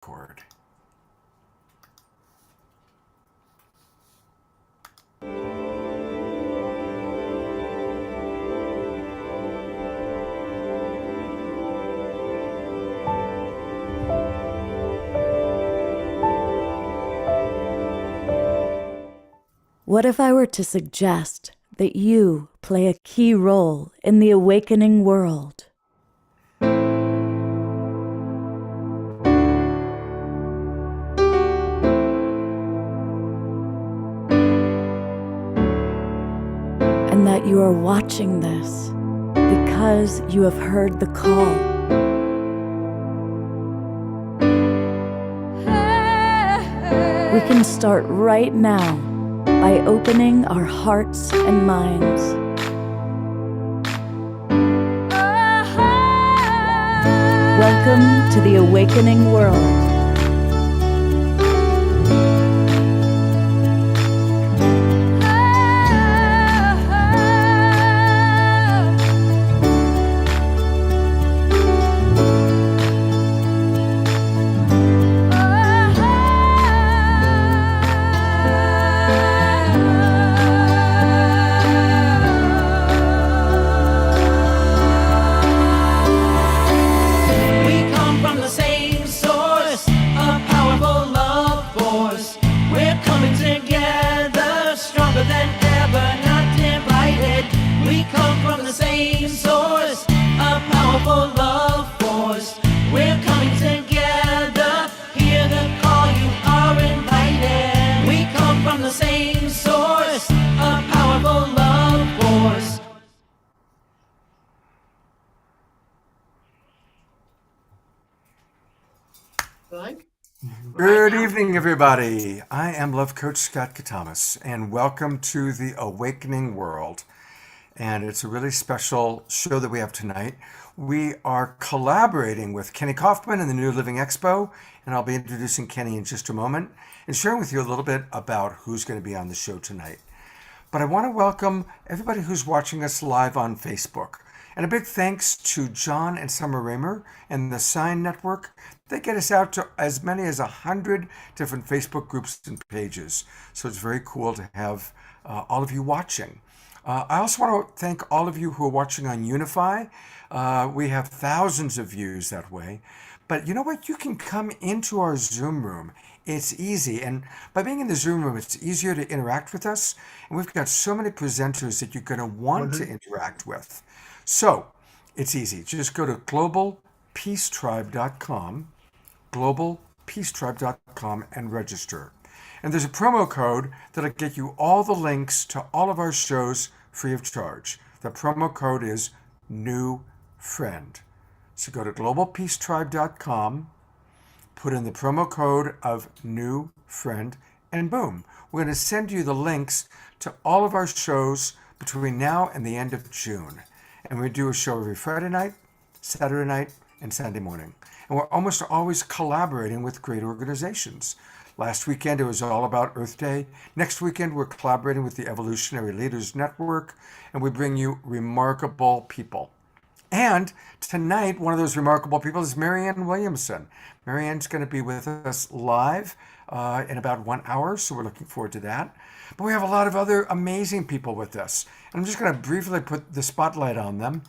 record. What if I were to suggest that you play a key role in the awakening world? And that you are watching this because you have heard the call. We can start right now by opening our hearts and minds. Welcome to the awakening world. Good evening, everybody. I am Love Coach Scott Katamas, and welcome to the Awakening World. And it's a really special show that we have tonight. We are collaborating with Kenny Kaufman and the new Living Expo, and I'll be introducing Kenny in just a moment and sharing with you a little bit about who's going to be on the show tonight. But I want to welcome everybody who's watching us live on Facebook. And a big thanks to John and Summer Raymer and the Sign Network. They get us out to as many as 100 different Facebook groups and pages. So it's very cool to have all of you watching. I also want to thank all of you who are watching on Unify. We have thousands of views that way. But you know what? You can come into our Zoom room. It's easy. And by being in the Zoom room, it's easier to interact with us. And we've got so many presenters that you're going to want to interact with. So it's easy. Just go to globalpeacetribe.com and register. And there's a promo code that'll get you all the links to all of our shows free of charge. The promo code is New Friend. So go to globalpeacetribe.com, put in the promo code of New Friend, and boom, we're going to send you the links to all of our shows between now and the end of June. And we do a show every Friday night, Saturday night, and Sunday morning. And we're almost always collaborating with great organizations. Last weekend, it was all about Earth Day. Next weekend, we're collaborating with the Evolutionary Leaders Network, and we bring you remarkable people. And tonight, one of those remarkable people is Marianne Williamson. Marianne's going to be with us live in about 1 hour, so we're looking forward to that. But we have a lot of other amazing people with us. And I'm just going to briefly put the spotlight on them.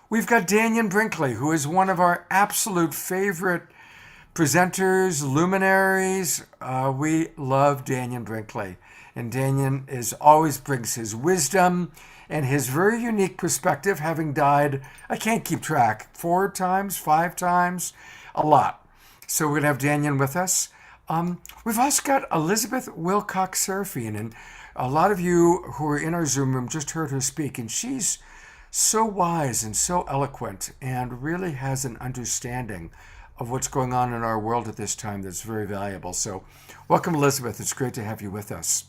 We've got Daniel Brinkley, who is one of our absolute favorite presenters, luminaries. We love Daniel Brinkley. And Daniel always brings his wisdom and his very unique perspective, having died, I can't keep track, 4 times, 5 times, a lot. So we're going to have Daniel with us. We've also got Elizabeth Wilcox Seraphine, and a lot of you who are in our Zoom room just heard her speak, and she's so wise and so eloquent and really has an understanding of what's going on in our world at this time that's very valuable. So welcome, Elizabeth. It's great to have you with us.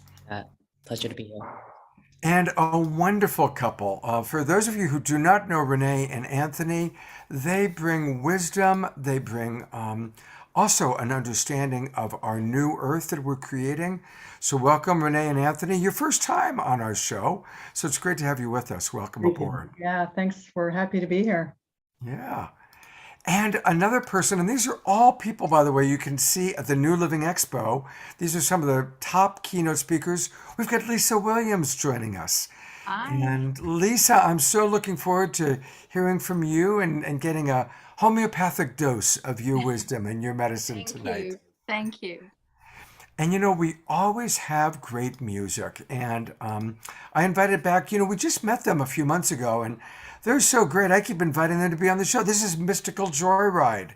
Pleasure to be here. And a wonderful couple. For those of you who do not know Renee and Anthony, they bring wisdom. They bring also an understanding of our new earth that we're creating. So welcome, Renee and Anthony. Your first time on our show. So it's great to have you with us. Welcome aboard. Yeah, thanks. We're happy to be here. Yeah. And another person, and these are all people, by the way, you can see at the new Living Expo. These are some of the top keynote speakers. We've got Lisa Williams joining us. Hi. And Lisa, I'm so looking forward to hearing from you and getting a homeopathic dose of your wisdom and your medicine Thank tonight. you. Thank you. And we always have great music. And I invited back, we just met them a few months ago, and they're so great. I keep inviting them to be on the show. This is Mystical Joyride.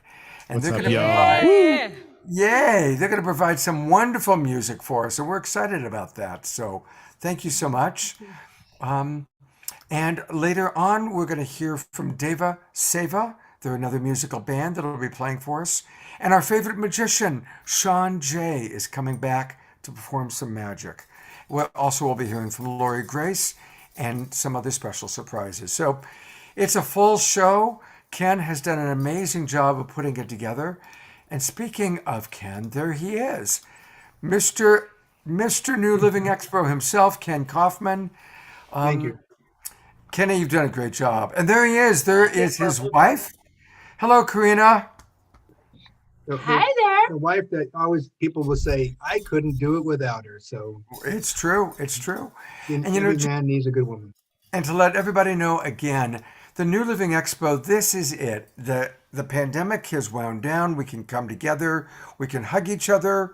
And What's they're up, going to y'all? provide, yay, they're going to provide some wonderful music for us. And we're excited about that. So thank you so much. And later on, we're going to hear from Deva Seva. They're another musical band that'll be playing for us. And our favorite magician, Sean J., is coming back to perform some magic. We'll be hearing from Lori Grace and some other special surprises. So it's a full show. Ken has done an amazing job of putting it together. And speaking of Ken, there he is, Mr. New Living Expo himself, Ken Kaufman. Thank you. Kenny, you've done a great job. And there he is. There is his wife. Hello, Karina. Hi there. The wife that always people will say, I couldn't do it without her. So It's true. It's true. And every man needs a good woman. and to let everybody know again, the New Living Expo, this is it. The pandemic has wound down. We can come together. We can hug each other.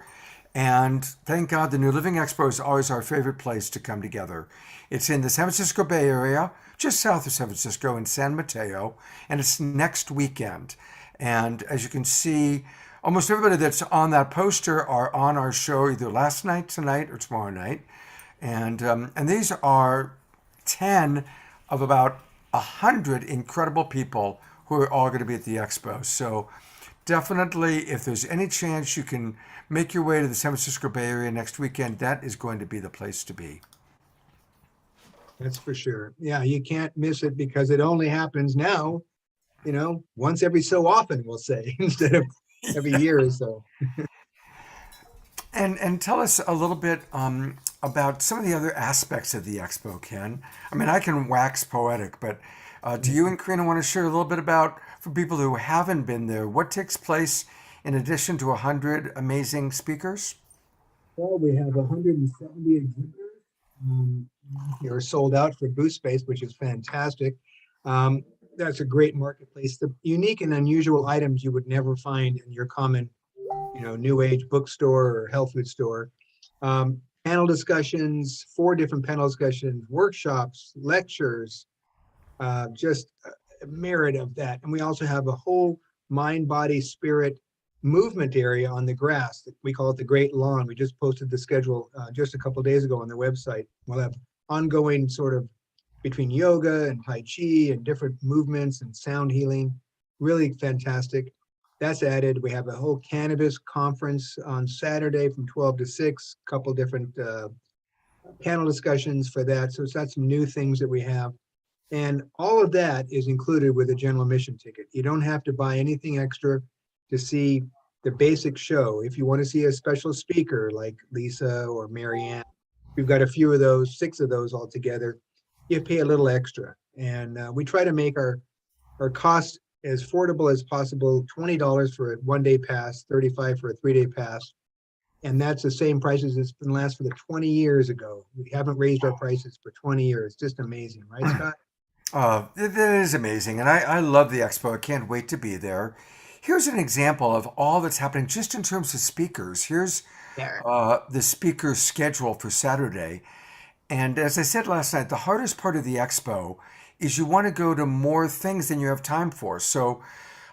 And thank God the New Living Expo is always our favorite place to come together. It's in the San Francisco Bay Area, just south of San Francisco in San Mateo, and it's next weekend. And as you can see, almost everybody that's on that poster are on our show either last night, tonight, or tomorrow night. And these are 10 of about 100 incredible people who are all going to be at the expo. So definitely, if there's any chance you can make your way to the San Francisco Bay Area next weekend, that is going to be the place to be. That's for sure. Yeah, you can't miss it because it only happens now, once every so often, we'll say, instead of every year or so. And tell us a little bit about some of the other aspects of the expo, Ken. I mean, I can wax poetic, but do you and Karina want to share a little bit about, for people who haven't been there, what takes place in addition to 100 amazing speakers? Well, we have 170 exhibitors. You're sold out for booth space, which is fantastic. That's a great marketplace. The unique and unusual items you would never find in your common, new age bookstore or health food store. Panel discussions, 4 different panel discussions, workshops, lectures, just a myriad of that. And we also have a whole mind, body, spirit movement area on the grass. We call it the Great Lawn. We just posted the schedule just a couple of days ago on the website. We'll have ongoing sort of between yoga and Tai Chi and different movements and sound healing. Really fantastic. That's added. We have a whole cannabis conference on Saturday from 12 to 6, a couple different panel discussions for that. So it's got some new things that we have. And all of that is included with a general admission ticket. You don't have to buy anything extra to see the basic show. If you want to see a special speaker like Lisa or Marianne, we've got a few of those, 6 of those altogether. You pay a little extra. And we try to make our costs as affordable as possible. $20 for a 1-day pass, $35 for a 3-day pass. And that's the same prices it's been last for the 20 years ago. We haven't raised our prices for 20 years. Just amazing, right, Scott? That is amazing. And I love the expo. I can't wait to be there. Here's an example of all that's happening just in terms of speakers. Here's the speaker schedule for Saturday. And as I said last night, the hardest part of the expo is you want to go to more things than you have time for. So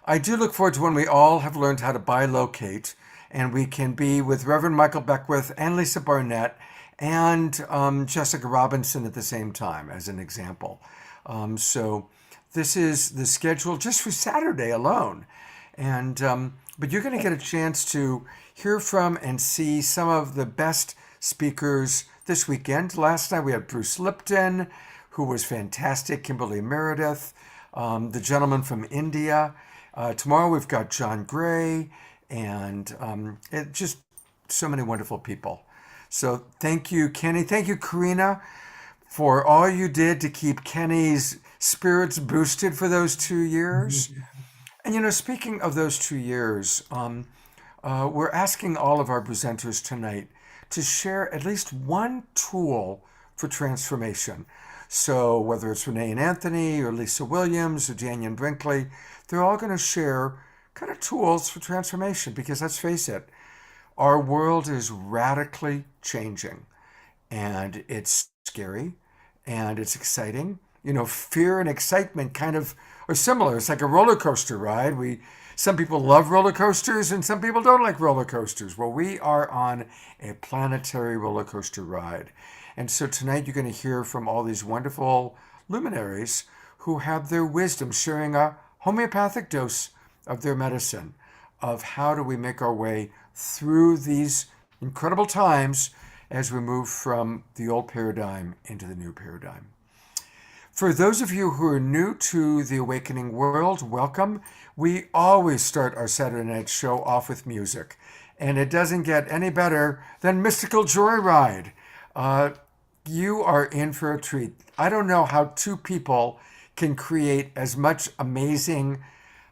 I do look forward to when we all have learned how to bilocate and we can be with Reverend Michael Beckwith and Lisa Barnett and Jessica Robinson at the same time, as an example. So this is the schedule just for Saturday alone. And but you're going to get a chance to hear from and see some of the best speakers this weekend. Last night we had Bruce Lipton, who was fantastic, Kimberly Meredith, the gentleman from India. Tomorrow we've got John Gray, and just so many wonderful people. So thank you, Kenny. Thank you, Karina, for all you did to keep Kenny's spirits boosted for those 2 years. And speaking of those 2 years, we're asking all of our presenters tonight to share at least one tool for transformation. So whether it's Renee and Anthony or Lisa Williams or Daniel and Brinkley, they're all going to share kind of tools for transformation, because let's face it, our world is radically changing, and it's scary and it's exciting. Fear and excitement kind of are similar. It's like a roller coaster ride. Some people love roller coasters and some people don't like roller coasters. Well, we are on a planetary roller coaster ride. And so tonight you're going to hear from all these wonderful luminaries who have their wisdom, sharing a homeopathic dose of their medicine, of how do we make our way through these incredible times as we move from the old paradigm into the new paradigm. For those of you who are new to the Awakening World, welcome. We always start our Saturday night show off with music, and it doesn't get any better than Mystical Joyride. You are in for a treat. I don't know how two people can create as much amazing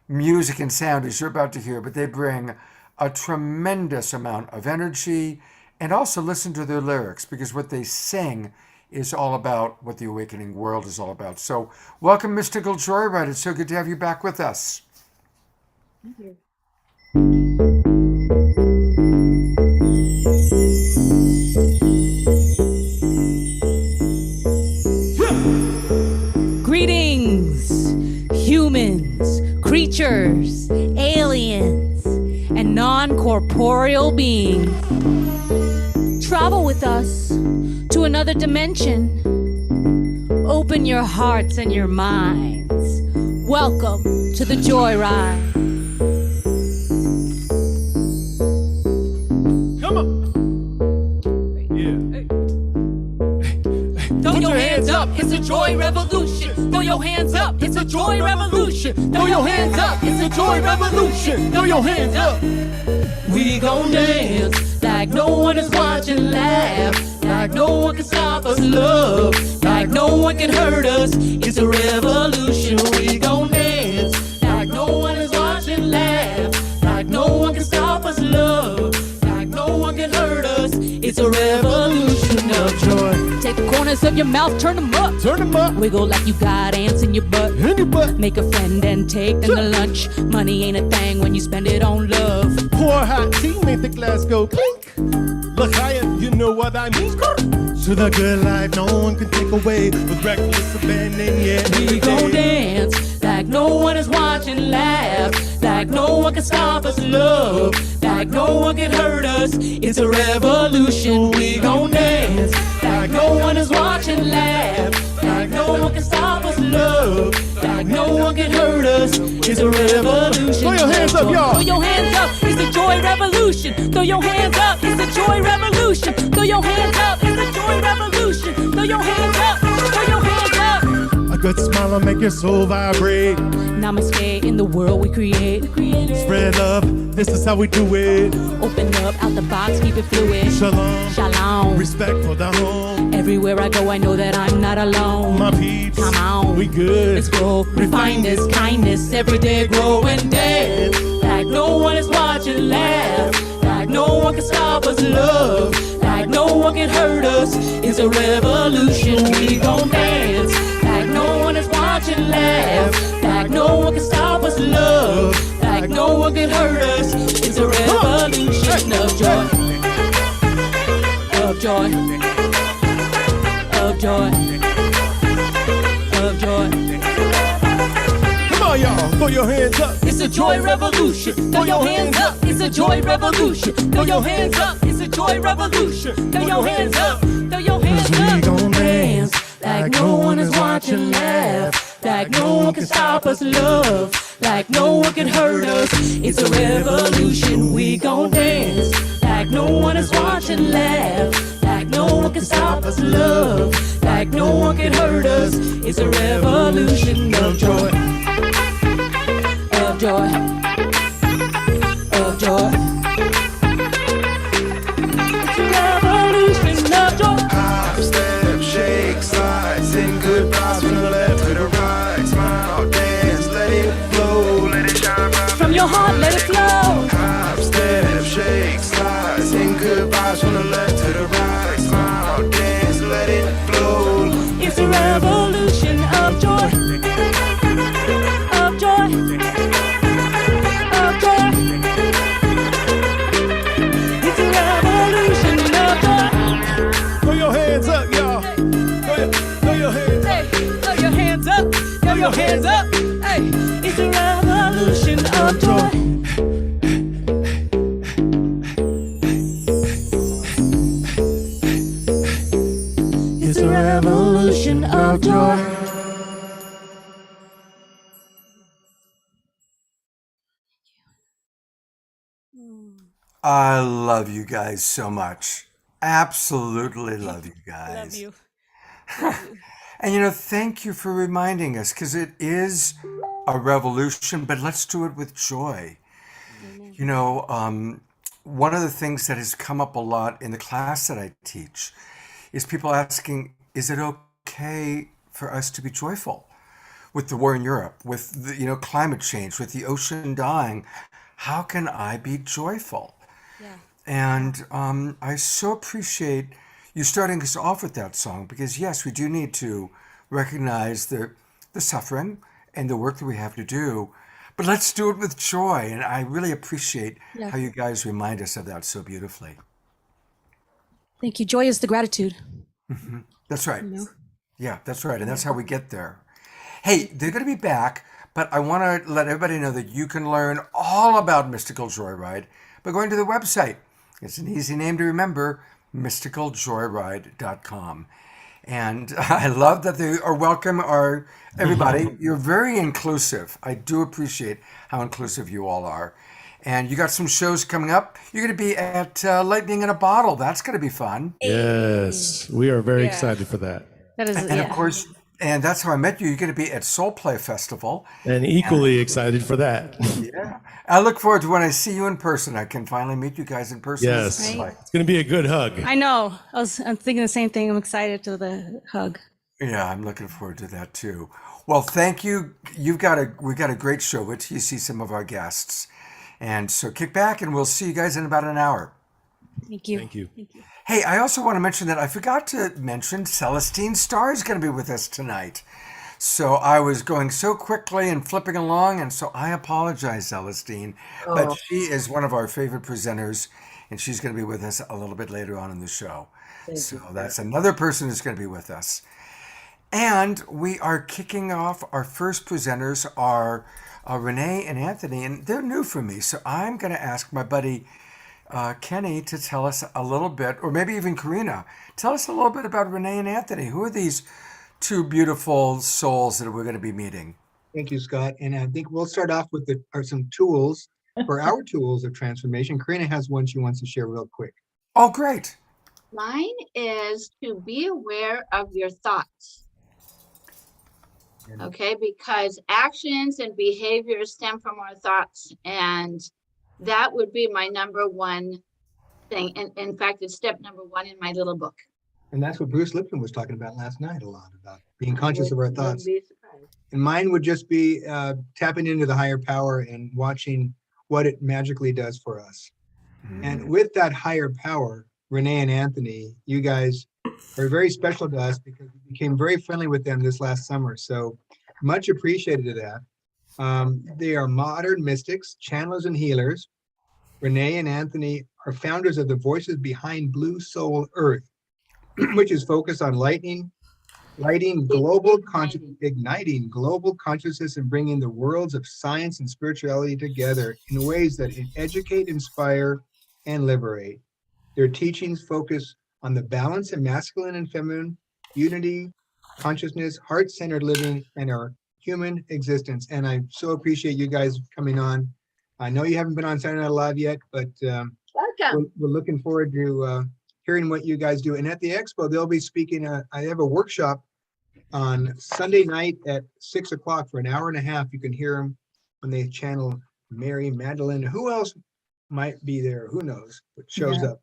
music and sound as you're about to hear, but they bring a tremendous amount of energy. And also listen to their lyrics, because what they sing is all about what the Awakening World is all about. So welcome, Mystical Joyride. It's so good to have you back with us. Thank you. Greetings, humans, creatures, aliens, and non-corporeal beings. Travel with us to another dimension. Open your hearts and your minds. Welcome to the Joyride. Come on. Yeah. Throw your hands up, it's a joy revolution. Throw your hands up, it's a joy revolution. Throw your hands up, it's a joy revolution. Throw your hands up. We gon' dance like no one is watching, laugh like no one can stop us, love like no one can hurt us. It's a revolution. We gon' dance like no one is watching, laugh like no one can stop us, love like no one can hurt us. It's a revolution of joy. Take the corners of your mouth, turn them up. Turn them up. Wiggle like you got ants in your butt. In your butt. Make a friend and take them to lunch. Money ain't a thing when you spend it on love. Pour hot tea, make the glass go clink. Look higher, you know what I mean. To the good life, no one can take away with reckless abandon. Yeah, We gon' dance like no one is watching, laugh like no one can stop us, love like no one can hurt us. It's a revolution. We gon' dance like no one is watching, laugh like no one can stop us, love like no one can hurt us. It's a revolution. Throw your hands up, y'all. Throw your hands up, it's the joy revolution. Throw your hands up, it's the joy revolution. Throw your hands up, it's the joy revolution. Throw your hands up, throw your hands up. A good smile will make your soul vibrate. Namaste in the world we create. Spread love, this is how we do it. Open up, out the box, keep it fluid. Shalom, Shalom. respect for the home. Everywhere I go, I know that I'm not alone. My peeps, Come on, we good. let's go. Refine this kindness, every day grow and dance. Like no one is watching, laugh. Like no one can stop us, love. Like no one can hurt us. It's a revolution. We gon' dance. Like no one is watching, laugh. Like no one can stop us, love. Like no one can hurt us. It's a revolution of joy. Of joy. Of joy. Of joy. Come on, y'all, throw your hands up. It's a joy revolution. Throw your hands up. It's a joy revolution. Throw your hands up. It's a joy revolution. Throw your hands up. Throw your hands up. We gon' dance like no one is watching, laugh like no one can stop us, love like no one can hurt us. It's a revolution. We gon' dance like no one is watching, laugh like no one can stop us, love like no one can hurt us. It's a revolution of joy. Of joy. Of joy. It's a revolution of joy. Hop, step, shake, slide, sing good vibes from the left to the right. Smile, dance, let it flow, let it shine hands up. Hey, it's a revolution of joy. It's a revolution of joy. I love you guys so much. Absolutely love you guys. Love you. And thank you for reminding us, because it is a revolution, but let's do it with joy. One of the things that has come up a lot in the class that I teach is people asking, is it okay for us to be joyful with the war in Europe, with the, climate change, with the ocean dying? How can I be joyful? Yeah. And I so appreciate you starting us off with that song, because yes, we do need to recognize the suffering and the work that we have to do, but let's do it with joy. And I really appreciate how you guys remind us of that so beautifully. Thank you. Joy is the gratitude. That's right. Yeah, that's right. And that's how we get there. Hey, they're going to be back, but I want to let everybody know that you can learn all about Mystical Joyride by going to the website. It's an easy name to remember, mysticaljoyride.com. And I love that they are welcome, everybody. You're very inclusive. I do appreciate how inclusive you all are. And you got some shows coming up. You're going to be at Lightning in a Bottle. That's going to be fun. Yes, we are very excited for that. That is, And of course, and that's how I met you. You're going to be at Soul Play Festival. And equally excited for that. Yeah. I look forward to when I see you in person. I can finally meet you guys in person. Yes, it's going to be a good hug. I know. I'm thinking the same thing. I'm excited to the hug. Yeah, I'm looking forward to that too. Well, thank you. We've got a great show. Wait till you see some of our guests. And so kick back and we'll see you guys in about an hour. Thank you. Thank you. Hey, I also want to mention that I forgot to mention Celestine Star is going to be with us tonight. So I was going so quickly and flipping along, and so I apologize, Celestine. But she is one of our favorite presenters, and she's going to be with us a little bit later on in the show. So that's another person who's going to be with us. And we are kicking off, our first presenters are Renee and Anthony, and they're new for me. So I'm going to ask my buddy Kenny to tell us a little bit, or maybe even Karina, tell us a little bit about Renee and Anthony. Who are these two beautiful souls that we're going to be meeting? Thank you, Scott. And I think we'll start off with some tools for our tools of transformation. Karina has one she wants to share real quick. Oh, great. Mine is to be aware of your thoughts. Okay, because actions and behaviors stem from our thoughts, and that would be my number one thing. And in fact, it's step number one in my little book. And that's what Bruce Lipton was talking about last night a lot, about being conscious of our thoughts. Be surprised. And mine would just be tapping into the higher power and watching what it magically does for us. And with that higher power, Renee and Anthony, you guys are very special to us because we became very friendly with them this last summer. So much appreciated to that. They are modern mystics, channelers, and healers. Renee and Anthony are founders of the Voices Behind Blue Soul Earth, which is focused on igniting global consciousness and bringing the worlds of science and spirituality together in ways that educate, inspire, and liberate. Their teachings focus on the balance of masculine and feminine, unity, consciousness, heart-centered living, and our human existence. And I so appreciate you guys coming on. I know you haven't been on Saturday Night Live yet, but Welcome. we're looking forward to hearing what you guys do. And at the expo, they'll be speaking. I have a workshop on Sunday night at 6 o'clock for an hour and a half. You can hear them when they channel Mary Magdalene. Who else might be there? Who knows what shows up?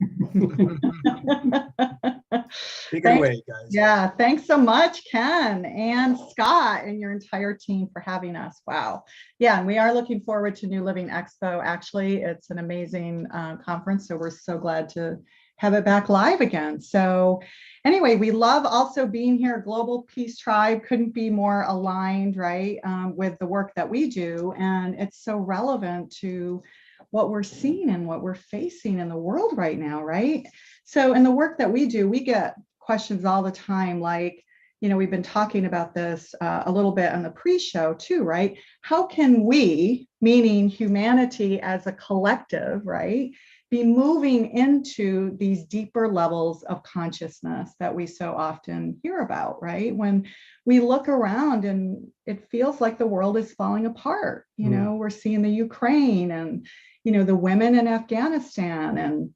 Take it away, guys. Yeah, thanks so much, Ken and Scott and your entire team for having us. Wow. Yeah, and we are looking forward to New Living Expo. Actually, it's an amazing conference, so we're so glad to have it back live again. So anyway, we love also being here. Global Peace Tribe couldn't be more aligned, right, with the work that we do. And it's so relevant to what we're seeing and what we're facing in the world right now, right? So in the work that we do, we get questions all the time like, we've been talking about this a little bit on the pre-show too, right? How can we, meaning humanity as a collective, right, be moving into these deeper levels of consciousness that we so often hear about, right? When we look around and it feels like the world is falling apart, we're seeing the Ukraine and, the women in Afghanistan and,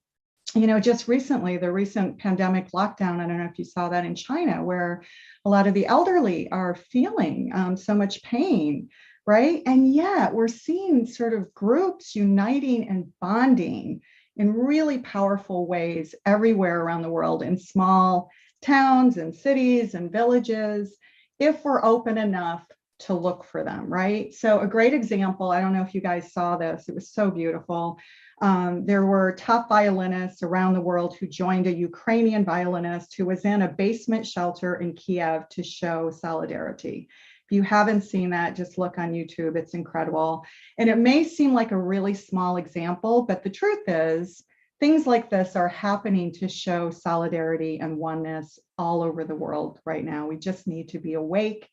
just recently, the recent pandemic lockdown, I don't know if you saw that in China, where a lot of the elderly are feeling so much pain, right? And yet we're seeing sort of groups uniting and bonding in really powerful ways everywhere around the world, in small towns and cities and villages, if we're open enough to look for them, right? So a great example, I don't know if you guys saw this, it was so beautiful. There were top violinists around the world who joined a Ukrainian violinist who was in a basement shelter in Kiev to show solidarity. If you haven't seen that, just look on YouTube, it's incredible. And it may seem like a really small example, but the truth is, things like this are happening to show solidarity and oneness all over the world right now. We just need to be awake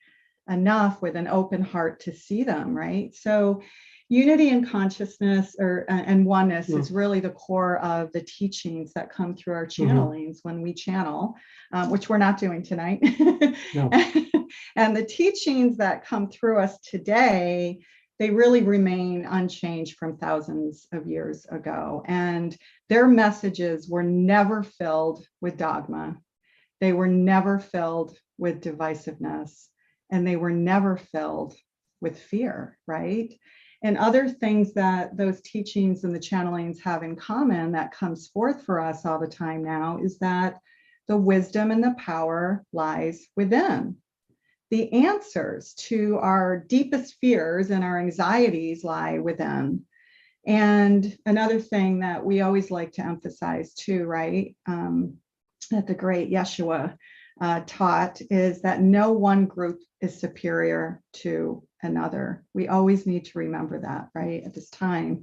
enough with an open heart to see them, right? So unity and consciousness and oneness is really the core of the teachings that come through our channelings when we channel, which we're not doing tonight. No. And the teachings that come through us today, they really remain unchanged from thousands of years ago. And their messages were never filled with dogma. They were never filled with divisiveness. And they were never filled with fear, right? And other things that those teachings and the channelings have in common that comes forth for us all the time now is that the wisdom and the power lies within. The answers to our deepest fears and our anxieties lie within. And another thing that we always like to emphasize too, right, that the great Yeshua taught is that no one group is superior to another. We always need to remember that, right, at this time.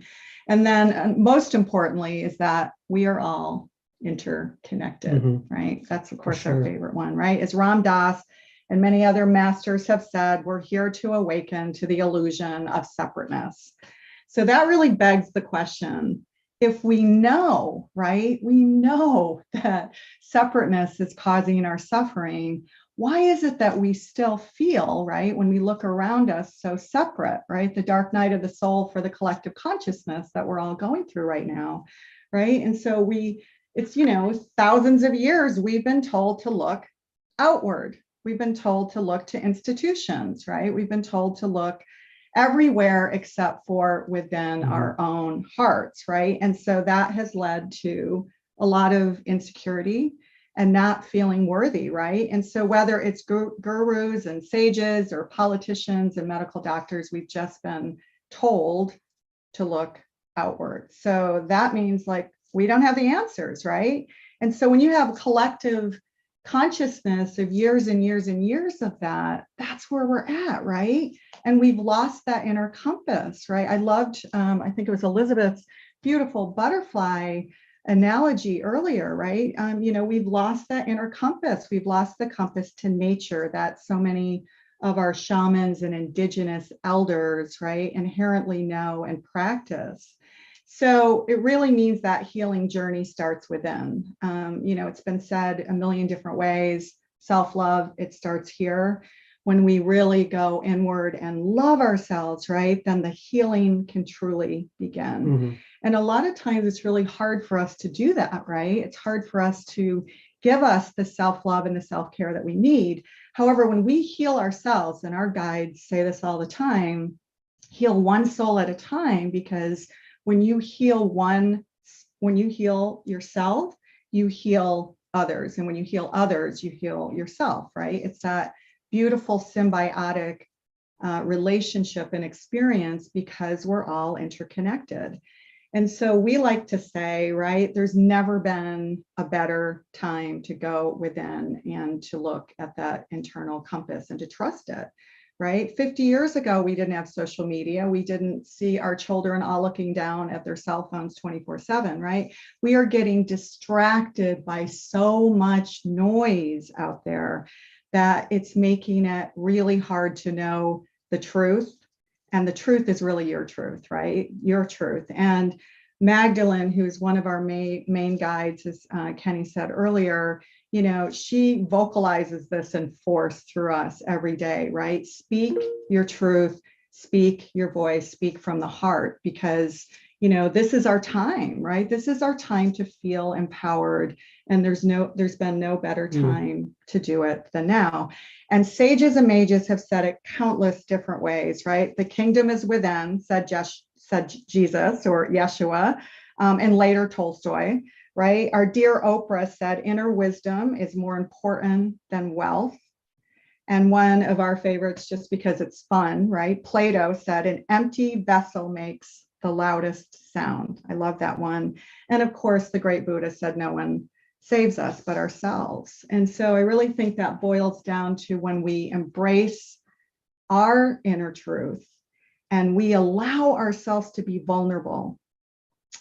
And then most importantly is that we are all interconnected, right? That's of course our favorite one, right? As Ram Dass and many other masters have said, we're here to awaken to the illusion of separateness. So that really begs the question, if we know, right, we know that separateness is causing our suffering, why is it that we still feel, right, when we look around us so separate, right? The dark night of the soul for the collective consciousness that we're all going through right now, right? And so it's, thousands of years we've been told to look outward. We've been told to look to institutions, right? We've been told to look everywhere except for within our own hearts, right? And so that has led to a lot of insecurity and not feeling worthy, right? And so whether it's gurus and sages or politicians and medical doctors, we've just been told to look outward. So that means like we don't have the answers, right? And so when you have a collective consciousness of years and years and years of that, that's where we're at, right? And we've lost that inner compass, right? I loved, I think it was Elizabeth's beautiful butterfly analogy earlier, right? We've lost that inner compass. We've lost the compass to nature that so many of our shamans and indigenous elders, right, inherently know and practice. So it really means that healing journey starts within. It's been said a million different ways. Self-love, it starts here. When we really go inward and love ourselves, right, then the healing can truly begin. And a lot of times it's really hard for us to do that, right? It's hard for us to give us the self-love and the self-care that we need. However, when we heal ourselves, and our guides say this all the time, heal one soul at a time, because when you heal yourself, you heal others. And when you heal others, you heal yourself, right? It's that beautiful symbiotic relationship and experience because we're all interconnected. And so we like to say, right, there's never been a better time to go within and to look at that internal compass and to trust it, right? 50 years ago, we didn't have social media. We didn't see our children all looking down at their cell phones 24/7, right? We are getting distracted by so much noise out there that it's making it really hard to know the truth. And the truth is really your truth, right? Your truth. And Magdalene, who's one of our main guides, as Kenny said earlier, you know, she vocalizes this in force through us every day, right? Speak your truth, speak your voice, speak from the heart, because, you know, this is our time, right? This is our time to feel empowered. And there's been no better time to do it than now. And sages and mages have said it countless different ways, right? The kingdom is within, said Jesus or Yeshua, and later Tolstoy, right? Our dear Oprah said inner wisdom is more important than wealth. And one of our favorites, just because it's fun, right? Plato said an empty vessel makes the loudest sound. I love that one. And of course, the great Buddha said no one saves us but ourselves. And so I really think that boils down to when we embrace our inner truth and we allow ourselves to be vulnerable.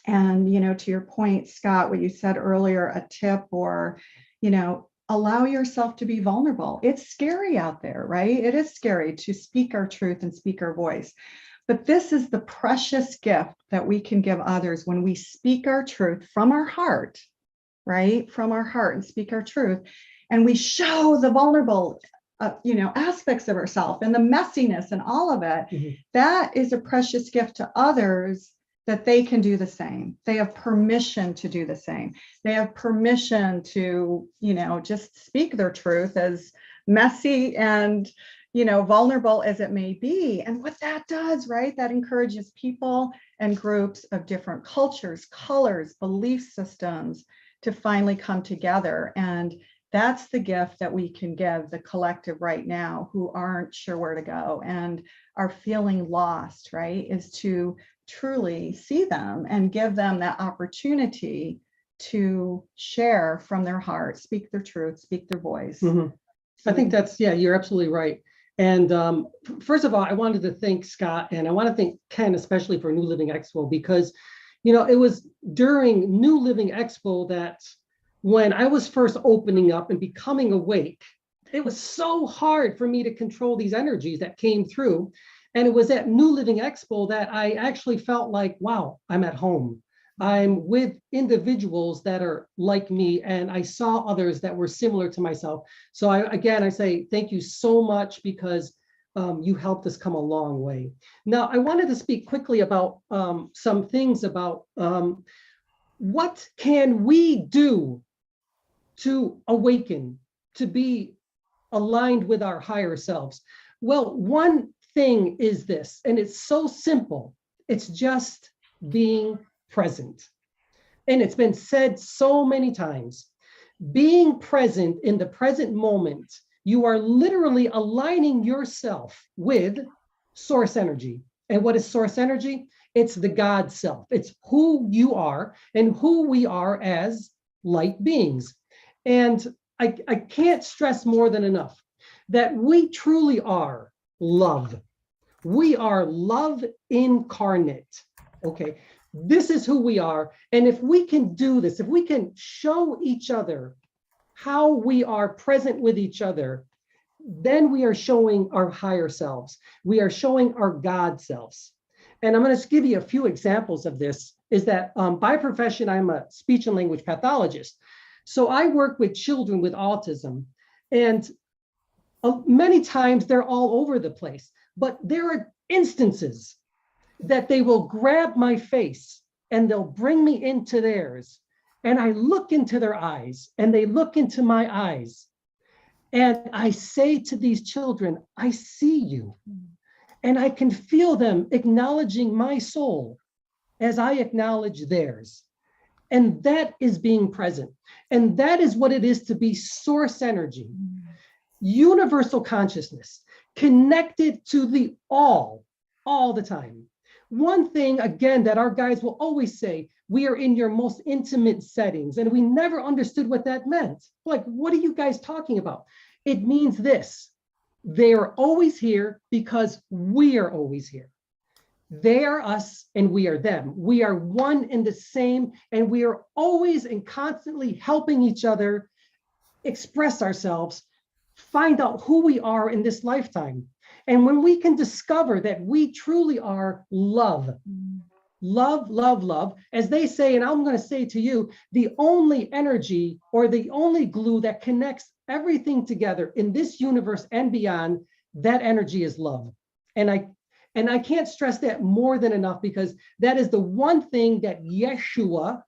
And, you know, to your point, Scott, what you said earlier, a tip or, you know, allow yourself to be vulnerable. It's scary out there, right? It is scary to speak our truth and speak our voice. But this is the precious gift that we can give others when we speak our truth from our heart, right? From our heart and speak our truth. And we show the vulnerable, you know, aspects of ourselves and the messiness and all of it. That is a precious gift to others, that they can do the same. They have permission to do the same. They have permission to, you know, just speak their truth, as messy and, you know, vulnerable as it may be. And what that does, right, that encourages people and groups of different cultures, colors, belief systems to finally come together. And that's the gift that we can give the collective right now who aren't sure where to go and are feeling lost, right, is to truly see them and give them that opportunity to share from their heart, speak their truth, speak their voice. I think that's, yeah, you're absolutely right. And first of all, I wanted to thank Scott, and I want to thank Ken, especially for New Living Expo, because, you know, it was during New Living Expo that when I was first opening up and becoming awake, it was so hard for me to control these energies that came through. And it was at New Living Expo that I actually felt like, wow, I'm at home. I'm with individuals that are like me, and I saw others that were similar to myself. So I say thank you so much, because you helped us come a long way. Now, I wanted to speak quickly about some things about what can we do to awaken, to be aligned with our higher selves. Well, one thing is this, and it's so simple. It's just being present. And it's been said so many times. Being present in the present moment, you are literally aligning yourself with source energy. And what is source energy? It's the God self. It's who you are and who we are as light beings. And I can't stress more than enough that we truly are love. We are love incarnate. Okay, this is who we are. And if we can do this, if we can show each other how we are present with each other, then we are showing our higher selves. We are showing our God selves. And I'm going to give you a few examples of this. Is that by profession, I'm a speech and language pathologist. So I work with children with autism, and many times they're all over the place. But there are instances that they will grab my face and they'll bring me into theirs. And I look into their eyes and they look into my eyes. And I say to these children, I see you. And I can feel them acknowledging my soul as I acknowledge theirs. And that is being present. And that is what it is to be source energy, universal consciousness, connected to the all the time. One thing, again, that our guides will always say, we are in your most intimate settings. And we never understood what that meant. Like, what are you guys talking about? It means this. They are always here because we are always here. They are us and we are them. We are one and the same, and we are always and constantly helping each other express ourselves find out who we are in this lifetime. And when we can discover that we truly are love, love, love, love, as they say, and I'm going to say to you, the only energy or the only glue that connects everything together in this universe and beyond, that energy is love. And I can't stress that more than enough, because that is the one thing that Yeshua,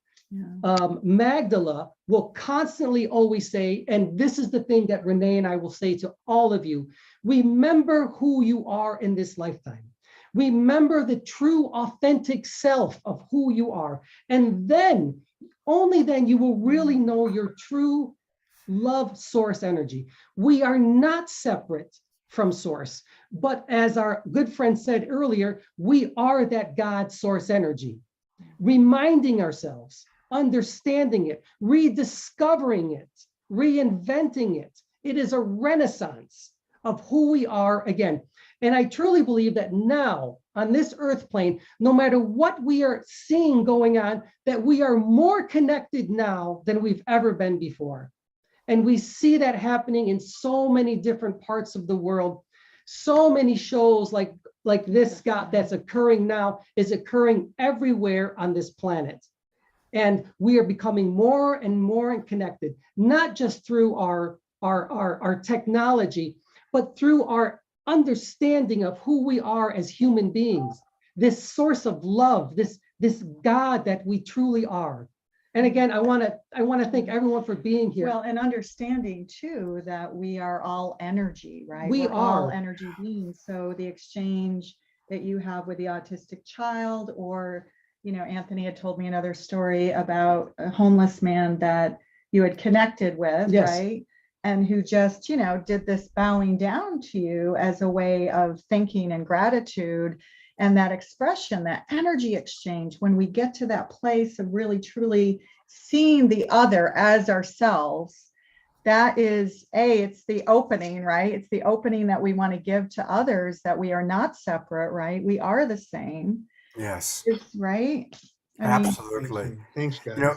Magdala, will constantly always say, and this is the thing that Renee and I will say to all of you: remember who you are in this lifetime. Remember the true, authentic self of who you are. And then, only then, you will really know your true love source energy. We are not separate from source, but as our good friend said earlier, we are that God source energy. Reminding ourselves, understanding it, rediscovering it, reinventing it. It is a renaissance of who we are again. And I truly believe that now on this earth plane, no matter what we are seeing going on, that we are more connected now than we've ever been before. And we see that happening in so many different parts of the world. So many shows like this, Scott, that's occurring now is occurring everywhere on this planet. And we are becoming more and more connected, not just through our technology, but through our understanding of who we are as human beings, this source of love, this God that we truly are. And again, I want to thank everyone for being here. Well, and understanding too that we are all energy, right? We're all energy beings. So the exchange that you have with the autistic child, or, you know, Anthony had told me another story about a homeless man that you had connected with, Yes. right? And who just, you know, did this bowing down to you as a way of thinking and gratitude. And that expression, that energy exchange, when we get to that place of really truly seeing the other as ourselves, that is it's the opening, right? It's the opening that we want to give to others, that we are not separate, right? We are the same. Yes. Right? Absolutely. Thanks, guys. You know,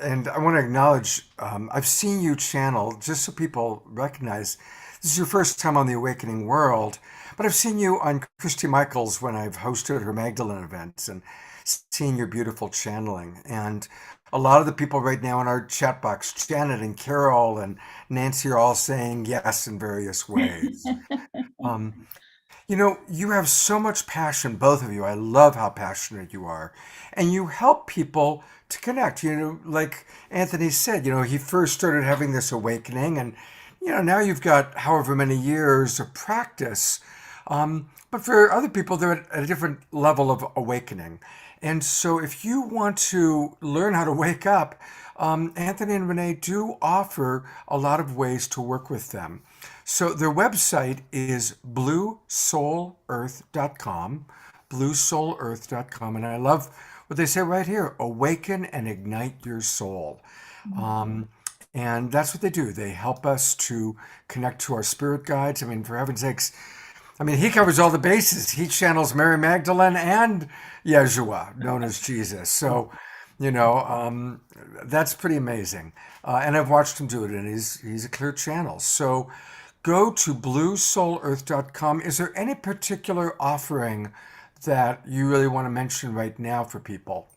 and I want to acknowledge, I've seen you channel, just so people recognize, this is your first time on the Awakening World, but I've seen you on Christy Michaels when I've hosted her Magdalene events, and seen your beautiful channeling. And a lot of the people right now in our chat box, Janet and Carol and Nancy, are all saying yes in various ways. You know, you have so much passion, both of you. I love how passionate you are. And you help people to connect. You know, like Anthony said, you know, he first started having this awakening, and, you know, now you've got however many years of practice. But for other people, they're at a different level of awakening. And so if you want to learn how to wake up, Anthony and Renee do offer a lot of ways to work with them. So their website is bluesoulearth.com, bluesoulearth.com. And I love what they say right here: awaken and ignite your soul. And that's what they do. They help us to connect to our spirit guides. I mean, for heaven's sakes, I mean, he covers all the bases. He channels Mary Magdalene and Yeshua, known as Jesus. So, you know, that's pretty amazing. And I've watched him do it, and he's a clear channel. So go to bluesoulearth.com. Is there any particular offering that you really want to mention right now for people?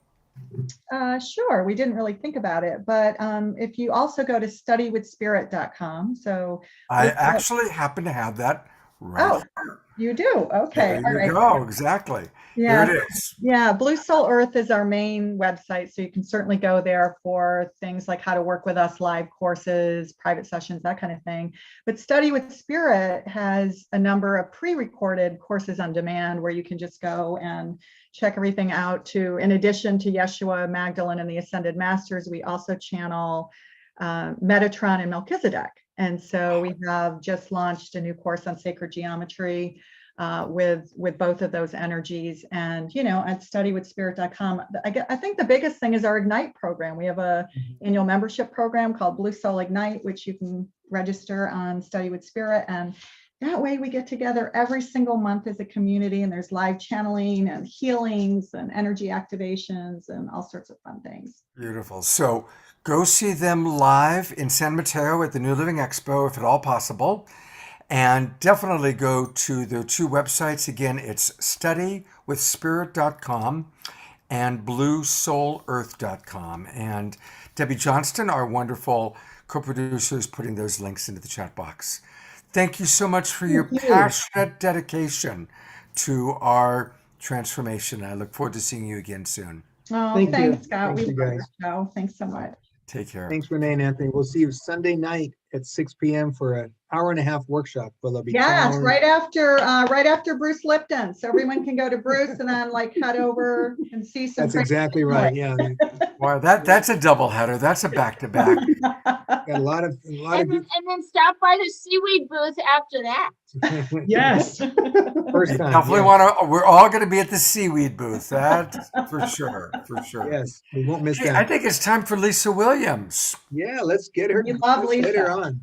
Sure. We didn't really think about it, but if you also go to studywithspirit.com. So I actually happen to have that right here. You do? Okay. There you go. Exactly. Yeah. There it is. Yeah. Blue Soul Earth is our main website. So you can certainly go there for things like how to work with us, live courses, private sessions, that kind of thing. But Study with Spirit has a number of pre-recorded courses on demand where you can just go and check everything out. In addition to Yeshua, Magdalene, and the Ascended Masters, we also channel Metatron and Melchizedek. And so we have just launched a new course on sacred geometry with both of those energies. And, you know, at studywithspirit.com, I think the biggest thing is our Ignite program. We have a annual membership program called Blue Soul Ignite, which you can register on Study with Spirit. And that way we get together every single month as a community, and there's live channeling and healings and energy activations and all sorts of fun things. Beautiful. So Go see them live in San Mateo at the New Living Expo, if at all possible. And definitely go to their two websites. Again, it's studywithspirit.com and bluesoulearth.com. And Debbie Johnston, our wonderful co-producer, is putting those links into the chat box. Thank you so much for your passionate dedication to our transformation. I look forward to seeing you again soon. Oh, Thank you. thanks, Scott. Thanks, We you love guys. your show. Thanks so much. Take care. Thanks, Renee and Anthony. We'll see you Sunday night at 6 p.m. for an hour-and-a-half workshop. Where there'll be Yes, clowns. right after Bruce Lipton. So everyone can go to Bruce and then like head over and see some. That's exactly right. Yeah, Wow, that's a double header. That's a back-to-back. got a lot of And then stop by the seaweed booth after that. Yes. First time. Definitely yeah. want to. We're all going to be at the seaweed booth. That for sure. For sure. Yes, we won't miss Hey, that. I think it's time for Lisa Williams. Yeah, let's get her. We love let's get her Lisa. on.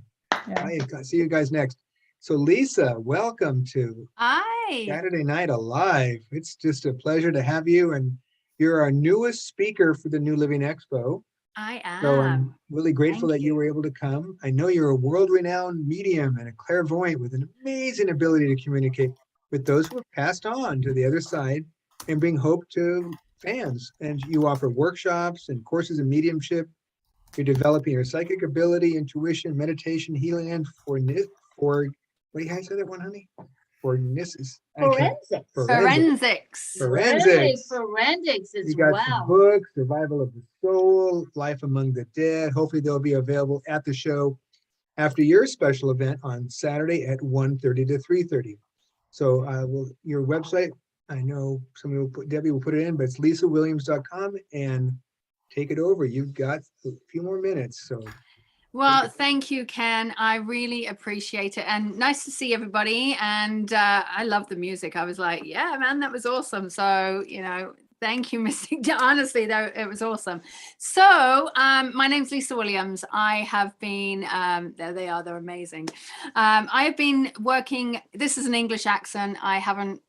Yeah. Bye. See you guys next. So Lisa, welcome to Hi. Saturday Night Alive. It's just a pleasure to have you, and you're our newest speaker for the New Living Expo. I am. So I'm really grateful Thank that you were able to come. I know you're a world-renowned medium and a clairvoyant with an amazing ability to communicate with those who have passed on to the other side and bring hope to fans. And you offer workshops and courses in mediumship. You're developing your psychic ability, intuition, meditation, healing, and what do you guys say that one, honey? Forensics. Forensics. Forensics. Forensics as You got some well. books, Survival of the Soul, Life Among the Dead. Hopefully they'll be available at the show after your special event on Saturday at 1:30 to 3:30. So your website, I know Debbie will put it in, but it's lisawilliams.com, and take it over. You've got a few more minutes. So Well, thank you, Ken. I really appreciate it. And nice to see everybody. And I love the music. I was like, yeah, man, that was awesome. So, thank you, Mystic. Honestly, though, it was awesome. So my name's Lisa Williams. I have been, there they are, they're amazing. I have been working, this is an English accent. I haven't,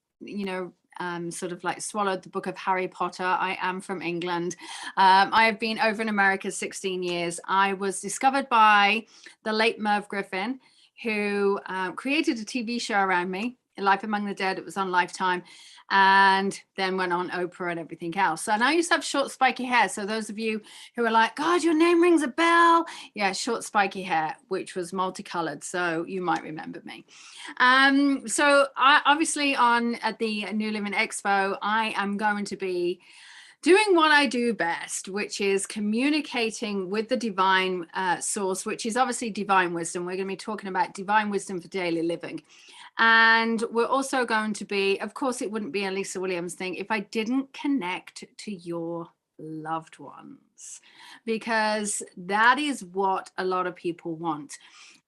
sort of like swallowed the book of Harry Potter. I am from England. I have been over in America 16 years. I was discovered by the late Merv Griffin, who created a TV show around me, Life Among the Dead. It was on Lifetime, and then went on Oprah and everything else. And I used to have short spiky hair. So those of you who are like, God, your name rings a bell. Yeah, short spiky hair, which was multicolored. So you might remember me. So I obviously at the New Living Expo, I am going to be doing what I do best, which is communicating with the divine source, which is obviously divine wisdom. We're going to be talking about divine wisdom for daily living. And we're also going to be, of course, it wouldn't be a Lisa Williams thing if I didn't connect to your loved ones, because that is what a lot of people want.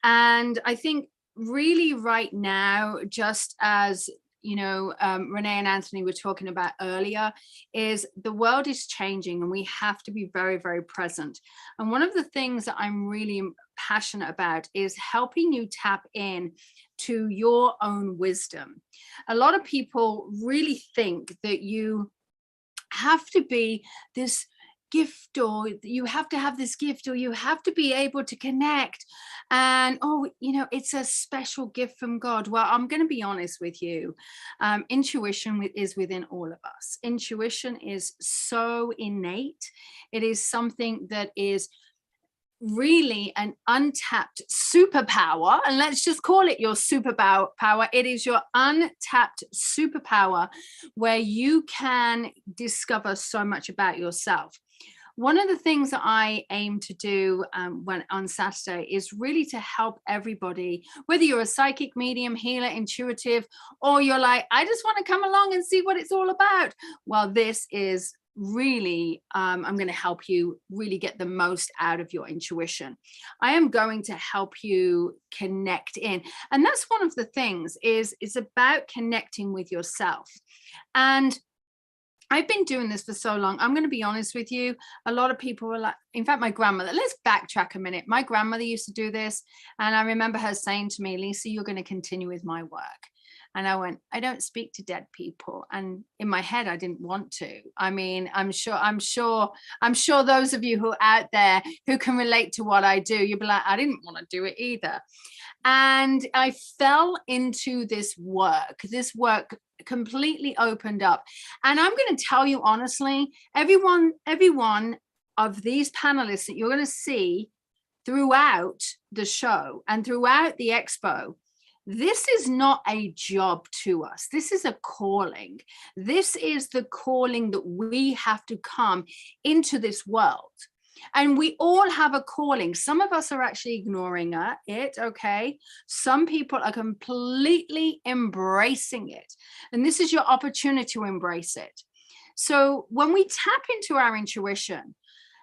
And I think really right now, just as Renee and Anthony were talking about earlier, is the world is changing and we have to be very, very present. And one of the things that I'm really passionate about is helping you tap in to your own wisdom. A lot of people really think that you have to be this gift, or you have to have this gift, or you have to be able to connect, and it's a special gift from God. Well, I'm going to be honest with you. Intuition is within all of us. Intuition is so innate. It is something that is really an untapped superpower, and let's just call it your superpower. It is your untapped superpower where you can discover so much about yourself. One of the things that I aim to do on Saturday is really to help everybody, whether you're a psychic, medium, healer, intuitive, or you're like, I just want to come along and see what it's all about. Well, this is really, I'm going to help you really get the most out of your intuition. I am going to help you connect in. And that's one of the things is it's about connecting with yourself. And I've been doing this for so long. I'm going to be honest with you. A lot of people were like, in fact, my grandmother, let's backtrack a minute. My grandmother used to do this. And I remember her saying to me, Lisa, you're going to continue with my work. And I went, I don't speak to dead people. And in my head, I didn't want to. I mean, I'm sure those of you who are out there who can relate to what I do, you'll be like, I didn't want to do it either. And I fell into this work. This work completely opened up. And I'm going to tell you honestly, every one of these panelists that you're going to see throughout the show and throughout the expo, this is not a job to us. This is a calling. This is the calling that we have to come into this world. And we all have a calling. Some of us are actually ignoring it, okay? Some people are completely embracing it. And this is your opportunity to embrace it. So when we tap into our intuition,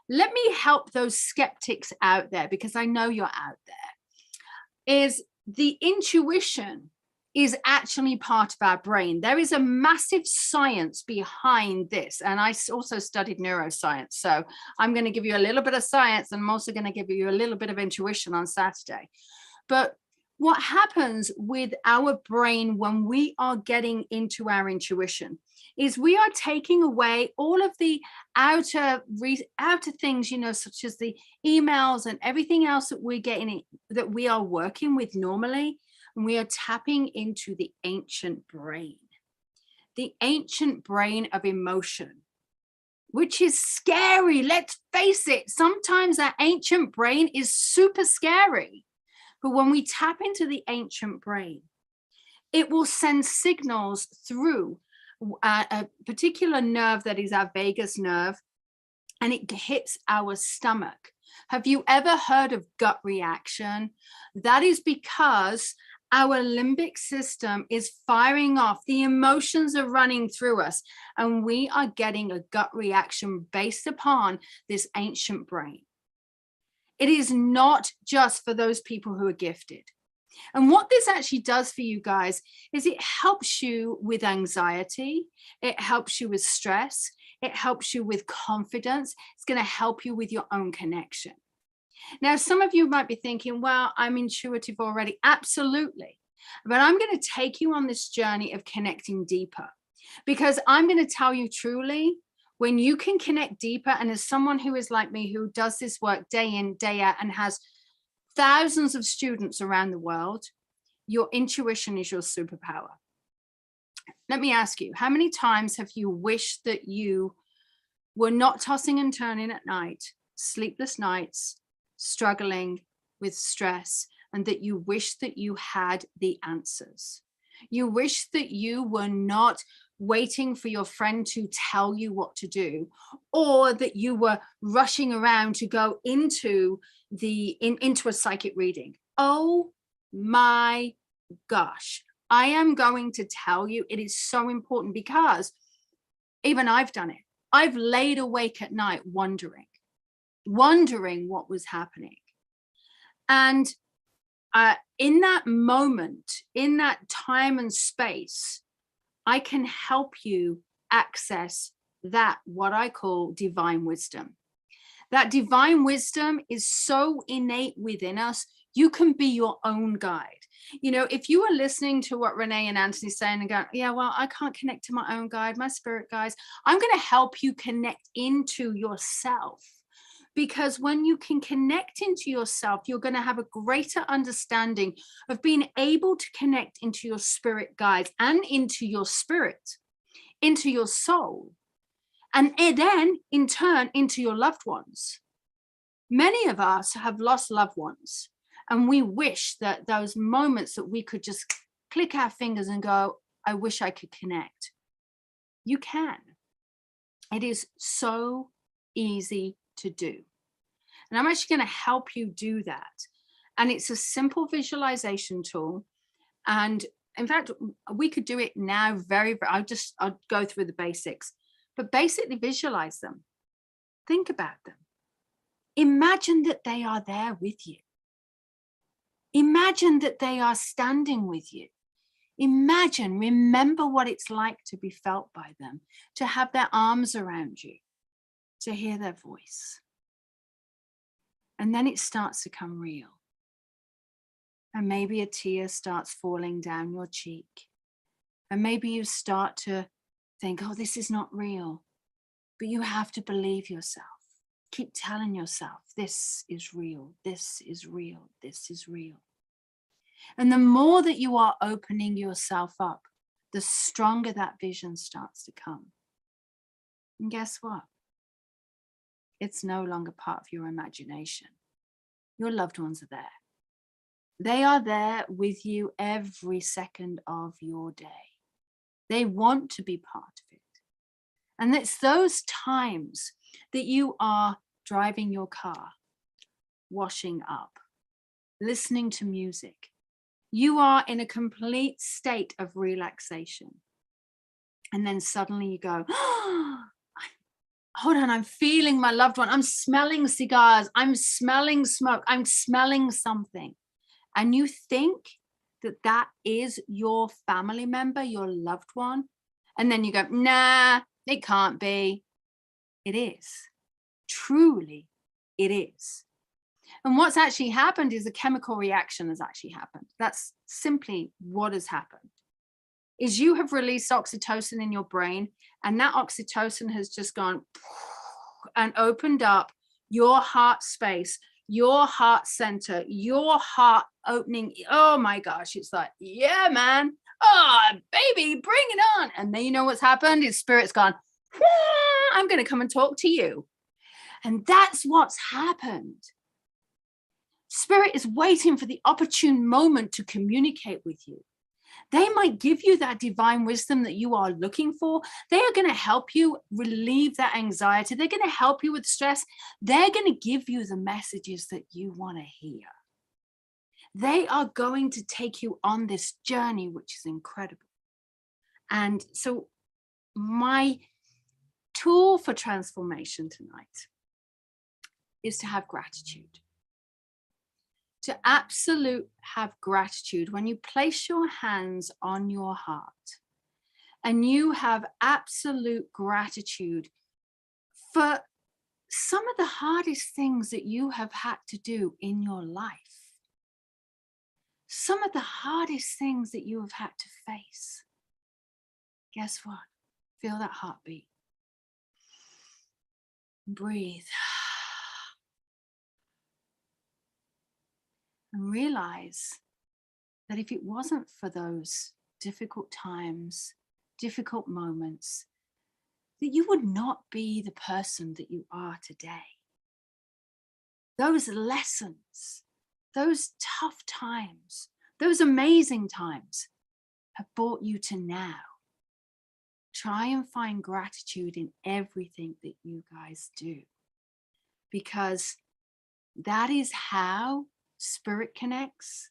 let me help those skeptics out there, because I know you're out there, is the intuition is actually part of our brain. There is a massive science behind this. And I also studied neuroscience. So I'm going to give you a little bit of science, and I'm also going to give you a little bit of intuition on Saturday. But what happens with our brain when we are getting into our intuition is we are taking away all of the outer things, you know, such as the emails and everything else that we're getting, that we are working with normally. And we are tapping into the ancient brain of emotion, which is scary. Let's face it. Sometimes that ancient brain is super scary. But when we tap into the ancient brain, it will send signals through a particular nerve that is our vagus nerve, and it hits our stomach. Have you ever heard of gut reaction? That is because our limbic system is firing off. The emotions are running through us, and we are getting a gut reaction based upon this ancient brain. It is not just for those people who are gifted. And what this actually does for you guys is it helps you with anxiety. It helps you with stress. It helps you with confidence. It's going to help you with your own connection. Now, some of you might be thinking, well, I'm intuitive already. Absolutely. But I'm going to take you on this journey of connecting deeper, because I'm going to tell you truly, when you can connect deeper, and as someone who is like me, who does this work day in, day out, and has thousands of students around the world, your intuition is your superpower. Let me ask you, how many times have you wished that you were not tossing and turning at night, sleepless nights, struggling with stress, and that you wish that you had the answers? You wish that you were not waiting for your friend to tell you what to do, or that you were rushing around to go into a psychic reading. Oh my gosh, I am going to tell you, it is so important, because even I've done it. I've laid awake at night wondering what was happening. And in that moment, in that time and space, I can help you access that, what I call divine wisdom. That divine wisdom is so innate within us. You can be your own guide. You know, if you are listening to what Renee and Anthony saying and going, yeah, well, I can't connect to my own guide, my spirit guides, I'm going to help you connect into yourself. Because when you can connect into yourself, you're going to have a greater understanding of being able to connect into your spirit guides and into your spirit, into your soul, and then in turn into your loved ones. Many of us have lost loved ones, and we wish that those moments that we could just click our fingers and go, I wish I could connect. You can. It is so easy to do. And I'm actually going to help you do that. And it's a simple visualization tool. And in fact, we could do it now I'll go through the basics, but basically visualize them. Think about them. Imagine that they are there with you. Imagine that they are standing with you. Remember what it's like to be felt by them, to have their arms around you, to hear their voice. And then it starts to come real. And maybe a tear starts falling down your cheek. And maybe you start to think, oh, this is not real. But you have to believe yourself. Keep telling yourself, this is real, this is real, this is real. And the more that you are opening yourself up, the stronger that vision starts to come. And guess what? It's no longer part of your imagination. Your loved ones are there. They are there with you every second of your day. They want to be part of it. And it's those times that you are driving your car, washing up, listening to music. You are in a complete state of relaxation. And then suddenly you go, oh, hold on, I'm feeling my loved one. I'm smelling cigars. I'm smelling smoke. I'm smelling something. And you think that that is your family member, your loved one. And then you go, nah, it can't be. It is. Truly, it is. And what's actually happened is a chemical reaction has actually happened. That's simply what has happened. Is you have released oxytocin in your brain, and that oxytocin has just gone and opened up your heart space, your heart center, your heart opening. Oh my gosh, it's like, yeah, man. Oh, baby, bring it on. And then you know what's happened is spirit's gone, I'm going to come and talk to you. And that's what's happened. Spirit is waiting for the opportune moment to communicate with you. They might give you that divine wisdom that you are looking for. They are going to help you relieve that anxiety. They're going to help you with stress. They're going to give you the messages that you want to hear. They are going to take you on this journey, which is incredible. And so my tool for transformation tonight is to have gratitude. To absolute have gratitude when you place your hands on your heart and you have absolute gratitude for some of the hardest things that you have had to do in your life. Some of the hardest things that you have had to face. Guess what? Feel that heartbeat. Breathe. And realize that if it wasn't for those difficult times, difficult moments, that you would not be the person that you are today. Those lessons, those tough times, those amazing times have brought you to now. Try and find gratitude in everything that you guys do, because that is how Spirit connects.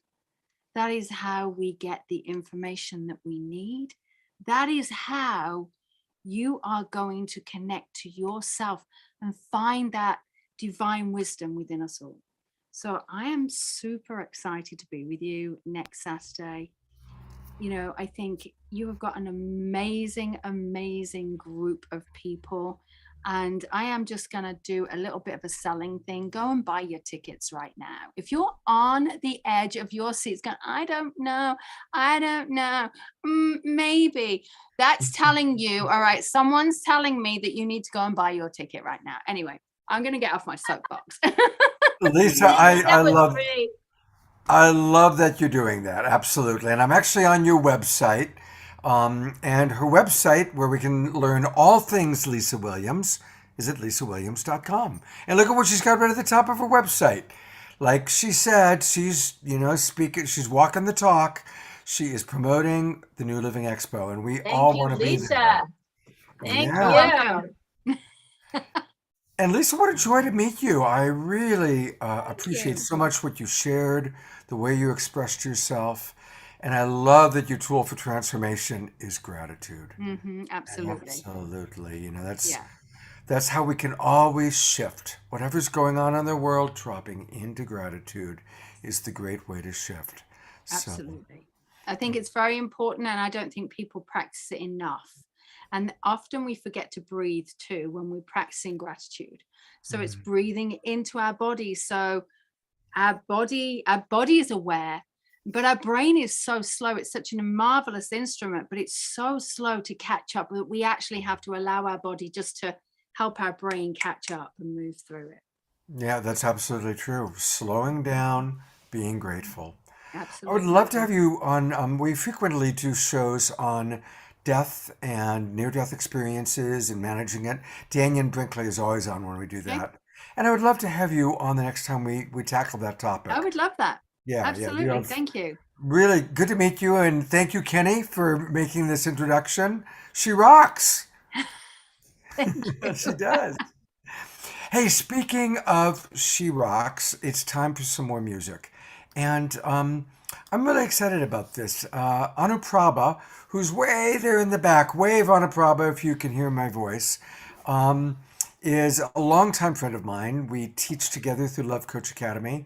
That is how we get the information that we need. That is how you are going to connect to yourself and find that divine wisdom within us all. So I am super excited to be with you next Saturday. You know, I think you have got an amazing, amazing group of people. And I am just going to do a little bit of a selling thing. Go and buy your tickets right now. If you're on the edge of your seats going, I don't know, maybe. That's telling you, all right, someone's telling me that you need to go and buy your ticket right now. Anyway, I'm going to get off my soapbox. Lisa, I love that you're doing that. Absolutely. And I'm actually on your website. And her website, where we can learn all things Lisa Williams, is at lisawilliams.com. And look at what she's got right at the top of her website. Like she said, she's, speaking, she's walking the talk. She is promoting the New Living Expo, and we all want to be there. Thank you. And Lisa, what a joy to meet you. I really appreciate so much what you shared, the way you expressed yourself. And I love that your tool for transformation is gratitude. Mm-hmm, absolutely. Absolutely. That's how we can always shift. Whatever's going on in the world, dropping into gratitude is the great way to shift. Absolutely. I think it's very important, and I don't think people practice it enough. And often we forget to breathe too when we're practicing gratitude. So it's breathing into our body. So our body is aware but our brain is so slow. It's such a marvelous instrument, but it's so slow to catch up that we actually have to allow our body just to help our brain catch up and move through it. Yeah, that's absolutely true. Slowing down, being grateful. Absolutely. I would love to have you on. We frequently do shows on death and near-death experiences and managing it. Daniel Brinkley is always on when we do that. And I would love to have you on the next time we tackle that topic. I would love that. Yeah, absolutely. Yeah, Thank you. Really good to meet you, and thank you, Kenny, for making this introduction. She rocks. She does. Hey, speaking of She Rocks, it's time for some more music. And I'm really excited about this. Anuprabha, who's way there in the back, wave Anuprabha if you can hear my voice, is a longtime friend of mine. We teach together through Love Coach Academy.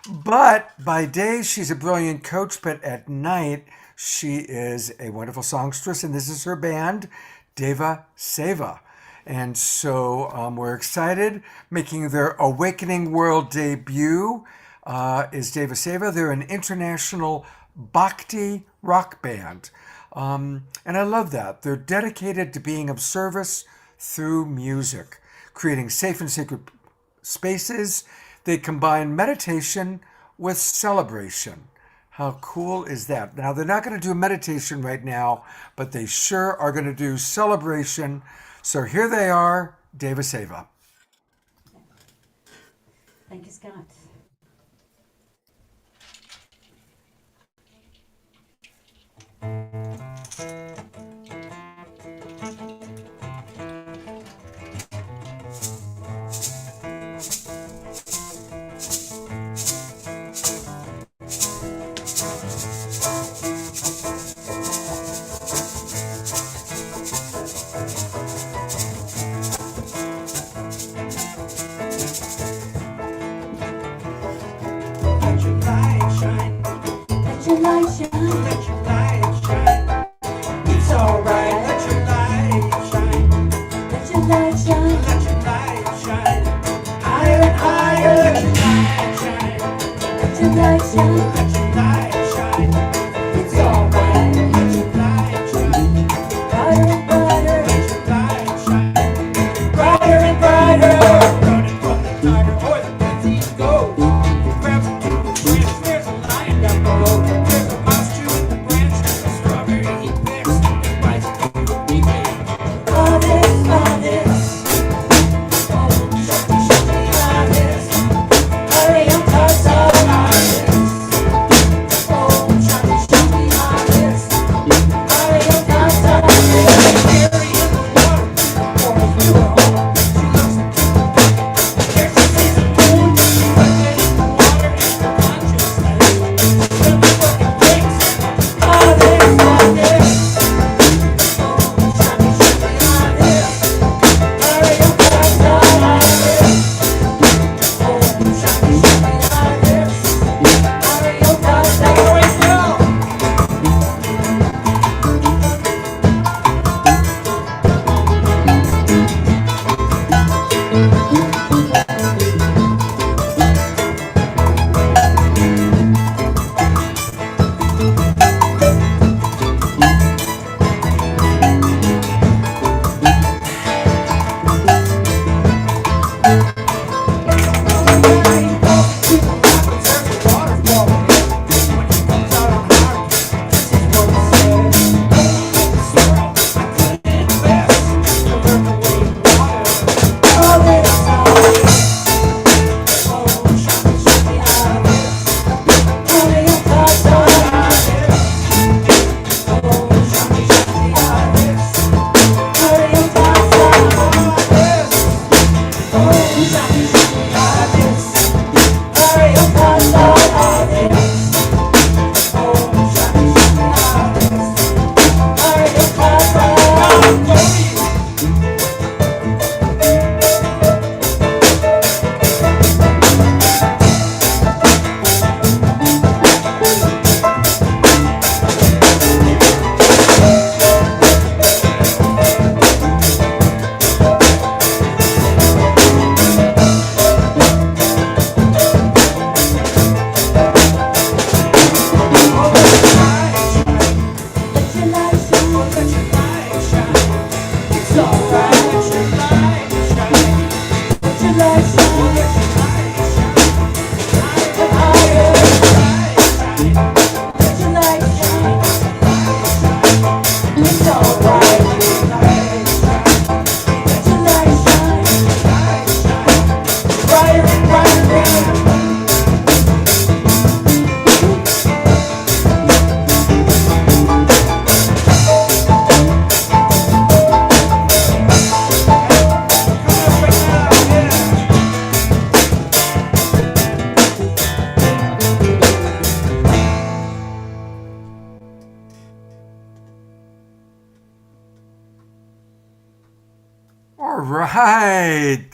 But by day, she's a brilliant coach, but at night, she is a wonderful songstress, and this is her band, Deva Seva. And so we're excited. Making their Awakening World debut is Deva Seva. They're an international Bhakti rock band. And I love that. They're dedicated to being of service through music, creating safe and sacred spaces. They combine meditation with celebration. How cool is that? Now, they're not going to do meditation right now, but they sure are going to do celebration. So here they are, Deva Seva. Thank you, Scott. right.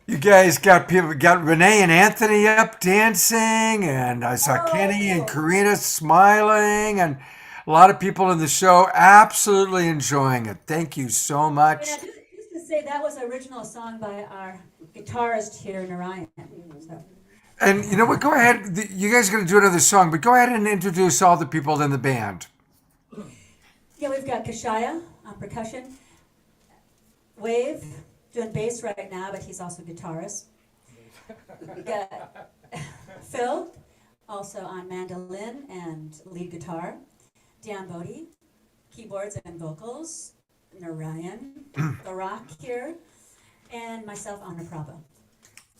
You guys got Renee and Anthony up dancing, and I saw Kenny and Karina smiling, and a lot of people in the show absolutely enjoying it. Thank you so much. Just to say, that was an original song by our guitarist here, Narayan. So. And you know what? Go ahead. You guys are going to do another song, but go ahead and introduce all the people in the band. Yeah, we've got Kashaya on percussion, Wave doing bass right now, but he's also guitarist. We got Phil, also on mandolin and lead guitar. Dan Bodie, keyboards and vocals. Narayan, the rock here, and myself, Anna Prabha.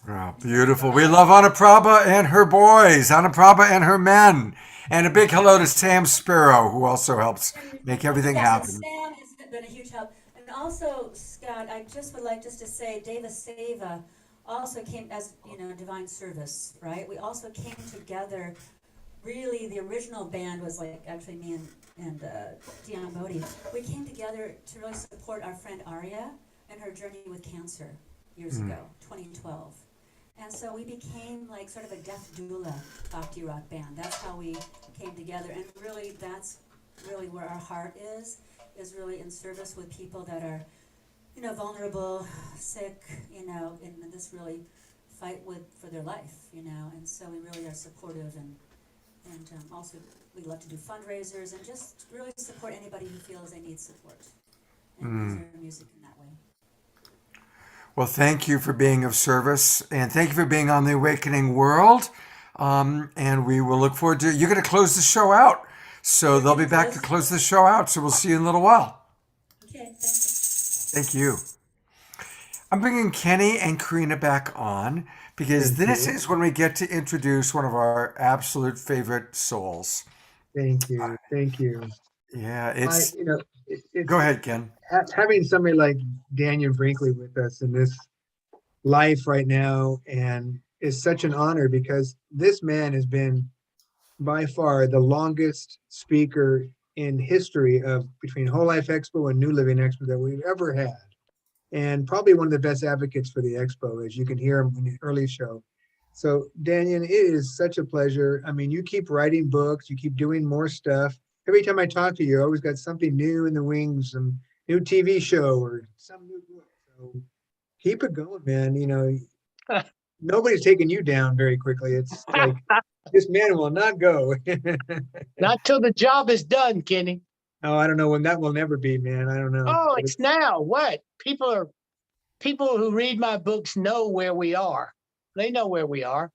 Oh, beautiful. We love Anna Prabha and her boys, Anna Prabha and her men. And a big hello to Sam Sparrow, who also helps make everything happen. Sam has been a huge help. And also, Scott, I just would like to say Deva Seva also came as, divine service, right? We also came together. Really, the original band was like actually me and Dion Bodie. We came together to really support our friend Arya and her journey with cancer years ago, 2012. And so we became like sort of a death doula bhakti rock band. That's how we came together. And really, that's really where our heart is really in service with people that are, vulnerable, sick, in this really fight for their life, And so we really are supportive and also we love to do fundraisers and just really support anybody who feels they need support and use our music in that way. Well, thank you for being of service, and thank you for being on the Awakening World. And we will look forward to, you're going to close the show out. So they'll be back to close the show out. So we'll see you in a little while. Okay, thank you. I'm bringing Kenny and Karina back on because this is when we get to introduce one of our absolute favorite souls. Thank you. Thank you. Yeah, it's go ahead, Ken. Having somebody like Daniel Brinkley with us in this life right now and is such an honor because this man has been by far the longest speaker in history of between Whole Life Expo and New Living Expo that we've ever had. And probably one of the best advocates for the Expo, as you can hear him in the early show. So Daniel, it is such a pleasure. I mean, you keep writing books, you keep doing more stuff. Every time I talk to you, you always got something new in the wings, some new TV show or some new book. So keep it going, man. Nobody's taking you down very quickly. It's like this man will not go. Not till the job is done, Kenny. Oh, I don't know when that will never be, man. I don't know. Oh, it's now. What? People who read my books know where we are. They know where we are.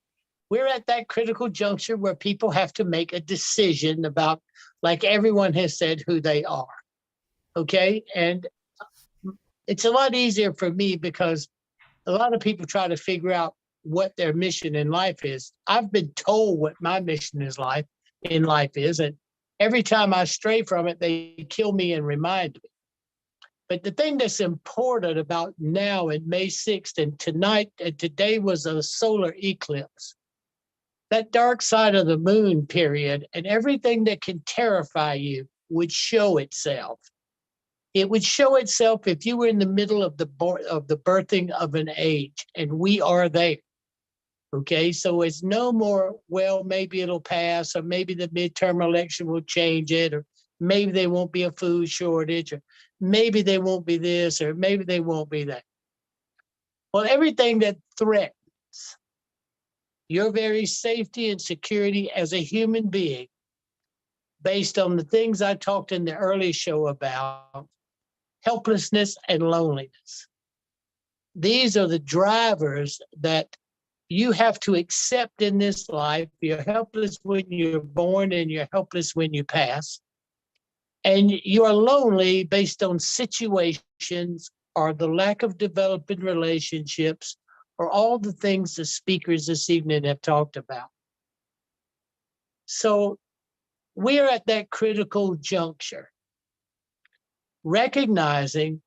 We're at that critical juncture where people have to make a decision about, like everyone has said, who they are. Okay? And it's a lot easier for me because a lot of people try to figure out what their mission in life is. I've been told what my mission in life is, and every time I stray from it, they kill me and remind me. But the thing that's important about now and May 6th and tonight and today was a solar eclipse. That dark side of the moon period and everything that can terrify you would show itself. It would show itself if you were in the middle of the birthing of an age, and we are there. Okay, so it's no more, well, maybe it'll pass, or maybe the midterm election will change it, or maybe there won't be a food shortage, or maybe there won't be this, or maybe they won't be that. Well, everything that threatens your very safety and security as a human being, based on the things I talked in the early show about, helplessness and loneliness. These are the drivers that you have to accept in this life. You're helpless when you're born and you're helpless when you pass. And you are lonely based on situations or the lack of developing relationships or all the things the speakers this evening have talked about. So we're at that critical juncture, recognizing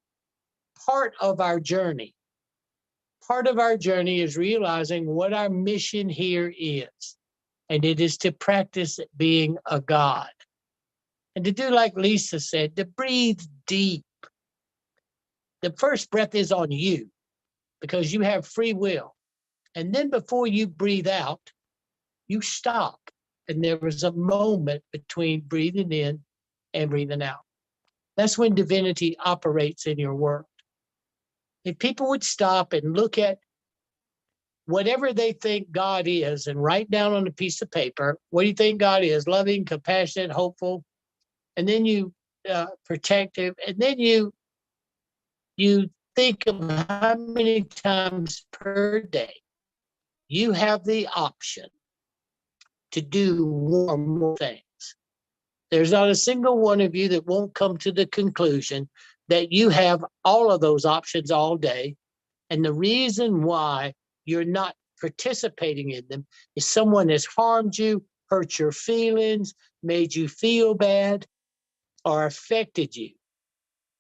part of our journey. Part of our journey is realizing what our mission here is, and it is to practice being a God. And to do like Lisa said, to breathe deep. The first breath is on you because you have free will. And then before you breathe out, you stop. And there was a moment between breathing in and breathing out. That's when divinity operates in your world. If people would stop and look at whatever they think God is and write down on a piece of paper, what do you think God is? Loving, compassionate, hopeful, and then you protective, and then you think of how many times per day you have the option to do one or more things. There's not a single one of you that won't come to the conclusion that you have all of those options all day. And the reason why you're not participating in them is someone has harmed you, hurt your feelings, made you feel bad, or affected you.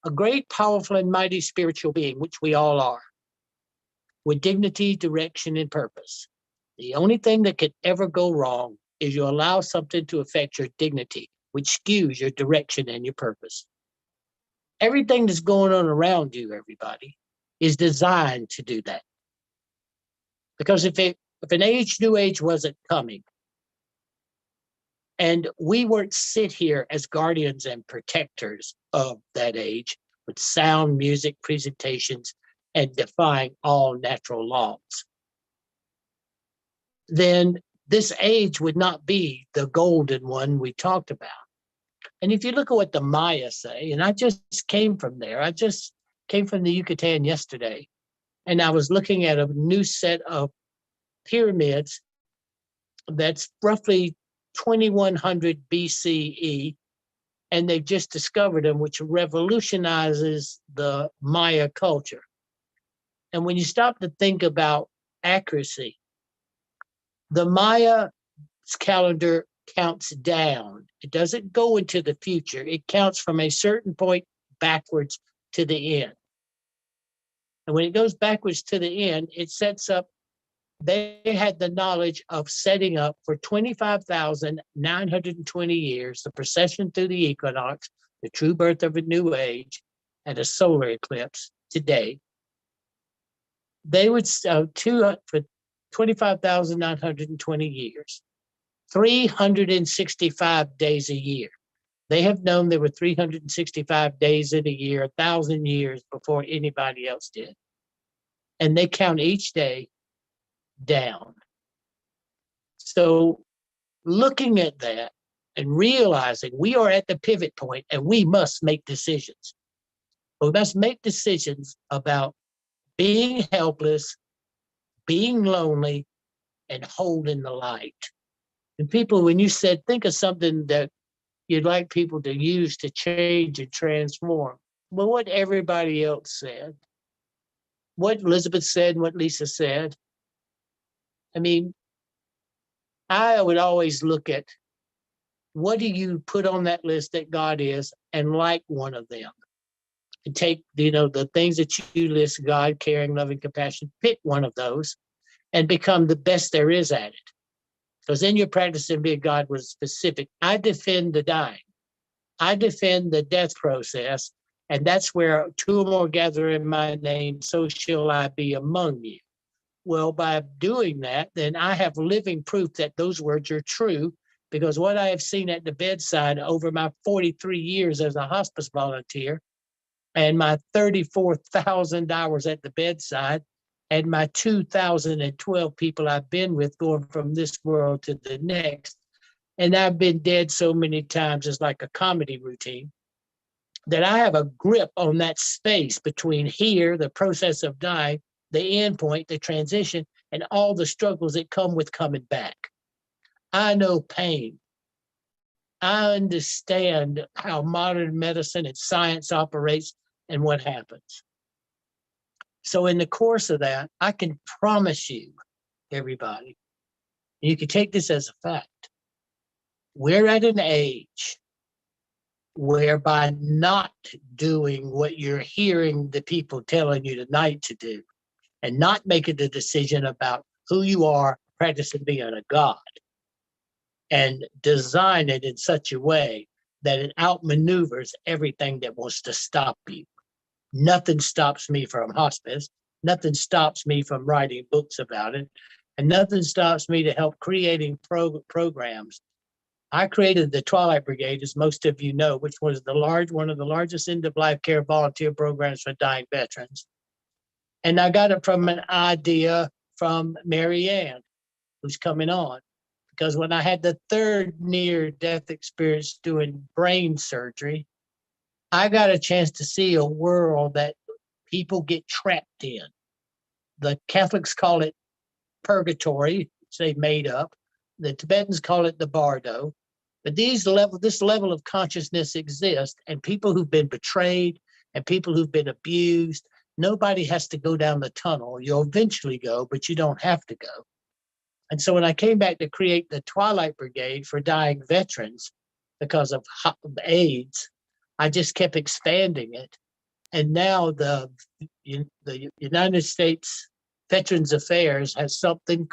A great, powerful, and mighty spiritual being, which we all are, with dignity, direction, and purpose. The only thing that could ever go wrong is you allow something to affect your dignity, which skews your direction and your purpose. Everything that's going on around you, everybody, is designed to do that. Because if an new age wasn't coming, and we weren't sit here as guardians and protectors of that age with sound, music, presentations, and defying all natural laws, then this age would not be the golden one we talked about. And if you look at what the Maya say, and I just came from there, I just came from the Yucatan yesterday, and I was looking at a new set of pyramids that's roughly 2100 BCE, and they've just discovered them, which revolutionizes the Maya culture. And when you stop to think about accuracy, the Maya calendar counts down. It doesn't go into the future. It counts from a certain point backwards to the end. And when it goes backwards to the end, it sets up, they had the knowledge of setting up for 25,920 years, the procession through the equinox, the true birth of a new age, and a solar eclipse today. They would, for 25,920 years, 365 days a year. They have known there were 365 days in a year, 1,000 years before anybody else did. And they count each day down. So looking at that and realizing we are at the pivot point and we must make decisions. We must make decisions about being helpless, being lonely, and holding the light. And people, when you said, think of something that you'd like people to use to change and transform. Well, what everybody else said, what Elizabeth said and what Lisa said. I mean, I would always look at what do you put on that list that God is and like one of them. And take, the things that you list, God, caring, loving, compassion, pick one of those and become the best there is at it. Because then you're practicing being God was specific. I defend the dying. I defend the death process. And that's where two or more gather in my name, so shall I be among you. Well, by doing that, then I have living proof that those words are true, because what I have seen at the bedside over my 43 years as a hospice volunteer and my 34,000 hours at the bedside and my 2,012 people I've been with going from this world to the next. And I've been dead so many times, it's like a comedy routine, that I have a grip on that space between here, the process of dying, the end point, the transition, and all the struggles that come with coming back. I know pain. I understand how modern medicine and science operates and what happens. So in the course of that, I can promise you, everybody, you can take this as a fact, we're at an age whereby not doing what you're hearing the people telling you tonight to do, and not making the decision about who you are, practicing being a God, and design it in such a way that it outmaneuvers everything that wants to stop you. Nothing stops me from hospice. Nothing stops me from writing books about it. And nothing stops me to help creating programs. I created the Twilight Brigade, as most of you know, which was one of the largest end-of-life care volunteer programs for dying veterans. And I got it from an idea from Marianne, who's coming on. Because when I had the third near-death experience doing brain surgery, I got a chance to see a world that people get trapped in. The Catholics call it purgatory, which they made up. The Tibetans call it the bardo. But this level of consciousness exists, and people who've been betrayed and people who've been abused, nobody has to go down the tunnel. You'll eventually go, but you don't have to go. And so when I came back to create the Twilight Brigade for dying veterans because of AIDS, I just kept expanding it. And now the United States Veterans Affairs has something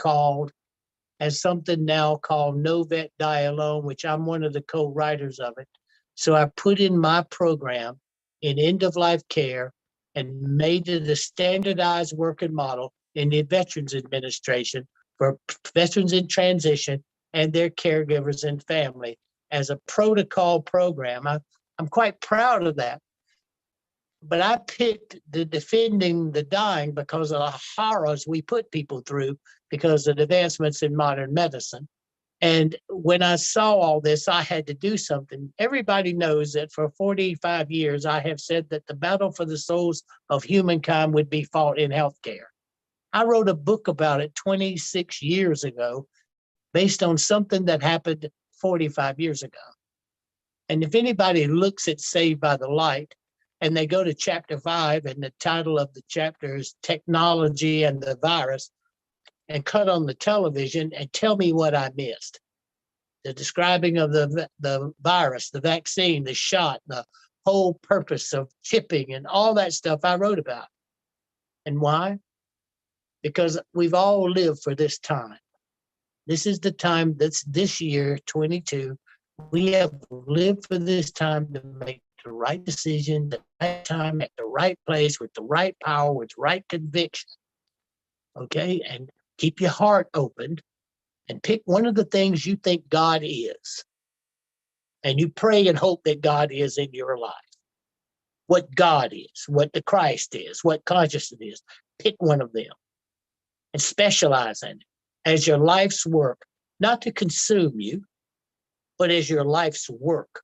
now called No Vet Die Alone, which I'm one of the co-writers of it. So I put in my program in end-of-life care and made it a standardized working model in the Veterans Administration for veterans in transition and their caregivers and family as a protocol program. I'm quite proud of that. But I picked the defending the dying because of the horrors we put people through because of advancements in modern medicine. And when I saw all this, I had to do something. Everybody knows that for 45 years, I have said that the battle for the souls of humankind would be fought in healthcare. I wrote a book about it 26 years ago based on something that happened 45 years ago. And if anybody looks at Saved by the Light, and they go to chapter 5, and the title of the chapter is Technology and the Virus, and cut on the television and tell me what I missed. The describing of the virus, the vaccine, the shot, the whole purpose of chipping and all that stuff I wrote about. And why? Because we've all lived for this time. This is the time that's this year, 22. We have lived for this time to make the right decision, the right time, at the right place, with the right power, with the right conviction. Okay? And keep your heart open and pick one of the things you think God is. And you pray and hope that God is in your life. What God is, what the Christ is, what consciousness is. Pick one of them and specialize in it as your life's work, not to consume you, but as your life's work.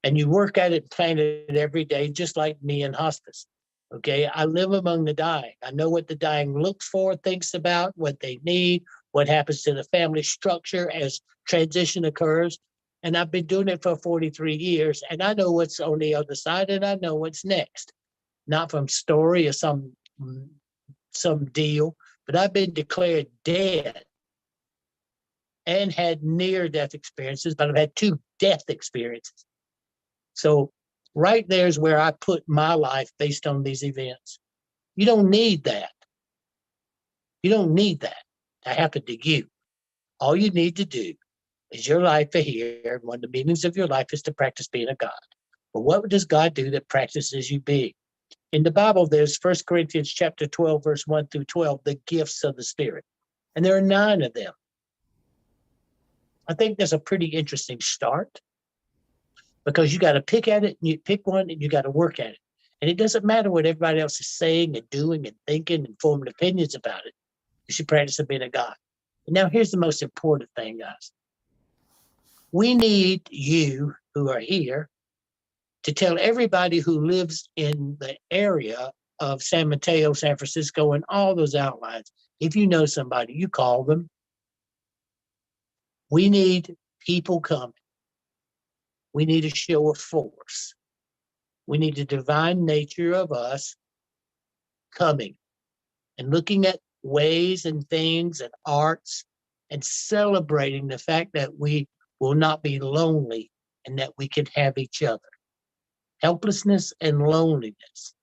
And you work at it, plan it every day, just like me in hospice. Okay, I live among the dying. I know what the dying looks for, thinks about, what they need, what happens to the family structure as transition occurs. And I've been doing it for 43 years, and I know what's on the other side, and I know what's next. Not from story or some deal, but I've been declared dead and had near-death experiences, but I've had 2 death experiences. So right there is where I put my life based on these events. You don't need that. You don't need that to happen to you. All you need to do is your life here. One of the meanings of your life is to practice being a God. But what does God do that practices you being? In the Bible, there's 1 Corinthians chapter 12, verse 1 through 12, the gifts of the Spirit. And there are 9 of them. I think that's a pretty interesting start, because you got to pick at it, and you pick one, and you got to work at it. And it doesn't matter what everybody else is saying and doing and thinking and forming opinions about it. You should practice being a God. And now here's the most important thing, guys. We need you who are here to tell everybody who lives in the area of San Mateo, San Francisco, and all those outlines. If you know somebody, you call them. We need people coming. We need a show of force. We need the divine nature of us coming and looking at ways and things and arts and celebrating the fact that we will not be lonely and that we can have each other. Helplessness and loneliness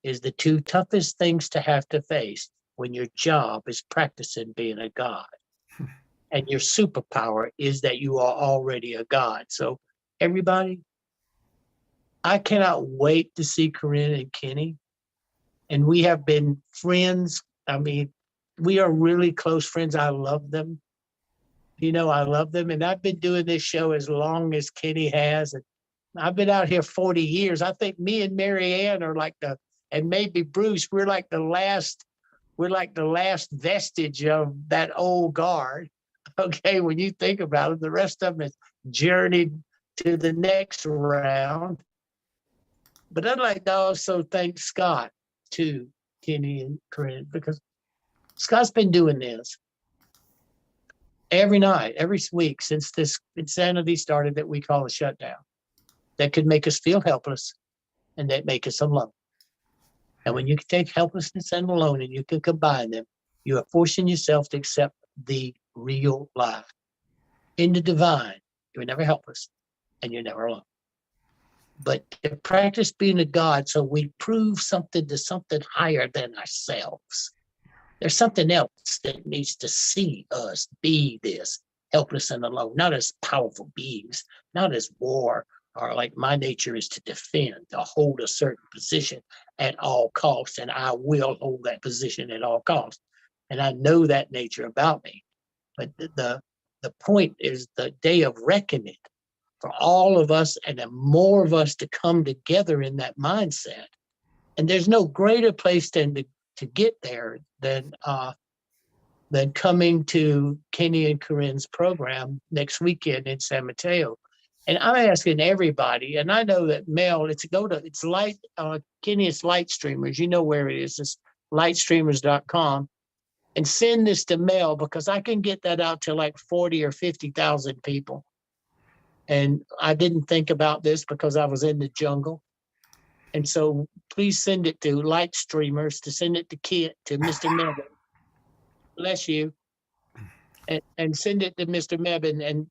is the 2 toughest things to have to face when your job is practicing being a God. And your superpower is that you are already a God. So everybody, I cannot wait to see Corinne and Kenny. And we have been friends. I mean, we are really close friends. I love them. I love them. And I've been doing this show as long as Kenny has. And I've been out here 40 years. I think me and Marianne are like and maybe Bruce, we're like the last vestige of that old guard. Okay, when you think about it, the rest of them has journeyed to the next round. But I'd like to also thank Scott, too, Kenny and Corinne, because Scott's been doing this every night, every week since this insanity started that we call a shutdown, that could make us feel helpless and that make us alone. And when you can take helplessness and alone and you can combine them, you are forcing yourself to accept the real life. In the divine, you're never helpless and you're never alone. But to practice being a God, so we prove something to something higher than ourselves. There's something else that needs to see us be this, helpless and alone, not as powerful beings, not as war, or like my nature is to defend, to hold a certain position at all costs, and I will hold that position at all costs. And I know that nature about me. But the point is the day of reckoning for all of us and then more of us to come together in that mindset. And there's no greater place than to get there than coming to Kenny and Corinne's program next weekend in San Mateo. And I'm asking everybody, and I know that Mel, it's Kenny, it's Light Streamers. You know where it is. It's lightstreamers.com. And send this to Mel because I can get that out to like 40 or 50,000 people. And I didn't think about this because I was in the jungle. And so please send it to Light Streamers, to send it to Kit, to Mr. Mebane. Bless you. And send it to Mr. Mebane and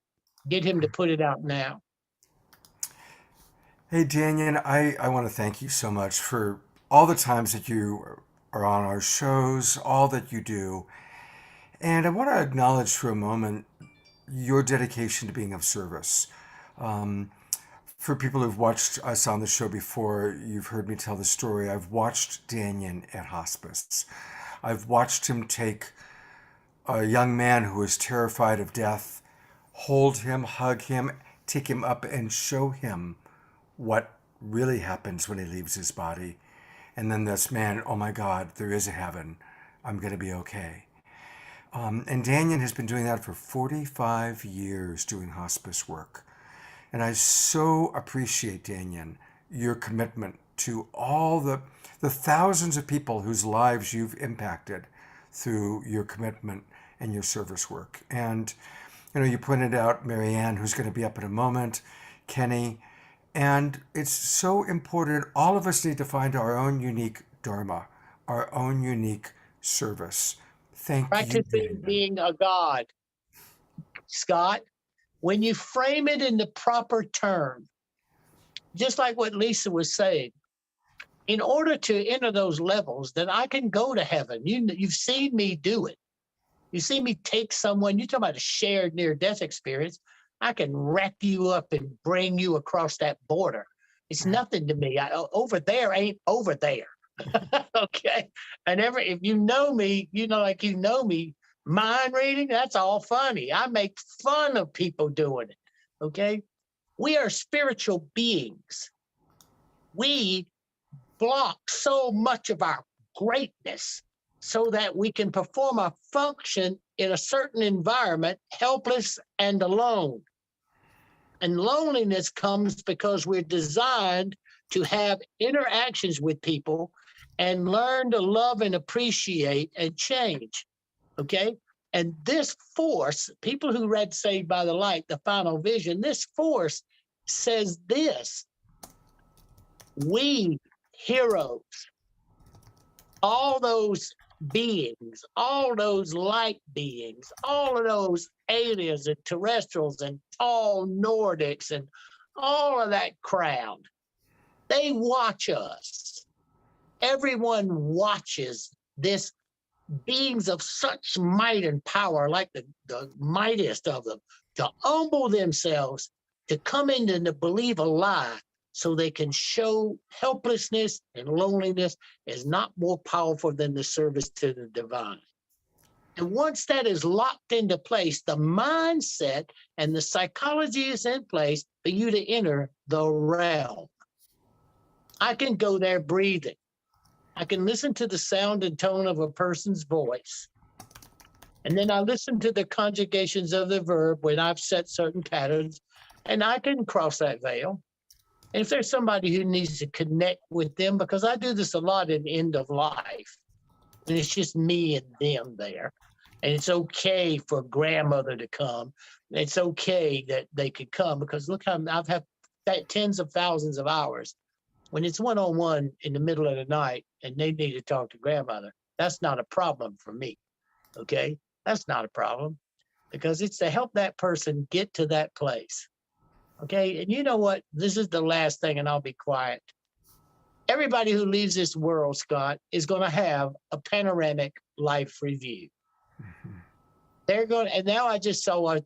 get him to put it out now. Hey, Daniel, I want to thank you so much for all the times that you are on our shows, all that you do. And I want to acknowledge for a moment your dedication to being of service. For people who've watched us on the show before, you've heard me tell the story. I've watched Daniel at hospice. I've watched him take a young man who is terrified of death, hold him, hug him, take him up and show him what really happens when he leaves his body. And then this man, oh my God, there is a heaven. I'm going to be okay. And Daniel has been doing that for 45 years, doing hospice work. And I so appreciate, Daniel, your commitment to all the thousands of people whose lives you've impacted through your commitment and your service work. And, you pointed out Marianne, who's going to be up in a moment, Kenny, and it's so important. All of us need to find our own unique dharma, our own unique service. Thank you. Practicing being a God. Scott, when you frame it in the proper term, just like what Lisa was saying, in order to enter those levels, then I can go to heaven. You've seen me do it. You see me take someone, you talk about a shared near-death experience, I can wrap you up and bring you across that border. It's nothing to me. Over there ain't over there. Okay? And if you know me, like you know me, mind reading, that's all funny. I make fun of people doing it. Okay? We are spiritual beings. We block so much of our greatness so that we can perform a function in a certain environment, helpless and alone. And loneliness comes because we're designed to have interactions with people and learn to love and appreciate and change. Okay? And this force, people who read Saved by the Light, the final vision, this force says this: we heroes, all those beings, all those light beings, all of those aliens and terrestrials and tall Nordics and all of that crowd, they watch us. Everyone watches this beings of such might and power, like the mightiest of them, to humble themselves, to come in and to believe a lie so they can show helplessness and loneliness is not more powerful than the service to the divine. And once that is locked into place, the mindset and the psychology is in place for you to enter the realm. I can go there breathing. I can listen to the sound and tone of a person's voice. And then I listen to the conjugations of the verb when I've set certain patterns, and I can cross that veil. And if there's somebody who needs to connect with them, because I do this a lot in end of life, and it's just me and them there. And it's okay for grandmother to come. It's okay that they could come, because look how I've had tens of thousands of hours. When it's one-on-one in the middle of the night and they need to talk to grandmother, that's not a problem for me, okay? That's not a problem, because it's to help that person get to that place, okay? And you know what? This is the last thing, and I'll be quiet. Everybody who leaves this world, Scott, is going to have a panoramic life review. They're going, and now I just saw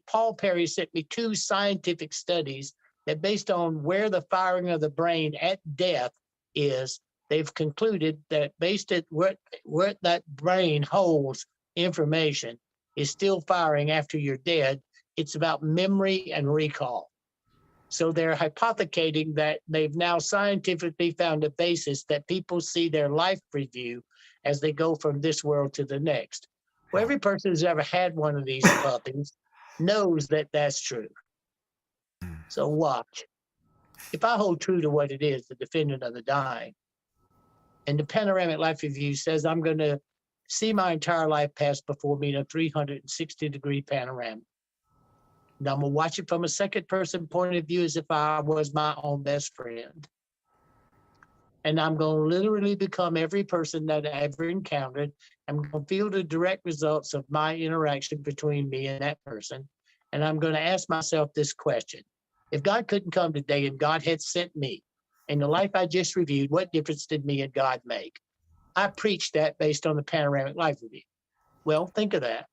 Paul Perry sent me 2 scientific studies that, based on where the firing of the brain at death is, they've concluded that based at where that brain holds information is still firing after you're dead. It's about memory and recall. So they're hypothecating that they've now scientifically found a basis that people see their life review as they go from this world to the next. Well, every person who's ever had one of these puppies knows that that's true. So watch. If I hold true to what it is, the defendant of the dying, and the panoramic life review says I'm going to see my entire life pass before me in a 360-degree panorama. And I'm going to watch it from a second-person point of view as if I was my own best friend. And I'm going to literally become every person that I ever encountered. I'm going to feel the direct results of my interaction between me and that person. And I'm going to ask myself this question. If God couldn't come today and God had sent me, in the life I just reviewed, what difference did me and God make? I preached that based on the panoramic life review. Well, think of that.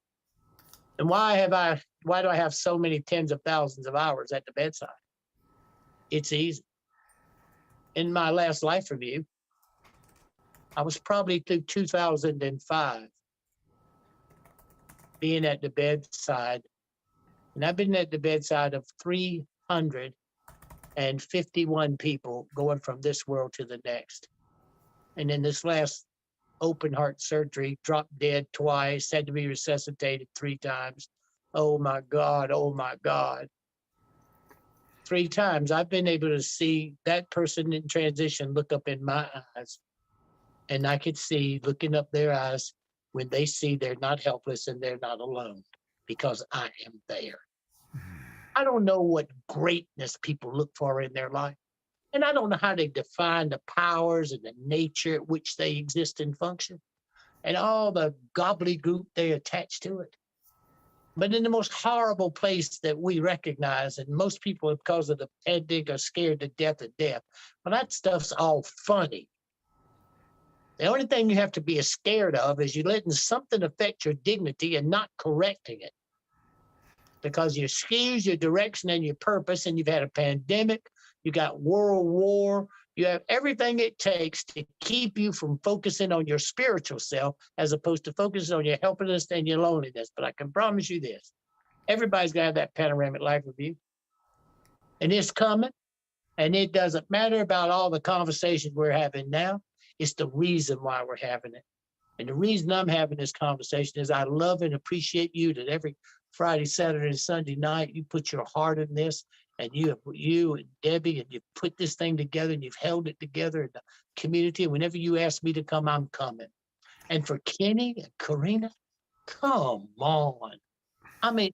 And why do I have so many tens of thousands of hours at the bedside? It's easy. In my last life review, I was probably through 2005 being at the bedside. And I've been at the bedside of 351 people going from this world to the next. And in this last open heart surgery, dropped dead twice, had to be resuscitated 3 times. Oh my God, oh my God. 3 times I've been able to see that person in transition look up in my eyes. And I could see looking up their eyes when they see they're not helpless and they're not alone, because I am there. I don't know what greatness people look for in their life. And I don't know how they define the powers and the nature at which they exist and function, and all the gobbledygook they attach to it. But in the most horrible place that we recognize, and most people, because of the pandemic, are scared to death of death. Well, that stuff's all funny. The only thing you have to be scared of is you letting something affect your dignity and not correcting it. Because you excuse your direction and your purpose, and you've had a pandemic, you got world war, you have everything it takes to keep you from focusing on your spiritual self as opposed to focusing on your helplessness and your loneliness. But I can promise you this, everybody's got to have that panoramic life review. And it's coming, and it doesn't matter about all the conversations we're having now. It's the reason why we're having it. And the reason I'm having this conversation is I love and appreciate you, that every Friday, Saturday, and Sunday night, you put your heart in this, and you and Debbie, and you put this thing together, and you've held it together in the community. And whenever you ask me to come, I'm coming. And for Kenny and Karina, come on. I mean,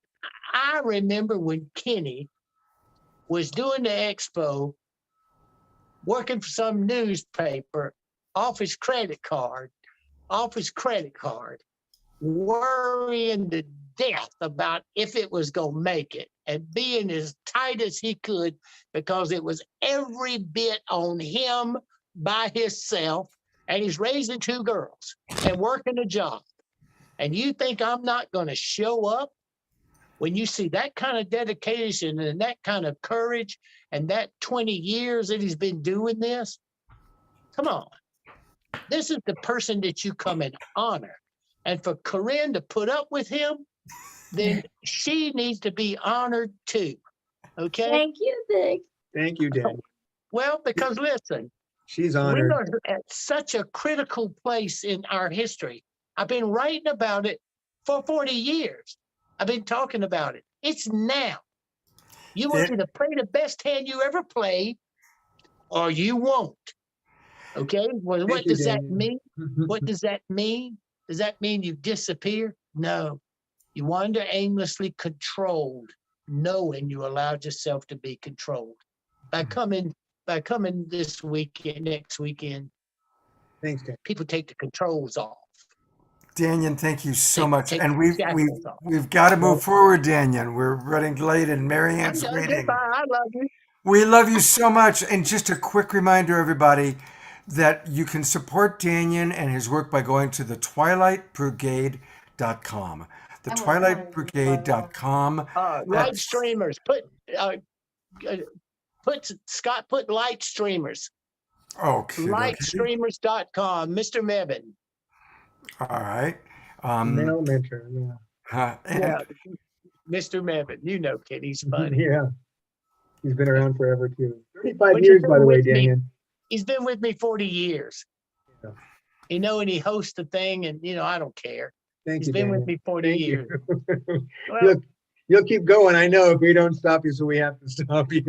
I remember when Kenny was doing the expo, working for some newspaper, off his credit card, worrying to death about if it was going to make it, and being as tight as he could, because it was every bit on him by himself, and he's raising 2 girls and working a job. And you think I'm not going to show up when you see that kind of dedication and that kind of courage and that 20 years that he's been doing this, come on. This is the person that you come and honor. And for Corinne to put up with him, then she needs to be honored too. Okay? Thank you, Dick. Thank you, Dan. Well, because listen, She's we honored. are at such a critical place in our history. I've been writing about it for 40 years. I've been talking about it. It's now. You want Yeah. to play the best hand you ever played, or you won't. Okay? Well, what you, does that Daniel. mean? What does that mean? Does that mean you disappear? No. You wander aimlessly controlled, knowing you allowed yourself to be controlled. By coming this weekend, next weekend, Thanks, Dan. people take the controls off. Daniel, thank you so Take- much. take And the we've shackles off. got to move forward, Daniel. We're running late and I'm Marianne's done. waiting. Goodbye. I love you. We love you so much. And just a quick reminder, everybody, that you can support Daniel and his work by going to the twilightbrigade.com. The twilightbrigade.com. Light streamers. Scott put light streamers. Okay. Lightstreamers.com. Mr. Mevin. All right. Male mentor, yeah. Yeah. Mr. Mevin. You know, kid, he's funny. Yeah. He's been around forever too. 35 But he's years, been by the way, with me. Daniel. He's been with me 40 years. Yeah. And he hosts the thing, and I don't care. Thank He's you, been Daniel. with me 40 Thank years. you. Well, You'll keep going. I know if we don't stop you, so we have to stop you.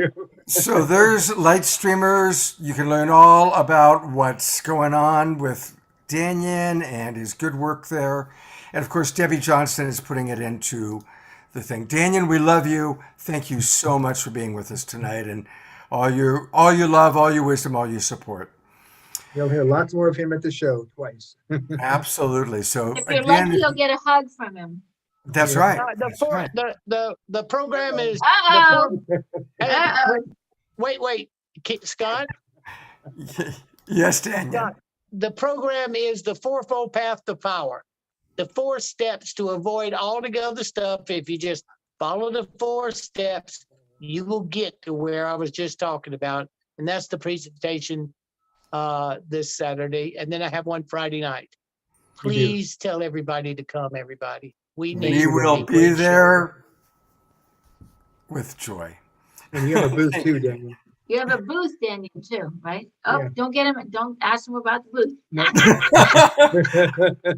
So there's light streamers. You can learn all about what's going on with Daniel and his good work there. And of course, Debbie Johnston is putting it into the thing. Daniel, we love you. Thank you so much for being with us tonight and all your love, all your wisdom, all your support. You'll hear lots more of him at the show twice. Absolutely. So If you're again, lucky, you'll get a hug from him. that's right. the program is. Uh-oh. Hey, Uh-oh. wait, Scott. Yes, Daniel. Scott, the program is the fourfold path to power. The 4 steps to avoid all the other stuff. If you just follow the 4 steps, you will get to where I was just talking about. And that's the presentation this Saturday. And then I have one Friday night. Please tell everybody to come, everybody. We will be there with joy. And you have a booth too, Daniel. You have a booth, Daniel, too, right? Oh, Yeah. don't ask him about the booth.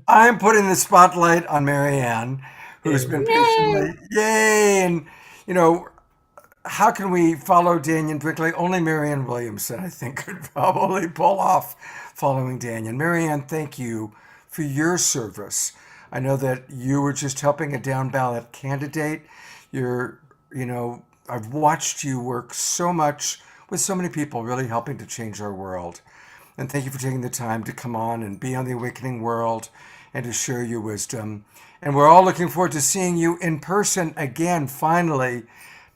I'm putting the spotlight on Marianne, who's been patiently, yay! And, how can we follow Daniel Brinkley? Only Marianne Williamson, I think, could probably pull off following Daniel. Marianne, thank you for your service. I know that you were just helping a down ballot candidate. I've watched you work so much with so many people, really helping to change our world. And thank you for taking the time to come on and be on the Awakening World and to share your wisdom. And we're all looking forward to seeing you in person again, finally,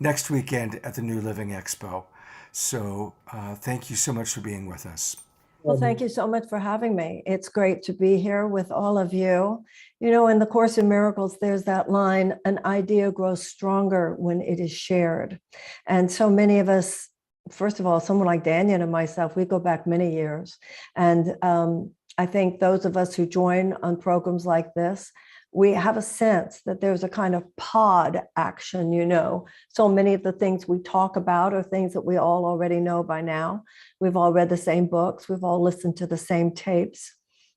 next weekend at the New Living Expo. So thank you so much for being with us. Well, thank you so much for having me. It's great to be here with all of you. In the Course in Miracles, there's that line, an idea grows stronger when it is shared. And so many of us, first of all, someone like Daniel and myself, we go back many years. And I think those of us who join on programs like this, we have a sense that there's a kind of pod action, So many of the things we talk about are things that we all already know by now. We've all read the same books. We've all listened to the same tapes,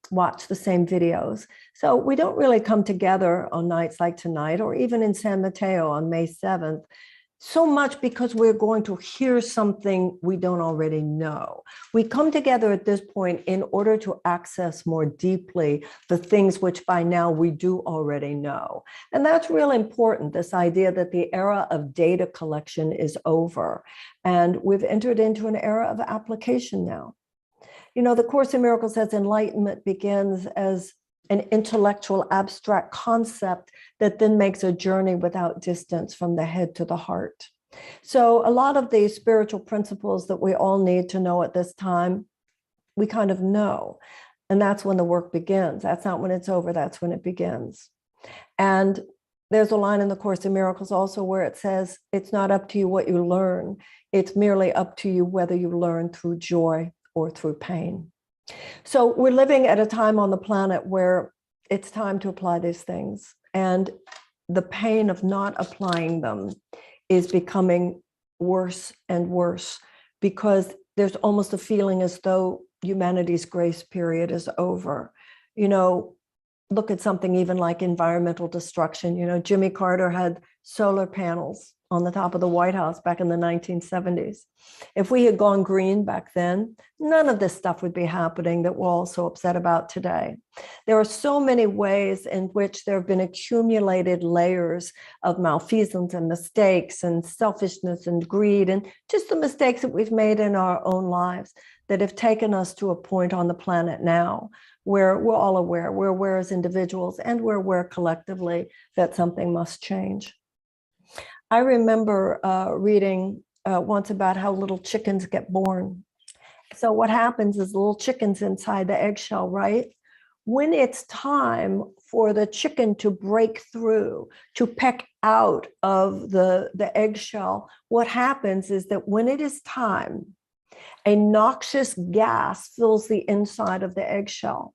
watched the same videos. So we don't really come together on nights like tonight, or even in San Mateo on May 7th, so much because we're going to hear something we don't already know. We come together at this point in order to access more deeply the things which by now we do already know. And that's really important, this idea that the era of data collection is over. And we've entered into an era of application now. The Course in Miracles says enlightenment begins as an intellectual abstract concept that then makes a journey without distance from the head to the heart. So a lot of these spiritual principles that we all need to know at this time, we kind of know. And that's when the work begins. That's not when it's over, that's when it begins. And there's a line in the Course in Miracles also where it says, it's not up to you what you learn. It's merely up to you whether you learn through joy or through pain. So we're living at a time on the planet where it's time to apply these things. And the pain of not applying them is becoming worse and worse, because there's almost a feeling as though humanity's grace period is over. You know, look at something even like environmental destruction. You know, Jimmy Carter had solar panels on the top of the White House back in the 1970s. If we had gone green back then, none of this stuff would be happening that we're all so upset about today. There are so many ways in which there have been accumulated layers of malfeasance and mistakes and selfishness and greed and just the mistakes that we've made in our own lives that have taken us to a point on the planet now where we're all aware, we're aware as individuals and we're aware collectively that something must change. I remember reading once about how little chickens get born. So what happens is little chickens inside the eggshell, right? When it's time for the chicken to break through, to peck out of the eggshell, what happens is that when it is time, a noxious gas fills the inside of the eggshell.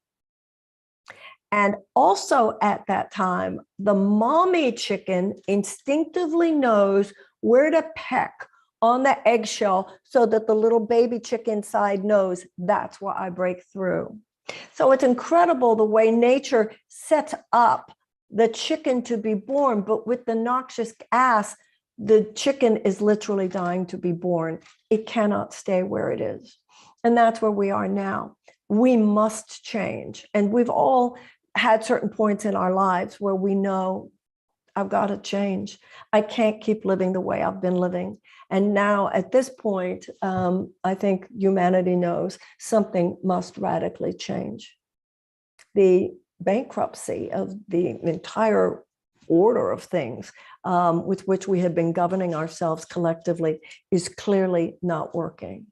And also at that time, the mommy chicken instinctively knows where to peck on the eggshell so that the little baby chicken inside knows that's where I break through. So it's incredible the way nature sets up the chicken to be born, but with the noxious gas, the chicken is literally dying to be born. It cannot stay where it is. And that's where we are now. We must change. And we've all had certain points in our lives where we know, I've got to change. I can't keep living the way I've been living. And now at this point, I think humanity knows something must radically change. The bankruptcy of the entire order of things with which we have been governing ourselves collectively is clearly not working.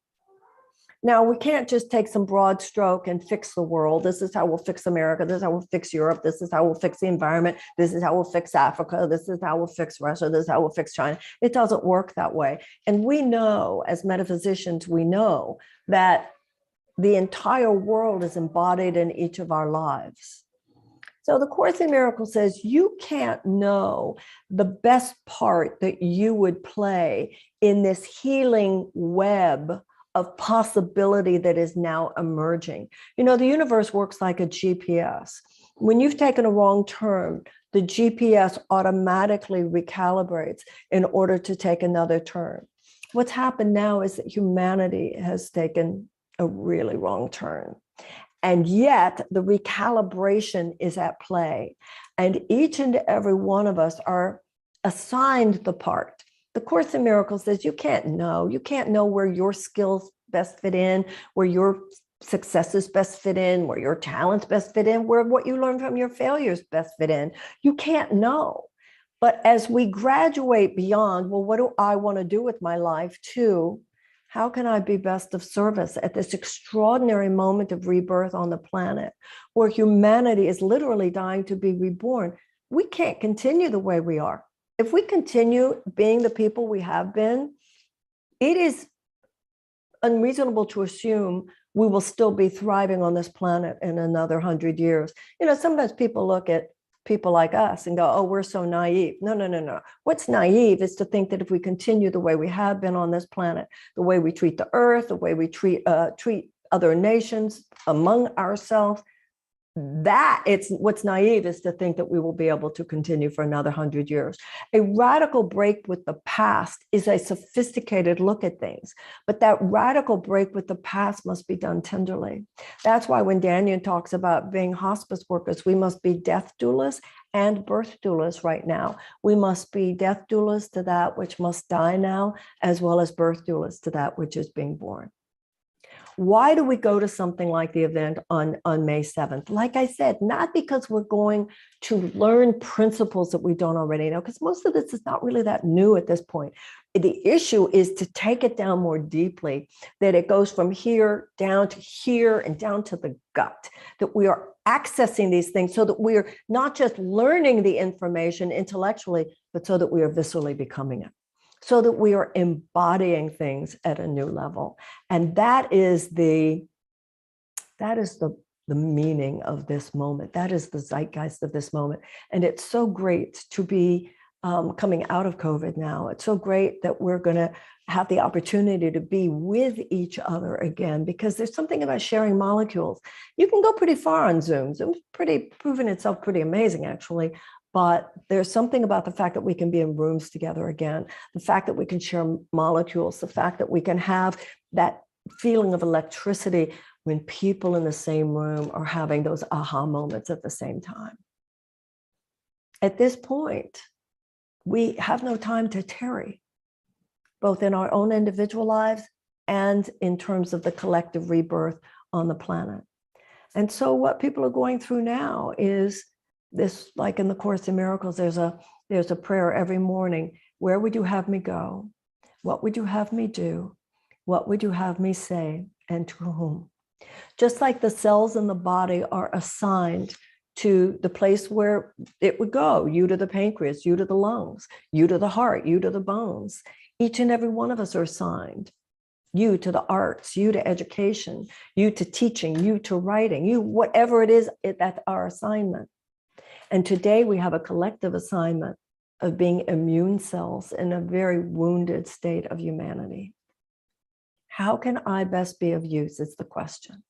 Now, we can't just take some broad stroke and fix the world. This is how we'll fix America. This is how we'll fix Europe. This is how we'll fix the environment. This is how we'll fix Africa. This is how we'll fix Russia. This is how we'll fix China. It doesn't work that way. And we know, as metaphysicians, we know that the entire world is embodied in each of our lives. So the Course in Miracles says you can't know the best part that you would play in this healing web of possibility that is now emerging. You know, the universe works like a GPS. When you've taken a wrong turn, the GPS automatically recalibrates in order to take another turn. What's happened now is that humanity has taken a really wrong turn. And yet the recalibration is at play. And each and every one of us are assigned the part. The Course in Miracles says you can't know where your skills best fit in, where your successes best fit in, where your talents best fit in, where what you learn from your failures best fit in. You can't know. But as we graduate beyond, well, what do I want to do with my life too? How can I be best of service at this extraordinary moment of rebirth on the planet where humanity is literally dying to be reborn? We can't continue the way we are. If we continue being the people we have been, it is unreasonable to assume we will still be thriving on this planet in another 100 years. You know, sometimes people look at people like us and go, oh, we're so naive. No. What's naive is to think that if we continue the way we have been on this planet, the way we treat the earth, the way we treat other nations, among ourselves, what's naive is to think that we will be able to continue for another 100 years. A radical break with the past is a sophisticated look at things, but that radical break with the past must be done tenderly. That's why when Daniel talks about being hospice workers, we must be death doulas and birth doulas right now. We must be death doulas to that which must die now, as well as birth doulas to that which is being born. Why do we go to something like the event on May 7th? Like I said, not because we're going to learn principles that we don't already know, because most of this is not really that new at this point. The issue is to take it down more deeply, that it goes from here down to here and down to the gut, that we are accessing these things so that we are not just learning the information intellectually, but so that we are viscerally becoming it, so that we are embodying things at a new level. And that is the meaning of this moment. That is the zeitgeist of this moment. And it's so great to be coming out of COVID now. It's so great that we're going to have the opportunity to be with each other again, because there's something about sharing molecules. You can go pretty far on Zoom. Zoom's proven itself pretty amazing, actually. But there's something about the fact that we can be in rooms together again, the fact that we can share molecules, the fact that we can have that feeling of electricity when people in the same room are having those aha moments at the same time. At this point, we have no time to tarry, both in our own individual lives and in terms of the collective rebirth on the planet. And so what people are going through now is this, like in the Course in Miracles, there's a prayer every morning. Where would you have me go? What would you have me do? What would you have me say? And to whom? Just like the cells in the body are assigned to the place where it would go, you to the pancreas, you to the lungs, you to the heart, you to the bones. Each and every one of us are assigned. You to the arts, you to education, you to teaching, you to writing, you, whatever it is, that's our assignment. And today we have a collective assignment of being immune cells in a very wounded state of humanity. How can I best be of use is the question.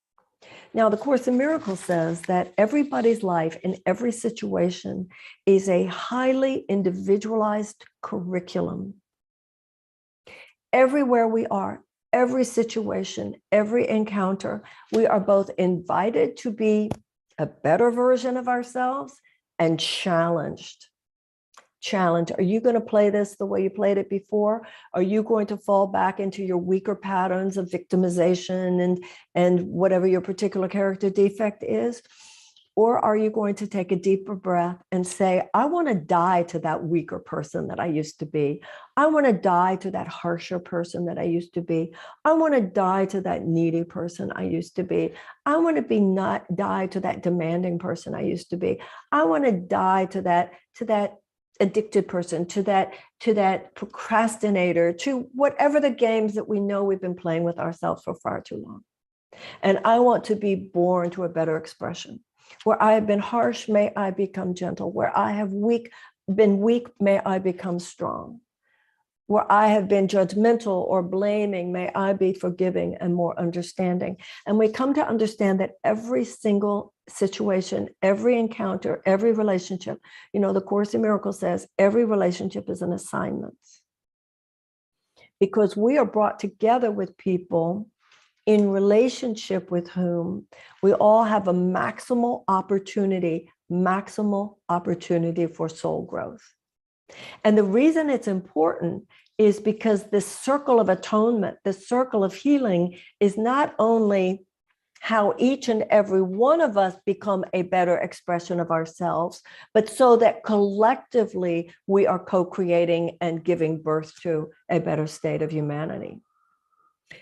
Now, the Course in Miracles says that everybody's life in every situation is a highly individualized curriculum. Everywhere we are, every situation, every encounter, we are both invited to be a better version of ourselves and challenged. Challenge. Are you going to play this the way you played it before? Are you going to fall back into your weaker patterns of victimization and whatever your particular character defect is? Or are you going to take a deeper breath and say, I want to die to that weaker person that I used to be. I want to die to that harsher person that I used to be. I want to die to that needy person I used to be. I want to die to that demanding person I used to be. I want to die to that addicted person, to that procrastinator, to whatever the games that we know we've been playing with ourselves for far too long. And I want to be born to a better expression. Where I have been harsh, may I become gentle. Where I have been weak, may I become strong. Where I have been judgmental or blaming, may I be forgiving and more understanding. And we come to understand that every single situation, every encounter, every relationship, the Course in Miracles says every relationship is an assignment. Because we are brought together with people in relationship with whom we all have a maximal opportunity for soul growth. And the reason it's important is because this circle of atonement, this circle of healing is not only how each and every one of us become a better expression of ourselves, but so that collectively we are co-creating and giving birth to a better state of humanity.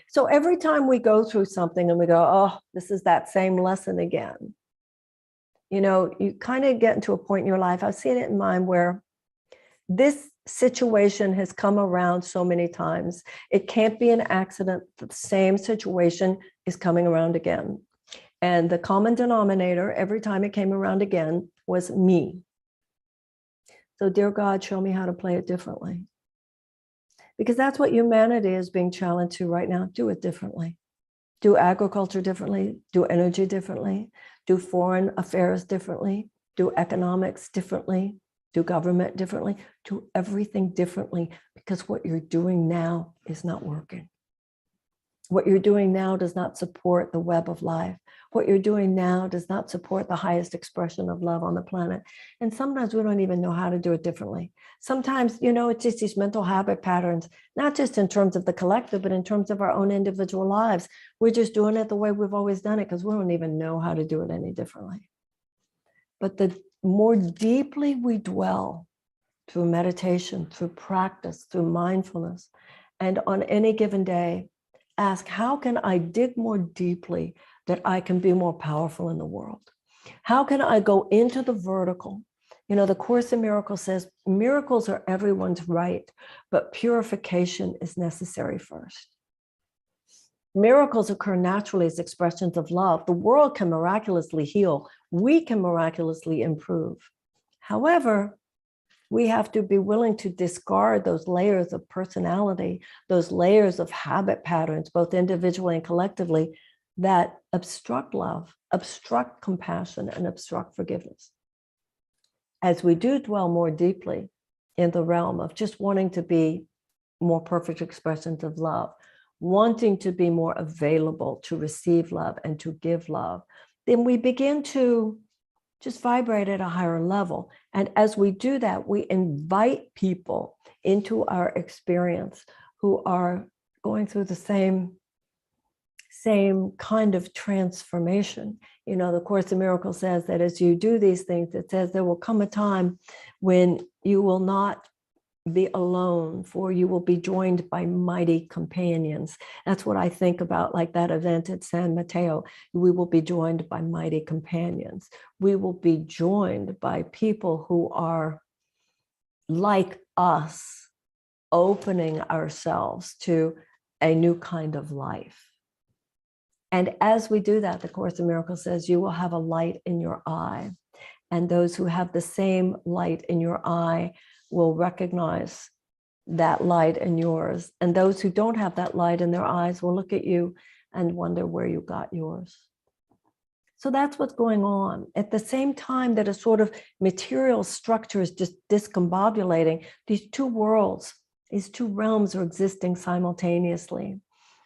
So every time we go through something and we go, oh, this is that same lesson again, you kind of get into a point in your life, I've seen it in mine, where this situation has come around so many times. It can't be an accident. The same situation is coming around again. And the common denominator every time it came around again was me. So dear God, show me how to play it differently. Because that's what humanity is being challenged to right now. Do it differently. Do agriculture differently. Do energy differently. Do foreign affairs differently. Do economics differently. Do government differently. Do everything differently, because what you're doing now is not working. What you're doing now does not support the web of life. What you're doing now does not support the highest expression of love on the planet. And sometimes we don't even know how to do it differently. Sometimes, it's just these mental habit patterns, not just in terms of the collective, but in terms of our own individual lives. We're just doing it the way we've always done it because we don't even know how to do it any differently. But the more deeply we dwell through meditation, through practice, through mindfulness, and on any given day, ask, how can I dig more deeply that I can be more powerful in the world? How can I go into the vertical? The Course in Miracles says miracles are everyone's right, but purification is necessary first. Miracles occur naturally as expressions of love. The world can miraculously heal. We can miraculously improve. However, we have to be willing to discard those layers of personality, those layers of habit patterns, both individually and collectively, that obstruct love, obstruct compassion, and obstruct forgiveness. As we do dwell more deeply in the realm of just wanting to be more perfect expressions of love, wanting to be more available to receive love and to give love, then we begin to just vibrate at a higher level. And as we do that, we invite people into our experience who are going through the same kind of transformation. The Course in Miracles says that as you do these things, it says there will come a time when you will not be alone, for you will be joined by mighty companions. That's what I think about, like that event at San Mateo. We will be joined by mighty companions. We will be joined by people who are like us, opening ourselves to a new kind of life. And as we do that, the Course in Miracles says you will have a light in your eye. And those who have the same light in your eye will recognize that light in yours. And those who don't have that light in their eyes will look at you and wonder where you got yours. So that's what's going on. At the same time that a sort of material structure is just discombobulating, these two worlds, these two realms are existing simultaneously.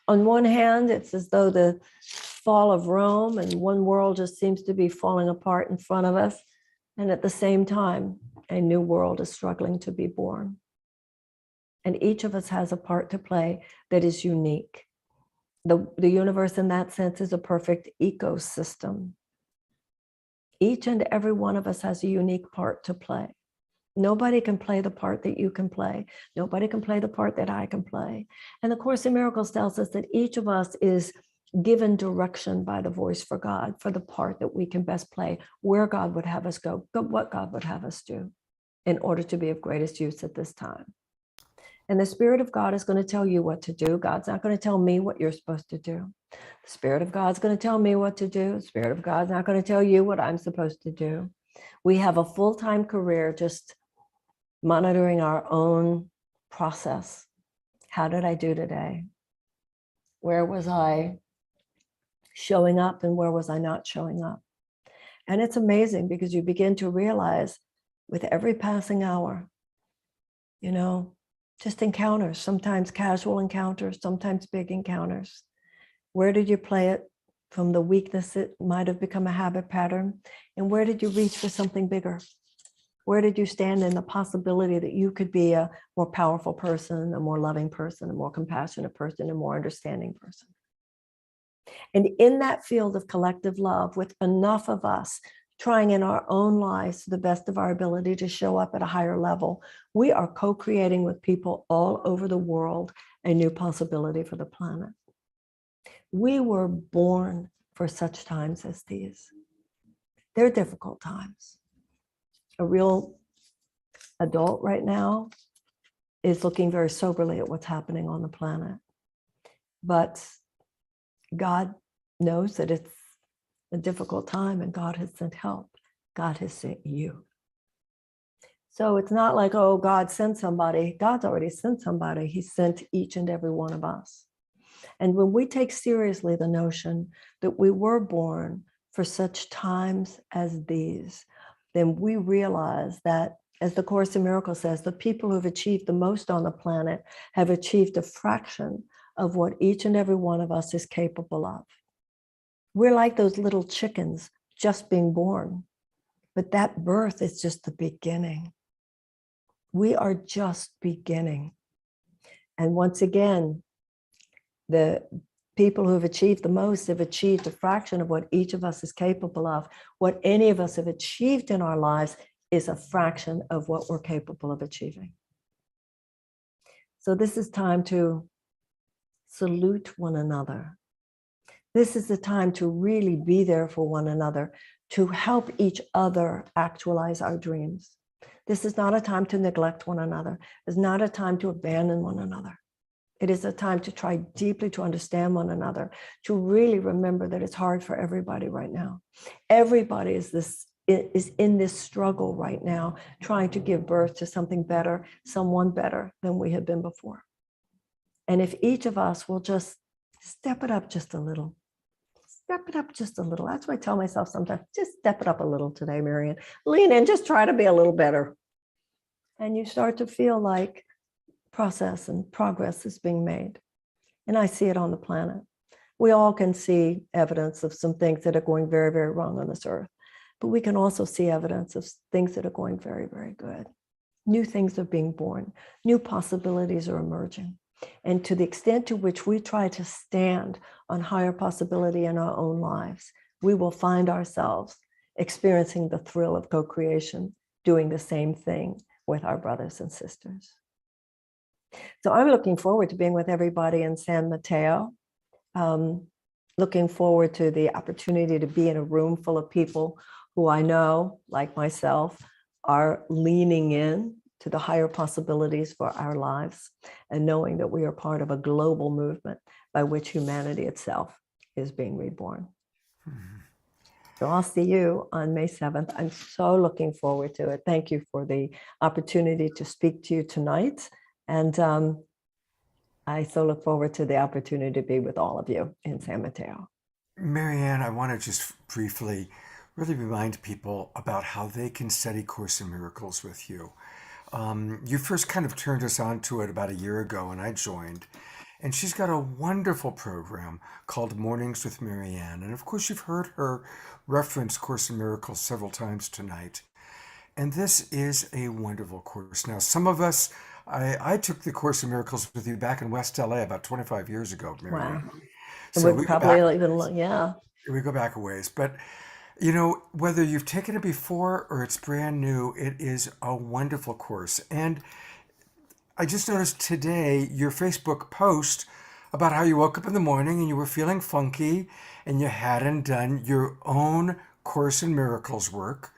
On one hand, it's as though the fall of Rome and one world just seems to be falling apart in front of us. And at the same time, a new world is struggling to be born. And each of us has a part to play that is unique. The universe in that sense is a perfect ecosystem. Each and every one of us has a unique part to play. Nobody can play the part that you can play. Nobody can play the part that I can play. And the Course in Miracles tells us that each of us is given direction by the voice for God for the part that we can best play, where God would have us go, what God would have us do in order to be of greatest use at this time. And the Spirit of God is going to tell you what to do. God's not going to tell me what you're supposed to do. The Spirit of God's going to tell me what to do. The Spirit of God's not going to tell you what I'm supposed to do. We have a full-time career just monitoring our own process. How did I do today? Where was I showing up and where was I not showing up? And it's amazing because you begin to realize with every passing hour, just encounters, sometimes casual encounters, sometimes big encounters. Where did you play it from the weakness that might have become a habit pattern? And where did you reach for something bigger? Where did you stand in the possibility that you could be a more powerful person, a more loving person, a more compassionate person, a more understanding person? And in that field of collective love, with enough of us trying in our own lives to the best of our ability to show up at a higher level, we are co-creating with people all over the world a new possibility for the planet. We were born for such times as these. They're difficult times. A real adult right now is looking very soberly at what's happening on the planet. But God knows that it's a difficult time and God has sent help. God has sent you. So it's not like, oh, God sent somebody. God's already sent somebody. He sent each and every one of us. And when we take seriously the notion that we were born for such times as these, then we realize that As the Course in Miracles says, the people who've achieved the most on the planet have achieved a fraction of what each and every one of us is capable of. We're like those little chickens just being born, but that birth is just the beginning. We are just beginning. And once again, the people who have achieved the most have achieved a fraction of what each of us is capable of. What any of us have achieved in our lives is a fraction of what we're capable of achieving. So this is time to salute one another. This is the time to really be there for one another, to help each other actualize our dreams. This is not a time to neglect one another. It's not a time to abandon one another. It is a time to try deeply to understand one another, to really remember that it's hard for everybody right now. Everybody is in this struggle right now, trying to give birth to something better, someone better than we have been before. And if each of us will just step it up just a little, step it up just a little. That's what I tell myself sometimes, just step it up a little today, Marianne. Lean in, just try to be a little better. And you start to feel like process and progress is being made. And I see it on the planet. We all can see evidence of some things that are going very, very wrong on this earth. But we can also see evidence of things that are going very, very good. New things are being born. New possibilities are emerging. And to the extent to which we try to stand on higher possibility in our own lives, we will find ourselves experiencing the thrill of co-creation, doing the same thing with our brothers and sisters. So I'm looking forward to being with everybody in San Mateo. Looking forward to the opportunity to be in a room full of people who I know, like myself, are leaning in to the higher possibilities for our lives, and knowing that we are part of a global movement by which humanity itself is being reborn. So I'll see you on May 7th. I'm so looking forward to it. Thank you for the opportunity to speak to you tonight. And I so look forward to the opportunity to be with all of you in San Mateo. Marianne, I want to just briefly really remind people about how they can study Course in Miracles with you. You first kind of turned us on to it about a year ago, and I joined. And she's got a wonderful program called Mornings with Marianne. And of course, you've heard her reference Course in Miracles several times tonight. And this is a wonderful course. Now, some of us, I took the Course in Miracles with you back in West LA about 25 years ago, Marianne. Wow. So we probably even, yeah. We go back a ways. But, you know, whether you've taken it before or it's brand new, it is a wonderful course. And I just noticed today your Facebook post about how you woke up in the morning and you were feeling funky and you hadn't done your own Course in Miracles work.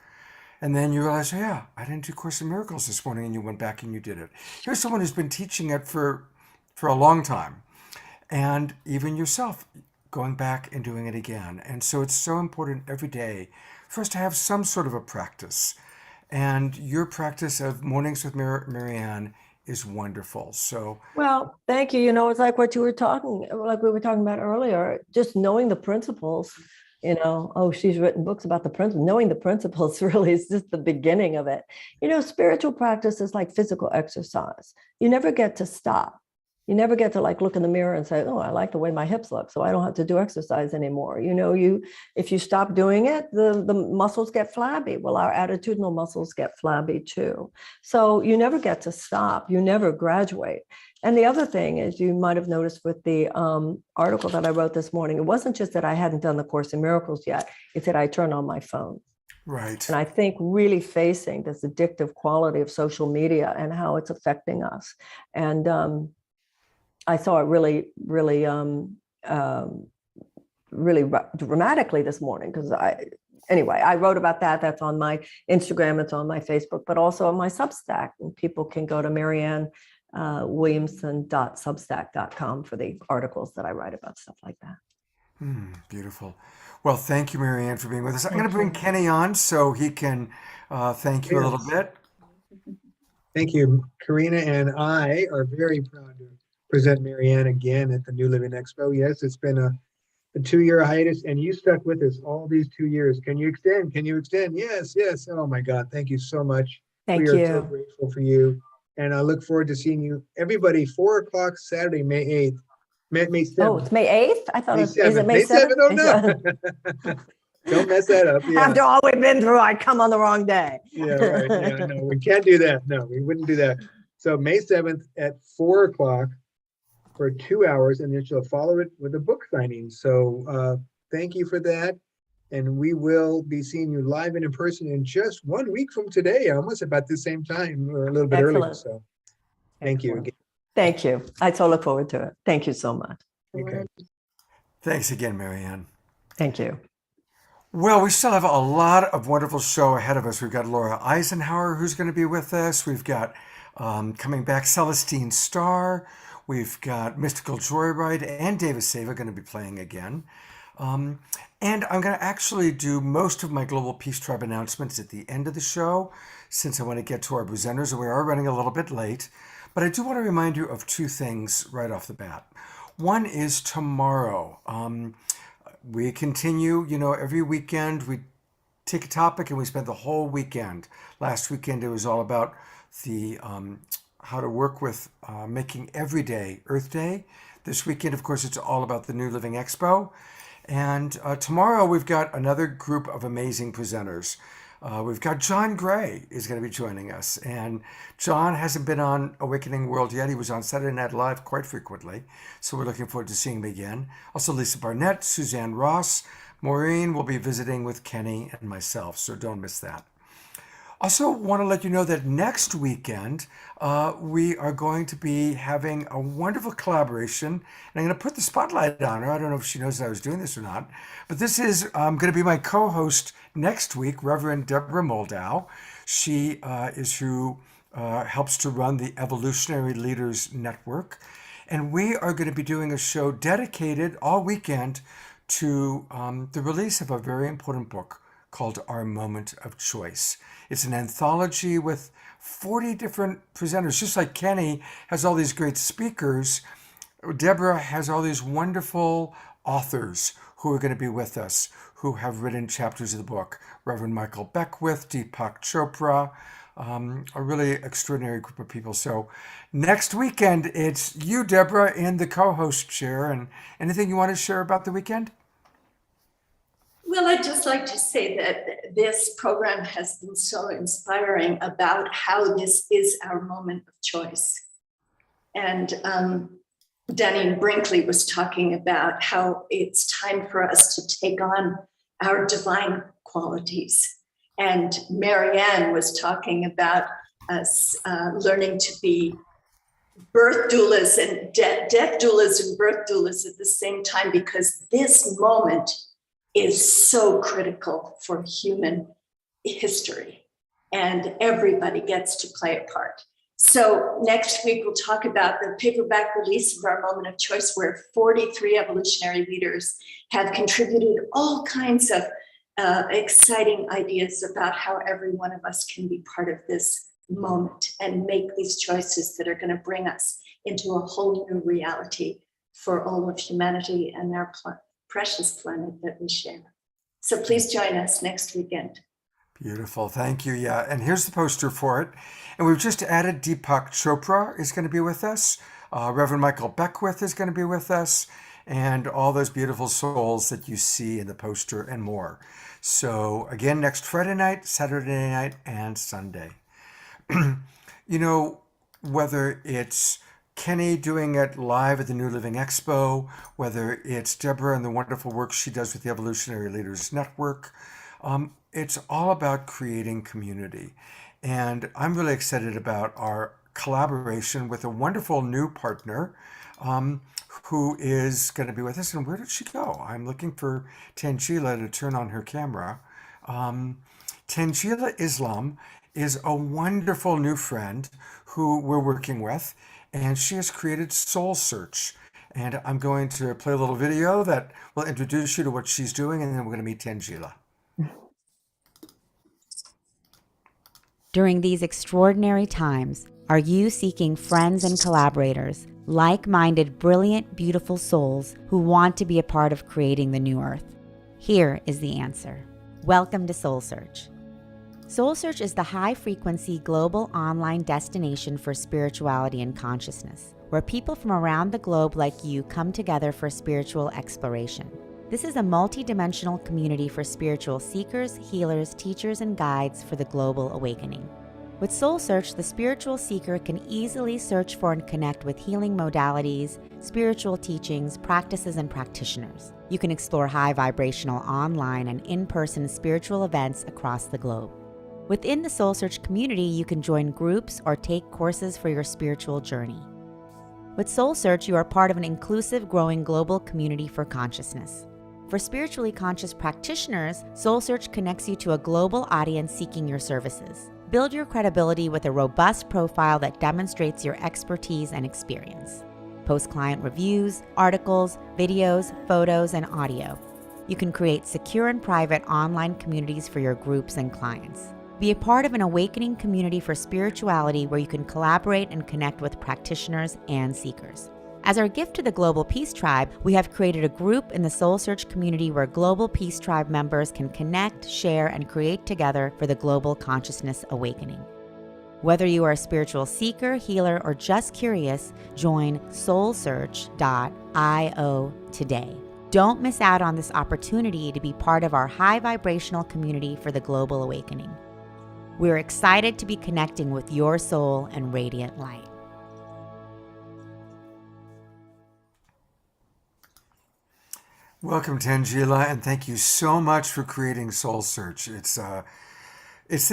And then you realize, oh, yeah, I didn't do Course in Miracles this morning, and you went back and you did it. Here's someone who's been teaching it for a long time. And even yourself going back and doing it again. And so it's so important every day for us to have some sort of a practice. And your practice of Mornings with Marianne is wonderful. So, well, thank you. You know, it's like what you were talking, like we were talking about earlier, just knowing the principles, you know, oh, she's written books about the principles. Knowing the principles really is just the beginning of it. You know, spiritual practice is like physical exercise. You never get to stop. You never get to like look in the mirror and say, oh, I like the way my hips look, so I don't have to do exercise anymore. You know, if you stop doing it, the muscles get flabby. Well, our attitudinal muscles get flabby too. So you never get to stop. You never graduate. And the other thing is, you might have noticed with the article that I wrote this morning, it wasn't just that I hadn't done the Course in Miracles yet. It's that I turned on my phone. Right. And I think really facing this addictive quality of social media and how it's affecting us. And I saw it really dramatically this morning because anyway, I wrote about that. That's on my Instagram. It's on my Facebook, but also on my Substack. And people can go to Marianne Williamson.substack.com for the articles that I write about stuff like that. Beautiful. Well, thank you, Marianne, for being with us. I'm going to bring Kenny on so he can thank you a little bit. Thank you. Karina and I are very proud to present Marianne again at the New Living Expo. Yes, it's been a 2-year hiatus, and you stuck with us all these 2 years. Can you extend? Can you extend? Yes, yes. Oh my God, thank you so much. Thank We are so you. grateful for you. And I look forward to seeing you, everybody, 4 o'clock Saturday, May 8th. May 7th. Oh, it's May 8th? I thought May it, is it 7th. May May 7th? 7th. Oh, no. Don't mess that up. Yeah. After all we've been through, I come on the wrong day. Yeah, right. Yeah, no, we can't do that. No, we wouldn't do that. So May 7th at 4 o'clock for 2 hours, and then she'll follow it with a book signing. So thank you for that. And we will be seeing you live and in person in just 1 week from today, almost about the same time or a little bit earlier. Excellent. So thank you again. Thank you. I so look forward to it. Thank you so much. Okay. Thanks again, Marianne. Thank you. Well, we still have a lot of wonderful show ahead of us. We've got Laura Eisenhower, who's going to be with us. We've got coming back Celestine Star. We've got Mystical Joyride and Deva Seva going to be playing again. And I'm going to actually do most of my Global Peace Tribe announcements at the end of the show, since I want to get to our presenters, and we are running a little bit late. But I do want to remind you of 2 things right off the bat. One is tomorrow. We continue, every weekend we take a topic and we spend the whole weekend. Last weekend it was all about the how to work with making every day Earth Day. This weekend, of course, it's all about the New Living Expo. And tomorrow we've got another group of amazing presenters. We've got John Gray is going to be joining us. And John hasn't been on Awakening World yet. He was on Saturday Night Live quite frequently. So we're looking forward to seeing him again. Also, Lisa Barnett, Suzanne Ross, Maureen will be visiting with Kenny and myself. So don't miss that. Also want to let you know that next weekend, we are going to be having a wonderful collaboration. And I'm going to put the spotlight on her. I don't know if she knows that I was doing this or not. But this is going to be my co-host next week, Reverend Deborah Moldow. She is who helps to run the Evolutionary Leaders Network. And we are going to be doing a show dedicated all weekend to the release of a very important book called Our Moment of Choice. It's an anthology with 40 different presenters. Just like Kenny has all these great speakers, Deborah has all these wonderful authors who are going to be with us, who have written chapters of the book. Reverend Michael Beckwith, Deepak Chopra, a really extraordinary group of people. So next weekend, it's you, Deborah, in the co-host chair. And anything you want to share about the weekend? Well, I'd just like to say that this program has been so inspiring about how this is our moment of choice. And Danny Brinkley was talking about how it's time for us to take on our divine qualities. And Marianne was talking about us learning to be birth doulas and death doulas and birth doulas at the same time, because this moment is so critical for human history, and everybody gets to play a part. So next week, we'll talk about the paperback release of Our Moment of Choice, where 43 evolutionary leaders have contributed all kinds of exciting ideas about how every one of us can be part of this moment and make these choices that are going to bring us into a whole new reality for all of humanity and our precious planet that we share. So please join us next weekend. Beautiful. Thank you. Yeah. And here's the poster for it. And we've just added Deepak Chopra is going to be with us. Reverend Michael Beckwith is going to be with us. And all those beautiful souls that you see in the poster and more. So again, next Friday night, Saturday night, and Sunday. Whether it's Kenny doing it live at the New Living Expo, whether it's Deborah and the wonderful work she does with the Evolutionary Leaders Network, it's all about creating community. And I'm really excited about our collaboration with a wonderful new partner who is going to be with us. And where did she go? I'm looking for Tangela to turn on her camera. Tangela Islam is a wonderful new friend who we're working with, and she has created Soul Search. And I'm going to play a little video that will introduce you to what she's doing, and then we're going to meet Tangela. During these extraordinary times, are you seeking friends and collaborators, like-minded, brilliant, beautiful souls who want to be a part of creating the new earth? Here is the answer. Welcome to Soul Search. Soul Search is the high-frequency global online destination for spirituality and consciousness, where people from around the globe like you come together for spiritual exploration. This is a multi-dimensional community for spiritual seekers, healers, teachers, and guides for the global awakening. With Soul Search, the spiritual seeker can easily search for and connect with healing modalities, spiritual teachings, practices, and practitioners. You can explore high vibrational online and in-person spiritual events across the globe. Within the Soul Search community, you can join groups or take courses for your spiritual journey. With Soul Search, you are part of an inclusive, growing global community for consciousness. For spiritually conscious practitioners, Soul Search connects you to a global audience seeking your services. Build your credibility with a robust profile that demonstrates your expertise and experience. Post client reviews, articles, videos, photos, and audio. You can create secure and private online communities for your groups and clients. Be a part of an awakening community for spirituality where you can collaborate and connect with practitioners and seekers. As our gift to the Global Peace Tribe, we have created a group in the Soul Search community where Global Peace Tribe members can connect, share, and create together for the global consciousness awakening. Whether you are a spiritual seeker, healer, or just curious, join soulsearch.io today. Don't miss out on this opportunity to be part of our high vibrational community for the global awakening. We're excited to be connecting with your soul and radiant light. Welcome, Tangela, and thank you so much for creating Soul Search. It's the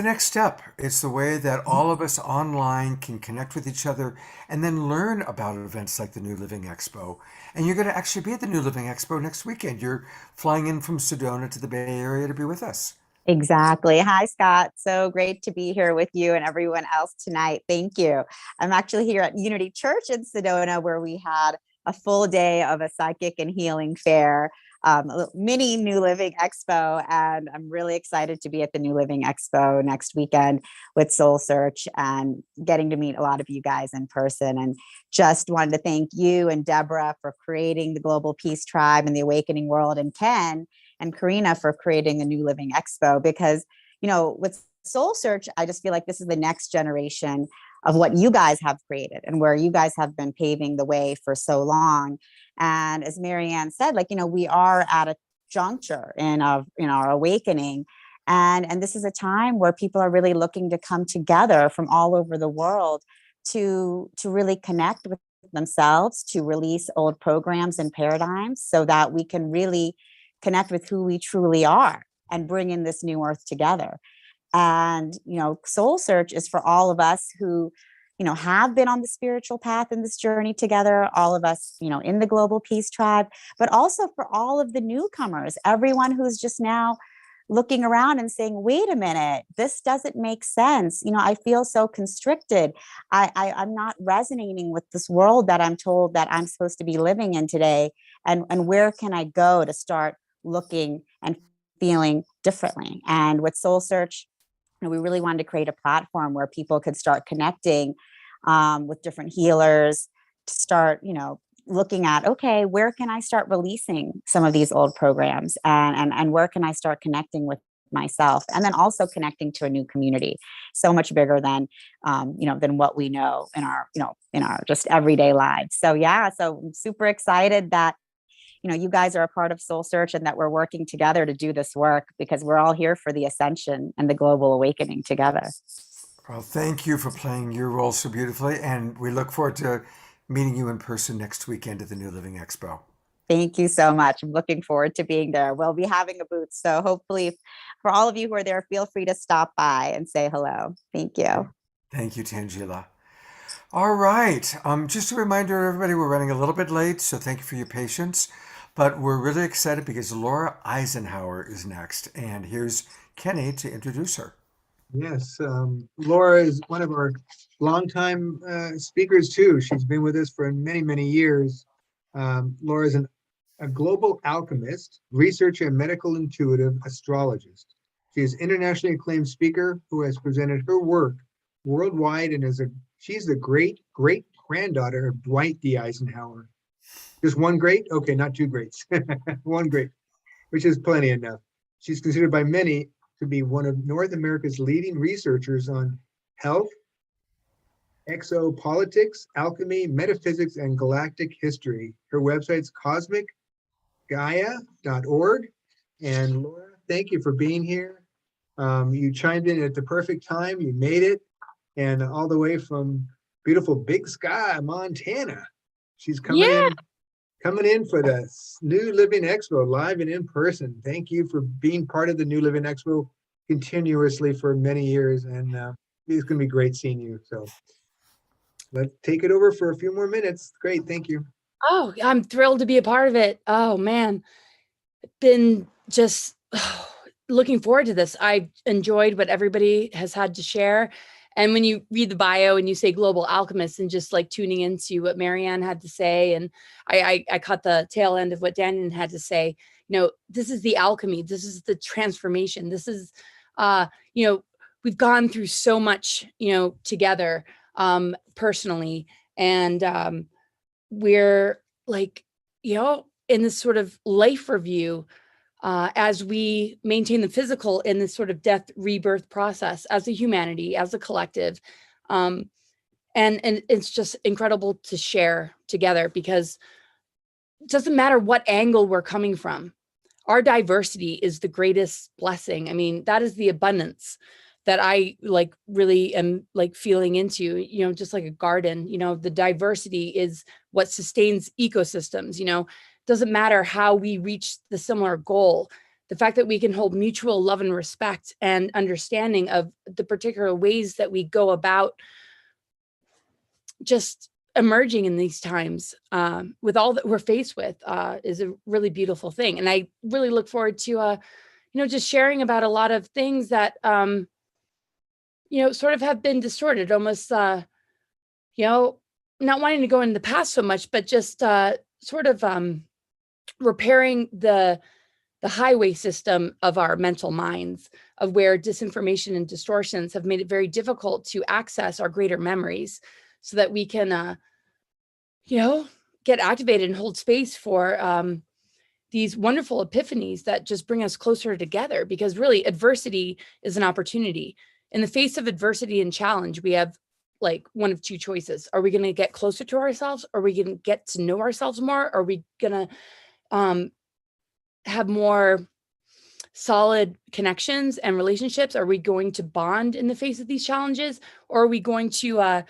next step. It's the way that all of us online can connect with each other and then learn about events like the New Living Expo. And you're going to actually be at the New Living Expo next weekend. You're flying in from Sedona to the Bay Area to be with us. Exactly. Hi, Scott. So great to be here with you and everyone else tonight. Thank you. I'm actually here at Unity Church in Sedona, where we had a full day of a psychic and healing fair, a mini New Living Expo. And I'm really excited to be at the New Living Expo next weekend with Soul Search and getting to meet a lot of you guys in person. And just wanted to thank you and Deborah for creating the Global Peace Tribe and the Awakening World, and Ken and Karina for creating the New Living Expo, because, you know, with Soul Search, I just feel like this is the next generation of what you guys have created and where you guys have been paving the way for so long. And as Marianne said, like, you know, we are at a juncture in our awakening. And this is a time where people are really looking to come together from all over the world to really connect with themselves, to release old programs and paradigms so that we can really connect with who we truly are and bring in this new earth together. And, you know, Soul Search is for all of us who, you know, have been on the spiritual path in this journey together, all of us, you know, in the Global Peace Tribe, but also for all of the newcomers, everyone who's just now looking around and saying, wait a minute, this doesn't make sense. You know, I feel so constricted. I'm not resonating with this world that I'm told that I'm supposed to be living in today. And where can I go to start looking and feeling differently? And with Soul Search, you know, we really wanted to create a platform where people could start connecting with different healers, to start, you know, looking at, okay, where can I start releasing some of these old programs, and where can I start connecting with myself, and then also connecting to a new community, so much bigger than, you know, than what we know in our, you know, in our just everyday lives. So yeah, so I'm super excited that, you know, you guys are a part of Soul Search and that we're working together to do this work, because we're all here for the ascension and the global awakening together. Well, thank you for playing your role so beautifully, and we look forward to meeting you in person next weekend at the New Living Expo. Thank you so much. I'm looking forward to being there. We'll be having a booth, so hopefully for all of you who are there, feel free to stop by and say hello. Thank you. Thank you, Tangela. All right. Just a reminder, everybody, we're running a little bit late, so thank you for your patience. But we're really excited because Laura Eisenhower is next. And here's Kenny to introduce her. Yes, Laura is one of our longtime speakers too. She's been with us for many, many years. Laura is a global alchemist, researcher, and medical intuitive astrologist. She is an internationally acclaimed speaker who has presented her work worldwide, and she's the great granddaughter of Dwight D. Eisenhower. Just one great? Okay, not two greats. One great, which is plenty enough. She's considered by many to be one of North America's leading researchers on health, exopolitics, alchemy, metaphysics, and galactic history. Her website's cosmicgaia.org. And Laura, thank you for being here. You chimed in at the perfect time. You made it. And all the way from beautiful Big Sky, Montana. She's coming in for the New Living Expo live and in person. Thank you for being part of the New Living Expo continuously for many years. And it's going to be great seeing you. So let's take it over for a few more minutes. Great. Thank you. Oh, I'm thrilled to be a part of it. Oh, man. Been just looking forward to this. I enjoyed what everybody has had to share. And when you read the bio and you say global alchemist and just like tuning into what Marianne had to say, and I caught the tail end of what Daniel had to say, this is the alchemy. This is the transformation. This is, we've gone through so much, together personally. And we're like, in this sort of life review, as we maintain the physical in this sort of death rebirth process as a humanity, as a collective. And it's just incredible to share together, because it doesn't matter what angle we're coming from. Our diversity is the greatest blessing. I mean, that is the abundance that I really am feeling into, just like a garden, the diversity is what sustains ecosystems, doesn't matter how we reach the similar goal. The fact that we can hold mutual love and respect and understanding of the particular ways that we go about just emerging in these times with all that we're faced with is a really beautiful thing. And I really look forward to, just sharing about a lot of things that, sort of have been distorted, almost, not wanting to go into the past so much, but just sort of repairing the highway system of our mental minds, of where disinformation and distortions have made it very difficult to access our greater memories, so that we can, get activated and hold space for these wonderful epiphanies that just bring us closer together. Because really, adversity is an opportunity. In the face of adversity and challenge, we have one of two choices. Are we going to get closer to ourselves? Are we going to get to know ourselves more? Are we going to have more solid connections and relationships? Are we going to bond in the face of these challenges? Or are we going to,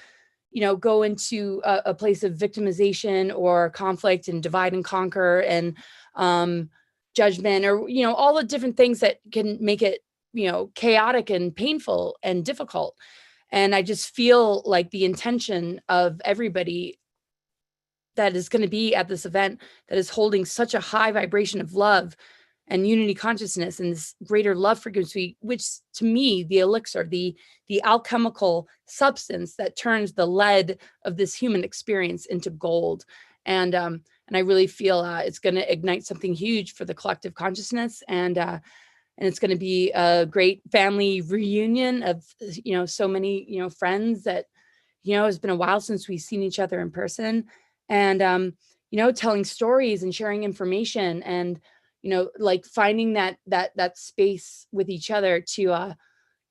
go into a place of victimization or conflict and divide and conquer and judgment, or, all the different things that can make it, chaotic and painful and difficult. And I just feel like the intention of everybody that is going to be at this event, that is holding such a high vibration of love and unity consciousness and this greater love frequency, which to me, the elixir, the alchemical substance that turns the lead of this human experience into gold. And I really feel it's going to ignite something huge for the collective consciousness. And it's going to be a great family reunion of, so many, friends that, it's been a while since we've seen each other in person. And, telling stories and sharing information and, finding that space with each other to,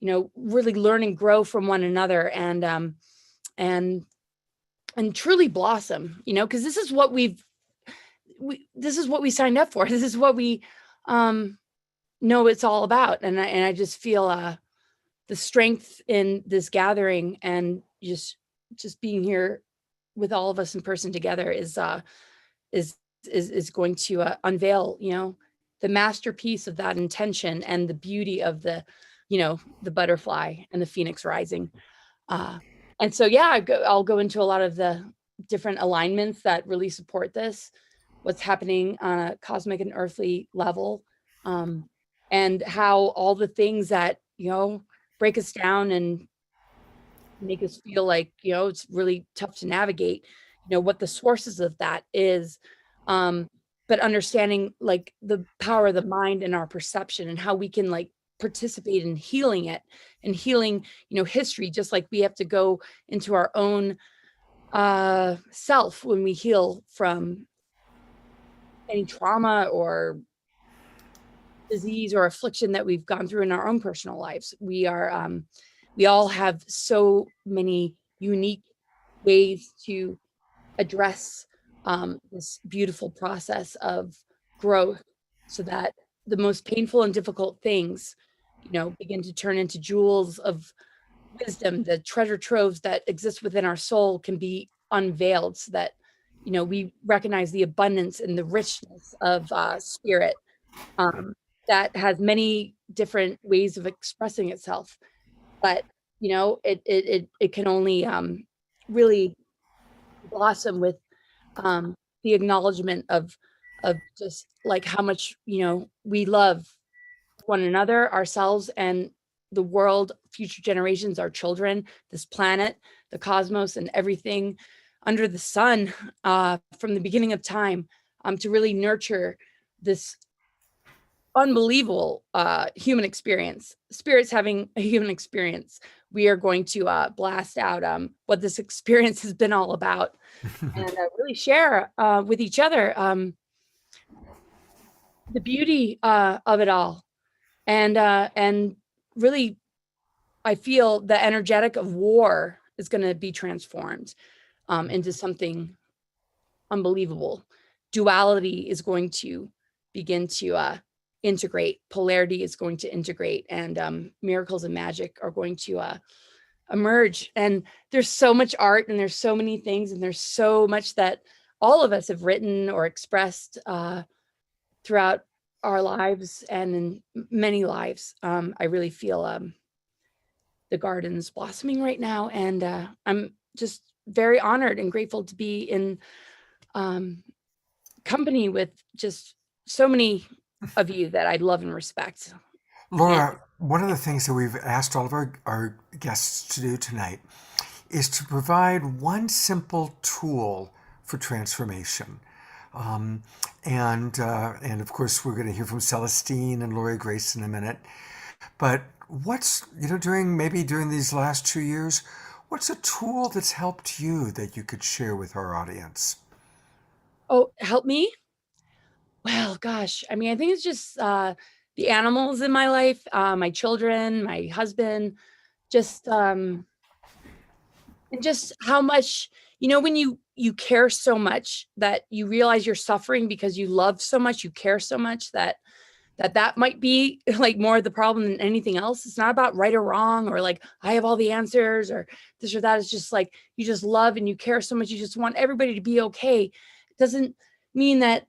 really learn and grow from one another and truly blossom, because this is what this is what we signed up for. This is what we know it's all about. And I just feel the strength in this gathering, and just being here with all of us in person together is going to unveil, the masterpiece of that intention and the beauty of the butterfly and the phoenix rising. And so, yeah, I'll go into a lot of the different alignments that really support this, what's happening on a cosmic and earthly level, and how all the things that, break us down and make us feel like, it's really tough to navigate, what the sources of that is. But understanding the power of the mind and our perception, and how we can participate in healing it and healing, history, just like we have to go into our own self when we heal from any trauma or disease or affliction that we've gone through in our own personal lives. We all have so many unique ways to address this beautiful process of growth, so that the most painful and difficult things, begin to turn into jewels of wisdom. The treasure troves that exist within our soul can be unveiled, so that we recognize the abundance and the richness of spirit, that has many different ways of expressing itself. But it can only really blossom with the acknowledgement of just like how much we love one another, ourselves, and the world, future generations, our children, this planet, the cosmos, and everything under the sun, from the beginning of time, to really nurture this unbelievable human experience. Spirits having a human experience. We are going to blast out what this experience has been all about, and really share with each other the beauty of it all. And really, I feel the energetic of war is going to be transformed into something unbelievable. Duality is going to begin to integrate. Polarity is going to integrate, and miracles and magic are going to emerge. And there's so much art, and there's so many things, and there's so much that all of us have written or expressed throughout our lives and in many lives. I really feel the gardens blossoming right now, and I'm just very honored and grateful to be in company with just so many of you that I love and respect. Laura, one of the things that we've asked all of our guests to do tonight is to provide one simple tool for transformation. And of course, we're going to hear from Celestine and Lori Grace in a minute. But what's, during these last 2 years, what's a tool that's helped you that you could share with our audience? Oh, help me? Well, gosh, I mean, I think it's just the animals in my life, my children, my husband, just and just how much, when you care so much that you realize you're suffering because you love so much, you care so much that might be like more of the problem than anything else. It's not about right or wrong, or like I have all the answers or this or that. It's just like you just love and you care so much. You just want everybody to be okay. It doesn't mean that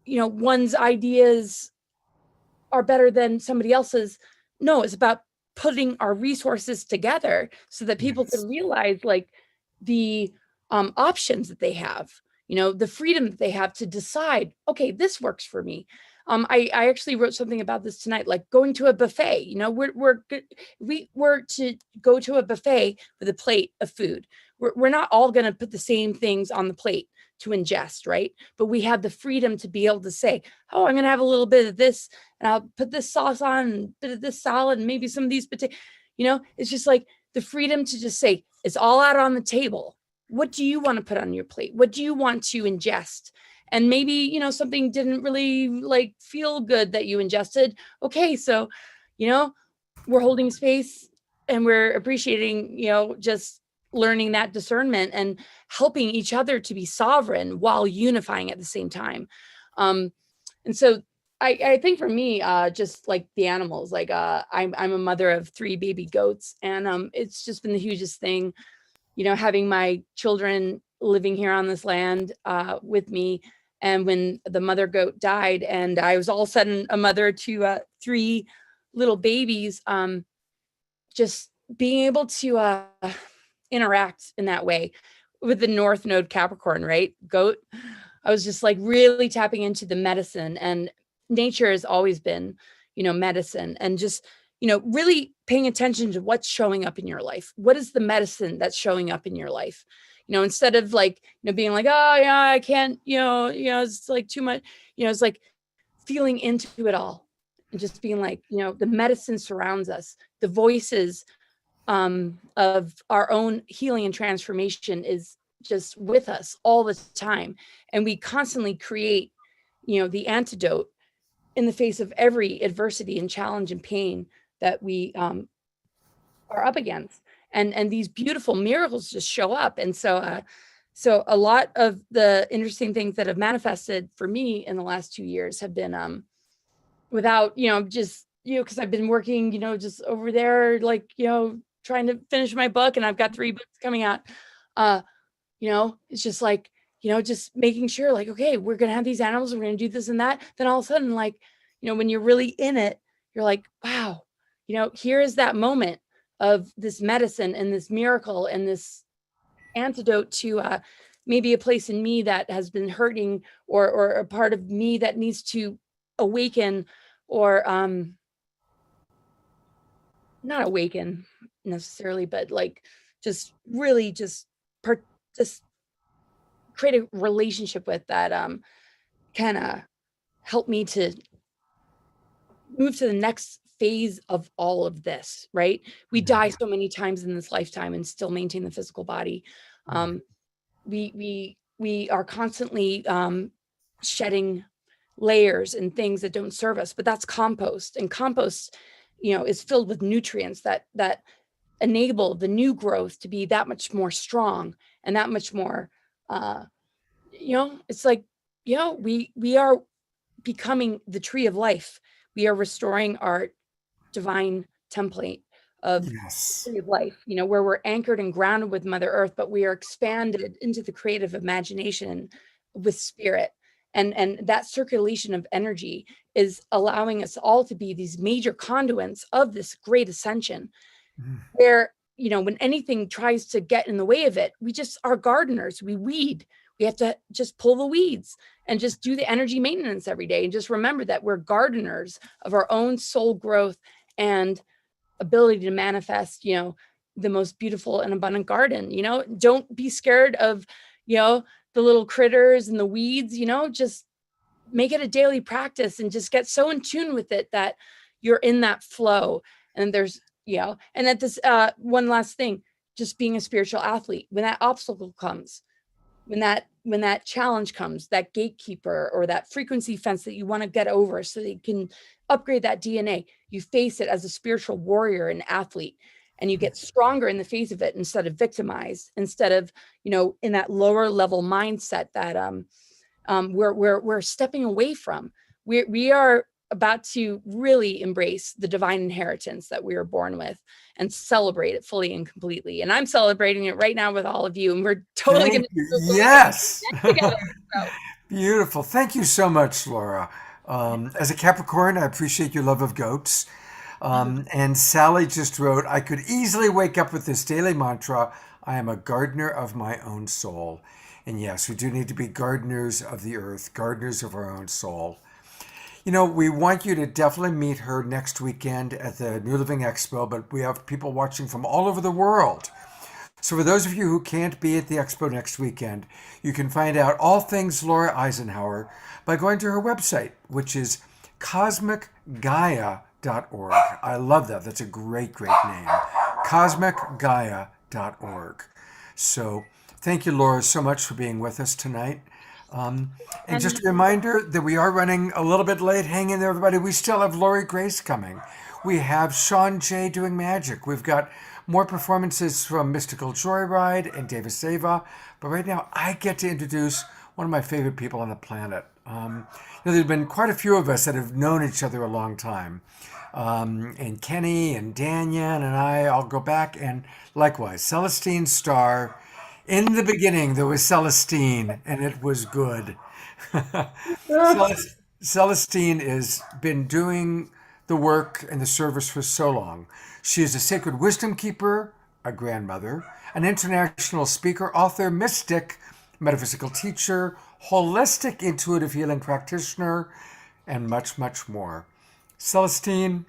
one's ideas are better than somebody else's. No, it's about putting our resources together so that people can realize like the options that they have, the freedom that they have to decide, okay, this works for me. I actually wrote something about this tonight, like going to a buffet. We were to go to a buffet with a plate of food. We're not all going to put the same things on the plate to ingest, right? But we have the freedom to be able to say, oh, I'm going to have a little bit of this, and I'll put this sauce on, and a bit of this salad, and maybe some of these potatoes. It's just like the freedom to just say, it's all out on the table. What do you want to put on your plate? What do you want to ingest? And maybe, something didn't really like feel good that you ingested. Okay, so, we're holding space and we're appreciating, just learning that discernment and helping each other to be sovereign while unifying at the same time. And so I think for me, just like the animals, like I'm a mother of 3 baby goats, and it's just been the hugest thing, having my children living here on this land with me. And when the mother goat died and I was all of a sudden a mother to 3 little babies, just being able to interact in that way with the North Node Capricorn, right? Goat. I was just like really tapping into the medicine, and nature has always been, medicine, and just, really paying attention to what's showing up in your life. What is the medicine that's showing up in your life? Instead of like, being like, oh yeah, I can't, it's like too much, it's like feeling into it all and just being like, the medicine surrounds us. The voices of our own healing and transformation is just with us all the time. And we constantly create, the antidote in the face of every adversity and challenge and pain that we are up against. And these beautiful miracles just show up. And so a lot of the interesting things that have manifested for me in the last 2 years have been without, just, because I've been working, just over there, like, trying to finish my book, and I've got 3 books coming out. It's just like, just making sure, like, okay, we're going to have these animals, we're going to do this and that. Then all of a sudden, like, when you're really in it, you're like, wow, here is that moment of this medicine and this miracle and this antidote to maybe a place in me that has been hurting, or a part of me that needs to awaken, or not awaken necessarily, but like just really just create a relationship with that kind of help me to move to the next phase of all of this, right? We die so many times in this lifetime and still maintain the physical body. We are constantly shedding layers and things that don't serve us, but that's compost, and compost, is filled with nutrients that enable the new growth to be that much more strong and that much more, it's like, we are becoming the tree of life. We are restoring our divine template of tree of life, where we're anchored and grounded with Mother Earth, but we are expanded into the creative imagination with spirit. And that circulation of energy is allowing us all to be these major conduits of this great ascension, where, when anything tries to get in the way of it, we just are gardeners. We weed. We have to just pull the weeds and just do the energy maintenance every day. And just remember that we're gardeners of our own soul growth and ability to manifest, the most beautiful and abundant garden. Don't be scared of, the little critters and the weeds, just make it a daily practice and just get so in tune with it that you're in that flow. And there's, and at this, one last thing, just being a spiritual athlete, when that obstacle comes, when that challenge comes, that gatekeeper or that frequency fence that you want to get over so that you can upgrade that DNA, you face it as a spiritual warrior and athlete, and you get stronger in the face of it instead of victimized, instead of, in that lower level mindset that we're stepping away from. We are about to really embrace the divine inheritance that we were born with and celebrate it fully and completely. And I'm celebrating it right now with all of you, and we're totally going to yes together. So. Beautiful. Thank you so much, Laura. As a Capricorn, I appreciate your love of goats. And Sally just wrote, I could easily wake up with this daily mantra, I am a gardener of my own soul. And yes, we do need to be gardeners of the earth, gardeners of our own soul. We want you to definitely meet her next weekend at the New Living Expo, but we have people watching from all over the world. So for those of you who can't be at the expo next weekend, you can find out all things Laura Eisenhower by going to her website, which is cosmicgaia.org. I love that. That's a great name. cosmicgaia.org. So thank you, Laura, so much for being with us tonight. And just a reminder that we are running a little bit late. Hang in there, everybody. We still have Lori Grace coming. We have Sean J. doing magic. We've got more performances from Mystical Joyride and Deva Seva. But right now, I get to introduce one of my favorite people on the planet. There have been quite a few of us that have known each other a long time. And Kenny and Danyan and I all go back. And likewise, Celestine Star. In the beginning, there was Celestine, and it was good. Celestine has been doing the work and the service for so long. She is a sacred wisdom keeper, a grandmother, an international speaker, author, mystic, metaphysical teacher, holistic intuitive healing practitioner, and much, much more. Celestine,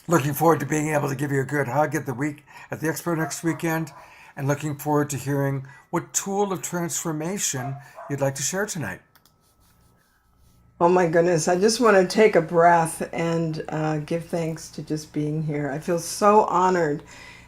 looking forward to being able to give you a good hug at the expo next weekend. And looking forward to hearing what tool of transformation you'd like to share tonight. Oh my goodness, I just want to take a breath and give thanks to just being here. I feel so honored.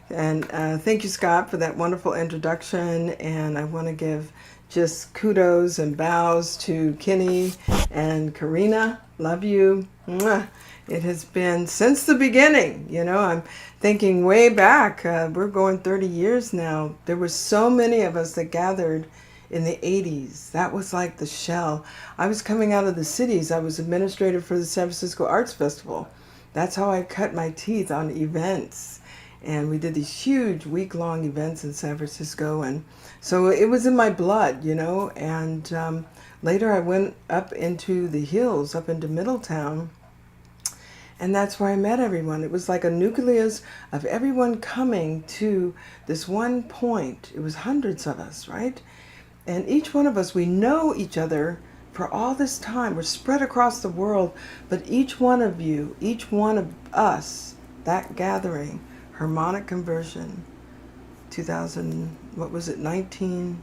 And thank you, Scott, for that wonderful introduction. And I want to give just kudos and bows to Kenny and Karina. Love you. Mwah. It has been since the beginning. You know, I'm thinking way back. We're going 30 years now. There were so many of us that gathered in the 80s. That was like the shell. I was coming out of the cities. I was administrator for the San Francisco Arts Festival. That's how I cut my teeth on events. And we did these huge week-long events in San Francisco. And so it was in my blood, you know. And later I went up into the hills, up into Middletown. And that's where I met everyone. It was like a nucleus of everyone coming to this one point. It was hundreds of us, right? And each one of us, we know each other for all this time. We're spread across the world, but each one of you, each one of us, that gathering, harmonic conversion, 2000, what was it, 19,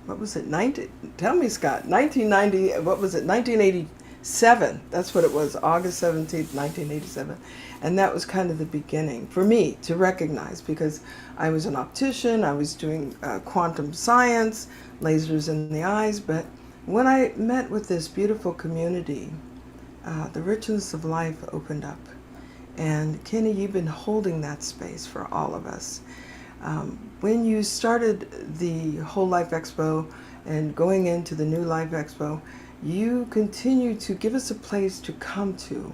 what was it, 19, tell me, Scott, 1990, what was it, 1987, that's what it was, August 17th, 1987. And that was kind of the beginning for me to recognize, because I was an optician, I was doing quantum science, lasers in the eyes, but when I met with this beautiful community, the richness of life opened up. And Kenny, you've been holding that space for all of us. When you started the Whole Life Expo and going into the New Life Expo, you continue to give us a place to come to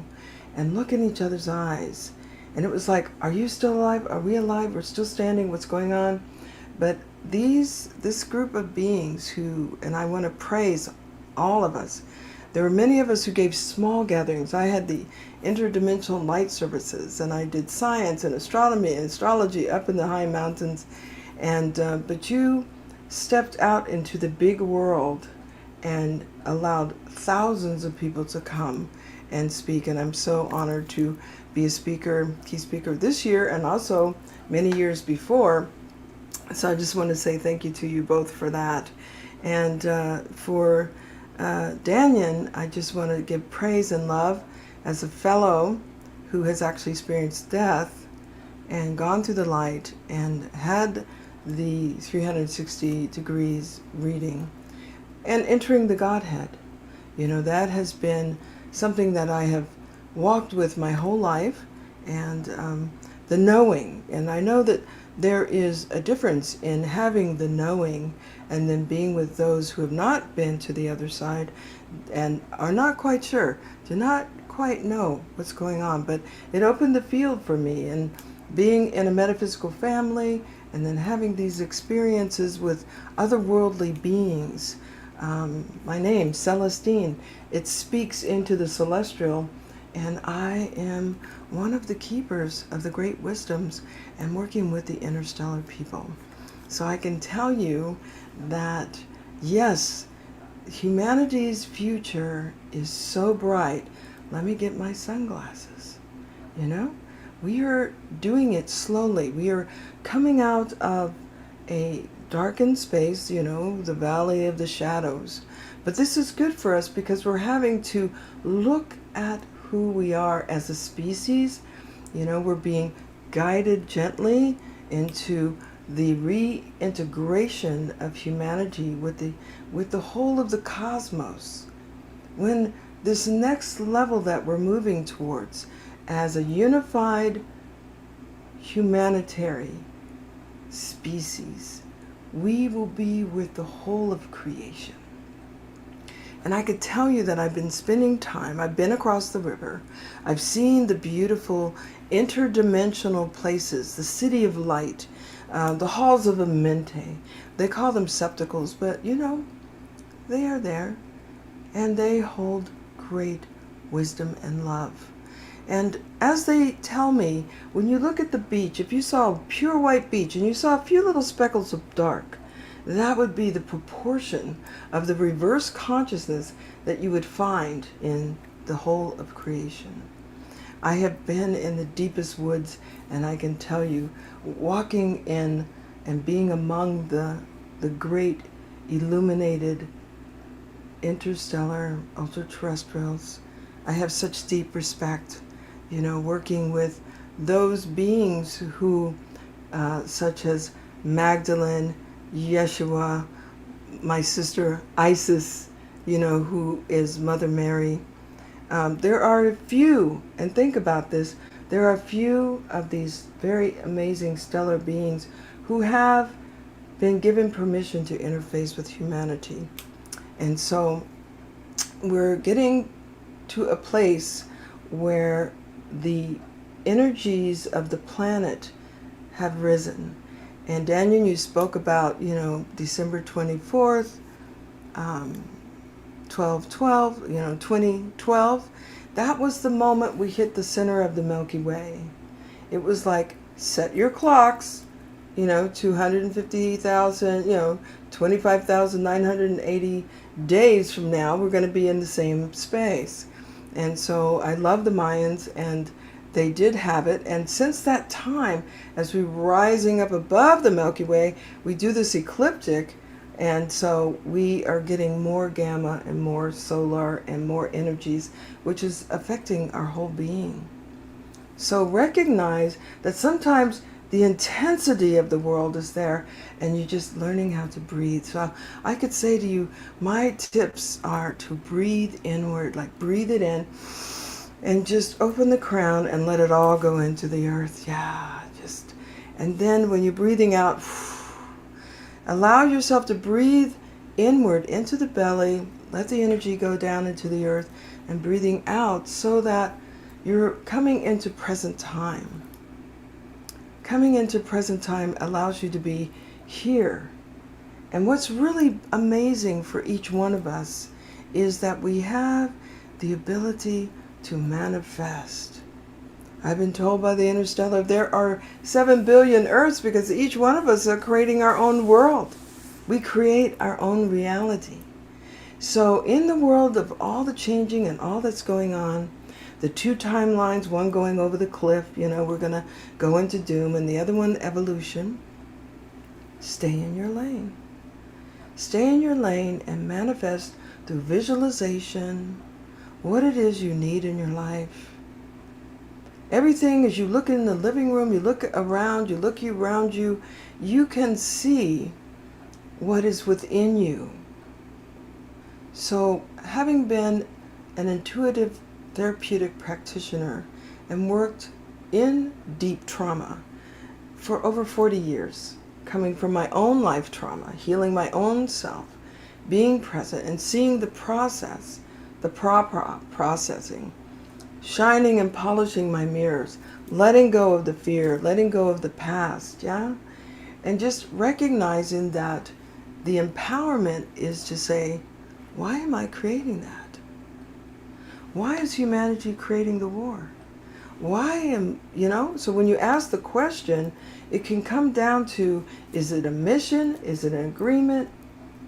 and look in each other's eyes. And it was like, are you still alive? Are we alive? We're still standing. What's going on? But this group of beings who, and I want to praise all of us, there were many of us who gave small gatherings. I had the interdimensional light services, and I did science and astronomy and astrology up in the high mountains. And but you stepped out into the big world and allowed thousands of people to come and speak. And I'm so honored to be a speaker, key speaker this year, and also many years before. So I just want to say thank you to you both for that. And for Danyan, I just want to give praise and love as a fellow who has actually experienced death and gone through the light and had the 360 degrees reading and entering the Godhead. You know, that has been something that I have walked with my whole life, and the knowing. And I know that there is a difference in having the knowing and then being with those who have not been to the other side and are not quite sure, do not quite know what's going on. But it opened the field for me, and being in a metaphysical family and then having these experiences with otherworldly beings. My name, Celestine, it speaks into the celestial, and I am one of the keepers of the great wisdoms and working with the interstellar people. So I can tell you that, yes, humanity's future is so bright. Let me get my sunglasses. You know, we are doing it slowly. We are coming out of a darkened space, you know, the valley of the shadows. But this is good for us because we're having to look at who we are as a species. You know, we're being guided gently into the reintegration of humanity with the whole of the cosmos. When this next level that we're moving towards as a unified humanitarian species, we will be with the whole of creation. And I could tell you that I've been spending time, I've been across the river, I've seen the beautiful interdimensional places, the city of light, the halls of Amente. They call them septicles, but you know, they are there, and they hold great wisdom and love. And as they tell me, when you look at the beach, if you saw a pure white beach and you saw a few little speckles of dark, that would be the proportion of the reverse consciousness that you would find in the whole of creation. I have been in the deepest woods, and I can tell you, walking in and being among the great illuminated interstellar ultra-terrestrials, I have such deep respect, you know, working with those beings who, such as Magdalene Yeshua, my sister Isis, who is Mother Mary. There are a few, and think about this, there are a few of these very amazing stellar beings who have been given permission to interface with humanity. And so we're getting to a place where the energies of the planet have risen. And Daniel, you spoke about, December 24th, 12/12, 2012. That was the moment we hit the center of the Milky Way. It was like, set your clocks, 250,000, 25,980 days from now, we're going to be in the same space. And so I love the Mayans, and they did have it. And since that time, as we're rising up above the Milky Way, we do this ecliptic. And so we are getting more gamma and more solar and more energies, which is affecting our whole being. So recognize that sometimes the intensity of the world is there, and you're just learning how to breathe. So I could say to you, my tips are to breathe inward, like breathe it in, and just open the crown and let it all go into the earth. And then when you're breathing out, allow yourself to breathe inward into the belly, let the energy go down into the earth, and breathing out so that you're coming into present time. Coming into present time allows you to be here. And what's really amazing for each one of us is that we have the ability to manifest. I've been told by the Interstellar there are 7 billion Earths because each one of us are creating our own world. We create our own reality. So in the world of all the changing and all that's going on, the 2 timelines, one going over the cliff, we're going to go into doom, and the other one, evolution. Stay in your lane. Stay in your lane and manifest through visualization what it is you need in your life. Everything, as you look in the living room, you look around, you can see what is within you. So having been an intuitive therapeutic practitioner and worked in deep trauma for over 40 years, coming from my own life trauma, healing my own self, being present and seeing the process, the proper processing, shining and polishing my mirrors, letting go of the fear, letting go of the past, and just recognizing that the empowerment is to say, why am I creating that? Why is humanity creating the war? So when you ask the question, it can come down to, is it a mission? Is it an agreement?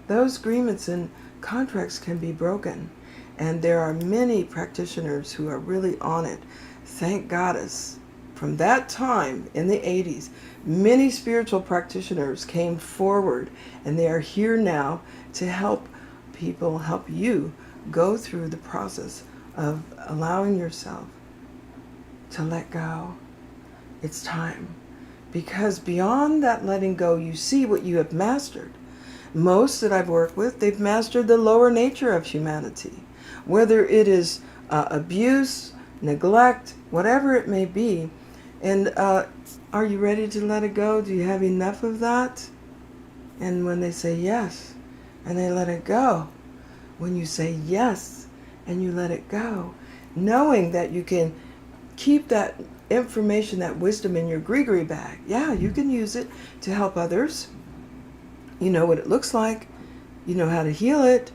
Those agreements and contracts can be broken. And there are many practitioners who are really on it. Thank Goddess. From that time in the 80s, many spiritual practitioners came forward, and they are here now to help people, help you go through the process of allowing yourself to let go. It's time. Because beyond that letting go, you see what you have mastered. Most that I've worked with, they've mastered the lower nature of humanity. Whether it is abuse, neglect, whatever it may be. And are you ready to let it go? Do you have enough of that? And when they say yes, and they let it go, when you say yes, and you let it go, knowing that you can keep that information, that wisdom in your gree-gree bag. Yeah, you can use it to help others. You know what it looks like. You know how to heal it.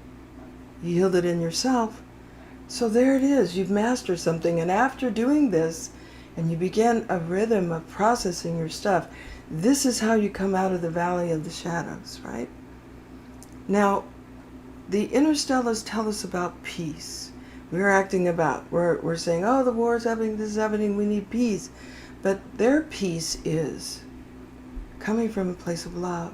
You healed it in yourself. So there it is. You've mastered something. And after doing this, and you begin a rhythm of processing your stuff, this is how you come out of the valley of the shadows, right? Now, the interstellars tell us about peace. We're saying, oh, the war is happening, this is happening, we need peace. But their peace is coming from a place of love.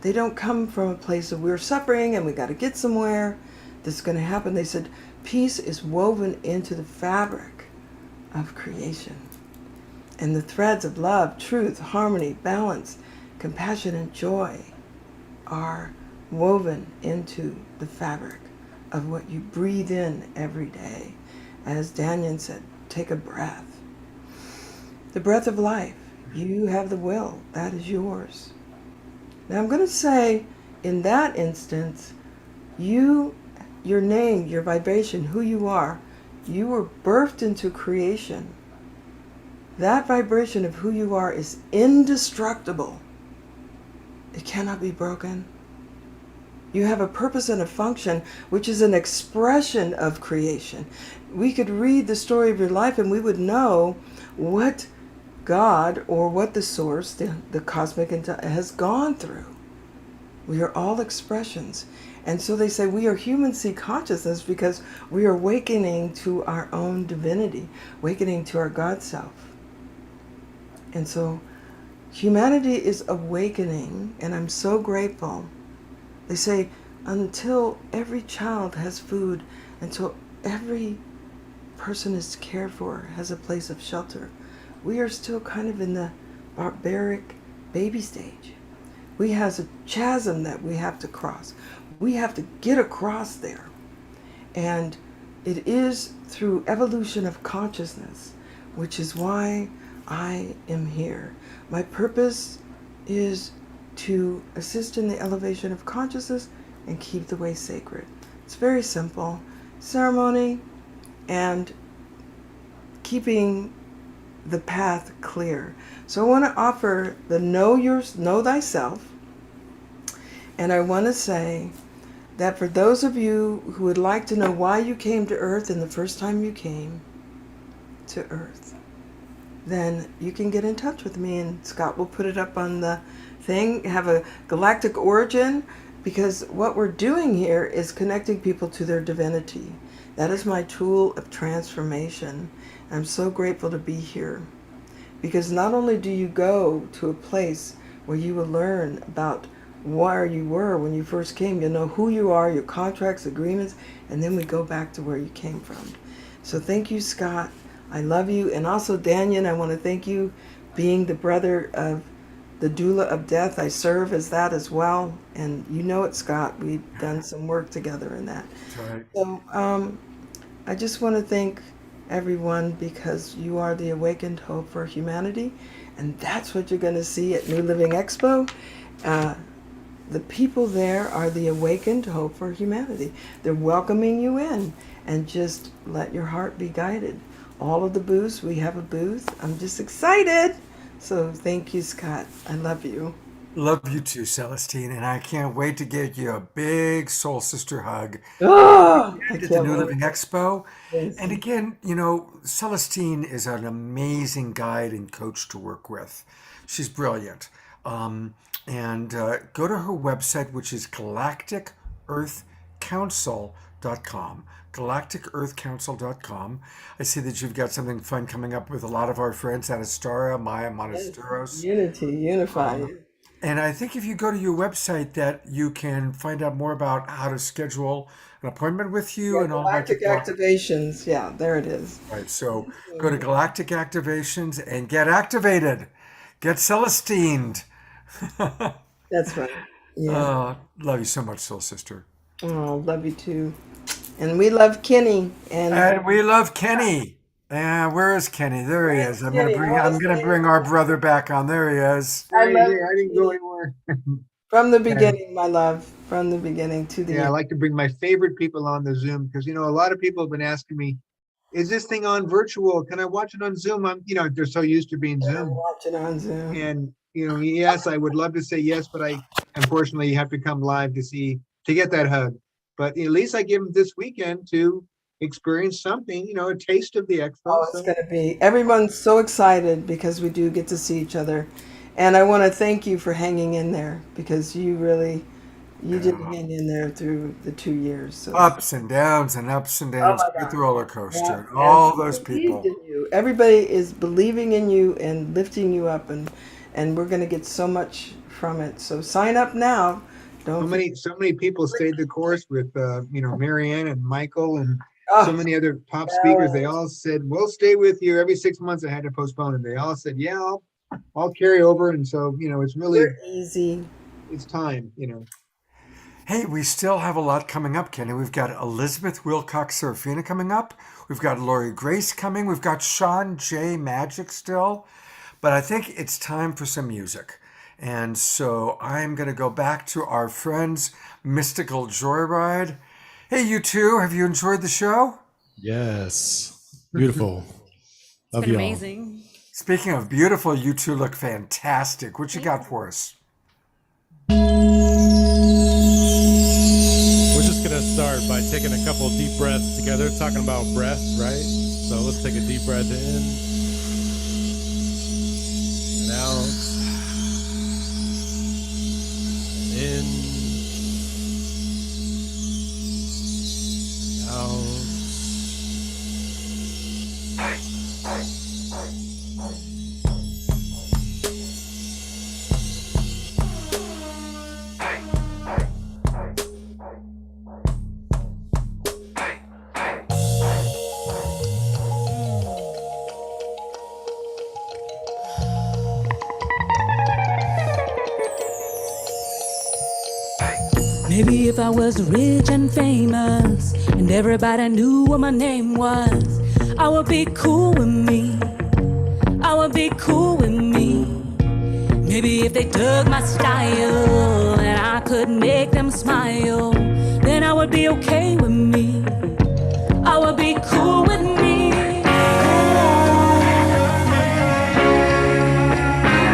They don't come from a place of we're suffering and we got to get somewhere. This is going to happen. They said peace is woven into the fabric of creation. And the threads of love, truth, harmony, balance compassion and joy are woven into the fabric of what you breathe in every day. As Daniel said, take a breath. The breath of life. You have the will. That is yours. Now I'm going to say, in that instance, your name, your vibration, who you are, you were birthed into creation. That vibration of who you are is indestructible. It cannot be broken. You have a purpose and a function, which is an expression of creation. We could read the story of your life and we would know what God or what the source, the cosmic has gone through. We are all expressions. And so they say we are human seed consciousness because we are awakening to our own divinity, awakening to our God self. And so humanity is awakening, and I'm so grateful. They say until every child has food, until every person is cared for, has a place of shelter, we are still kind of in the barbaric baby stage. We have a chasm that we have to cross. We have to get across there. And it is through evolution of consciousness, which is why I am here. My purpose is to assist in the elevation of consciousness and keep the way sacred. It's very simple. Ceremony and keeping the path clear. So I want to offer the know thyself. And I want to say that for those of you who would like to know why you came to Earth and the first time you came to Earth, then you can get in touch with me, and Scott will put it up on the thing, have a galactic origin, because what we're doing here is connecting people to their divinity. That is my tool of transformation. I'm so grateful to be here, because not only do you go to a place where you will learn about where you were when you first came, you'll know who you are, your contracts, agreements, and then we go back to where you came from. So thank you, Scott. I love you. And also, Daniel, I want to thank you being the brother of the doula of death. I serve as that as well. And you know it, Scott. We've done some work together in that. That's right. So I just want to thank everyone, because you are the awakened hope for humanity. And that's what you're going to see at New Living Expo. The people there are the awakened hope for humanity. They're welcoming you in, and just let your heart be guided. All of the booths, we have a booth. I'm just excited. So thank you, Scott. I love you. Love you too, Celestine, and I can't wait to get you a big soul sister hug Oh, I at the can't New wait. Living Expo. Yes. And again, you know, Celestine is an amazing guide and coach to work with. She's brilliant. And go to her website, which is galacticearthcouncil.com. galacticearthcouncil.com. I see that you've got something fun coming up with a lot of our friends, Anastara, Maya Monasteros. Unity, unify. And I think if you go to your website that you can find out more about how to schedule an appointment with you and all that. Galactic activations. Yeah, there it is. Right. So go to Galactic Activations and get activated. Get Celestined. That's right. Yeah. Love you so much, soul sister. Oh, love you too. And we love Kenny. And we love Kenny. Where is Kenny? There he is. I'm gonna bring our brother back on. There he is. I didn't go anywhere. From the beginning, my love. From the beginning to the Yeah, I end. like to bring my favorite people on the Zoom, because a lot of people have been asking me, is this thing on virtual? Can I watch it on Zoom? They're so used to being Zoom. Watch it on Zoom. And yes, I would love to say yes, but I unfortunately have to come live to get that hug. But at least I give them this weekend to experience something, a taste of the expo. Oh, it's going to be, everyone's so excited because we do get to see each other. And I want to thank you for hanging in there, because you did hang in there through the 2 years. So. Ups and downs and ups and downs with the roller coaster. Yeah. And all those people. In you. Everybody is believing in you and lifting you up, and we're going to get so much from it. So sign up now. So many people stayed the course with Marianne and Michael and so many other pop speakers. They all said, we'll stay with you. Every 6 months I had to postpone it. They all said, yeah, all carry over. And so, it's really We're easy. It's time, Hey, we still have a lot coming up, Kenny. We've got Elizabeth Wilcox Seraphina coming up. We've got Lori Grace coming. We've got Sean J. Magic still. But I think it's time for some music. And so I'm going to go back to our friends, Mystical Joyride. Hey, you two, have you enjoyed the show? Yes. Beautiful. Love Been y'all. amazing. Speaking of beautiful, you two look fantastic. What you got for us? We're just going to start by taking a couple of deep breaths together, talking about breath, right? So let's take a deep breath in and out. In, out. Maybe if I was rich and famous and everybody knew what my name was, I would be cool with me. I would be cool with me. Maybe if they dug my style and I could make them smile, then I would be okay with me. I would be cool with me.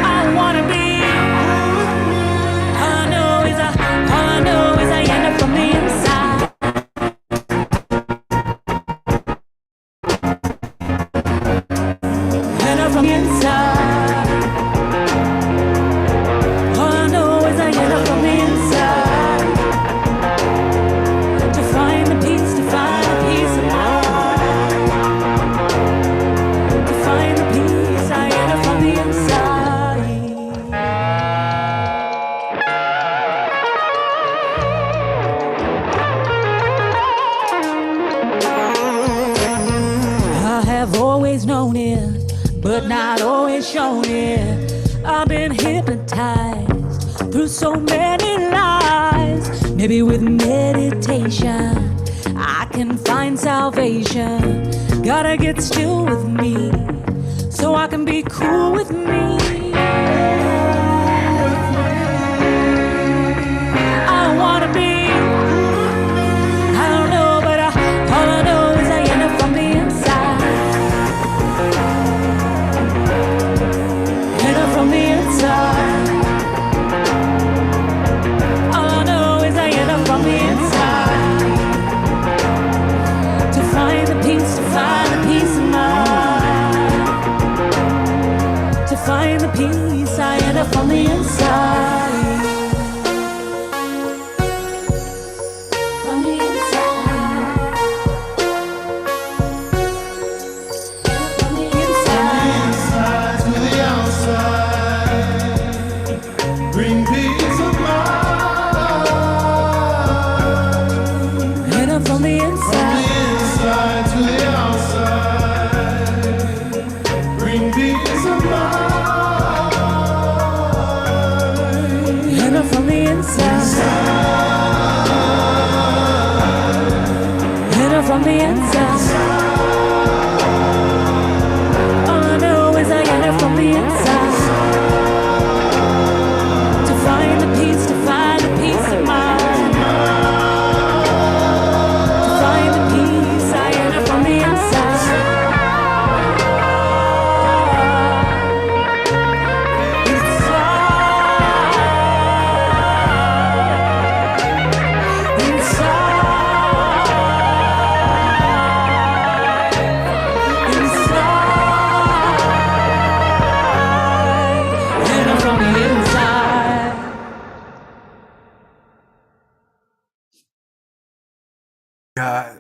I wanna be. All I know is I end up from the inside. End up from the inside. All I know is I end up from the inside. To find the peace, to find the peace of mind. To find the peace, I end up from the inside. I have always known it, but not always shown it. I've been hypnotized through so many lies. Maybe with meditation I can find salvation. Gotta get still with me so I can be cool with me. I wanna be. I don't know, but all I know is I end up from the inside. End up from the inside. All I know is I end up from the inside. To find the peace, to find the peace of mind. To find the peace, I end up from the inside. From the inside. From the inside. To the outside. Bring peace of mind. End up from the inside. Inside to the outside. Bring peace of mind. End up from the inside. End up from the inside. All I know is I end up from the inside. To find the peace, to find the peace of mind. To find the peace, I end up from the inside.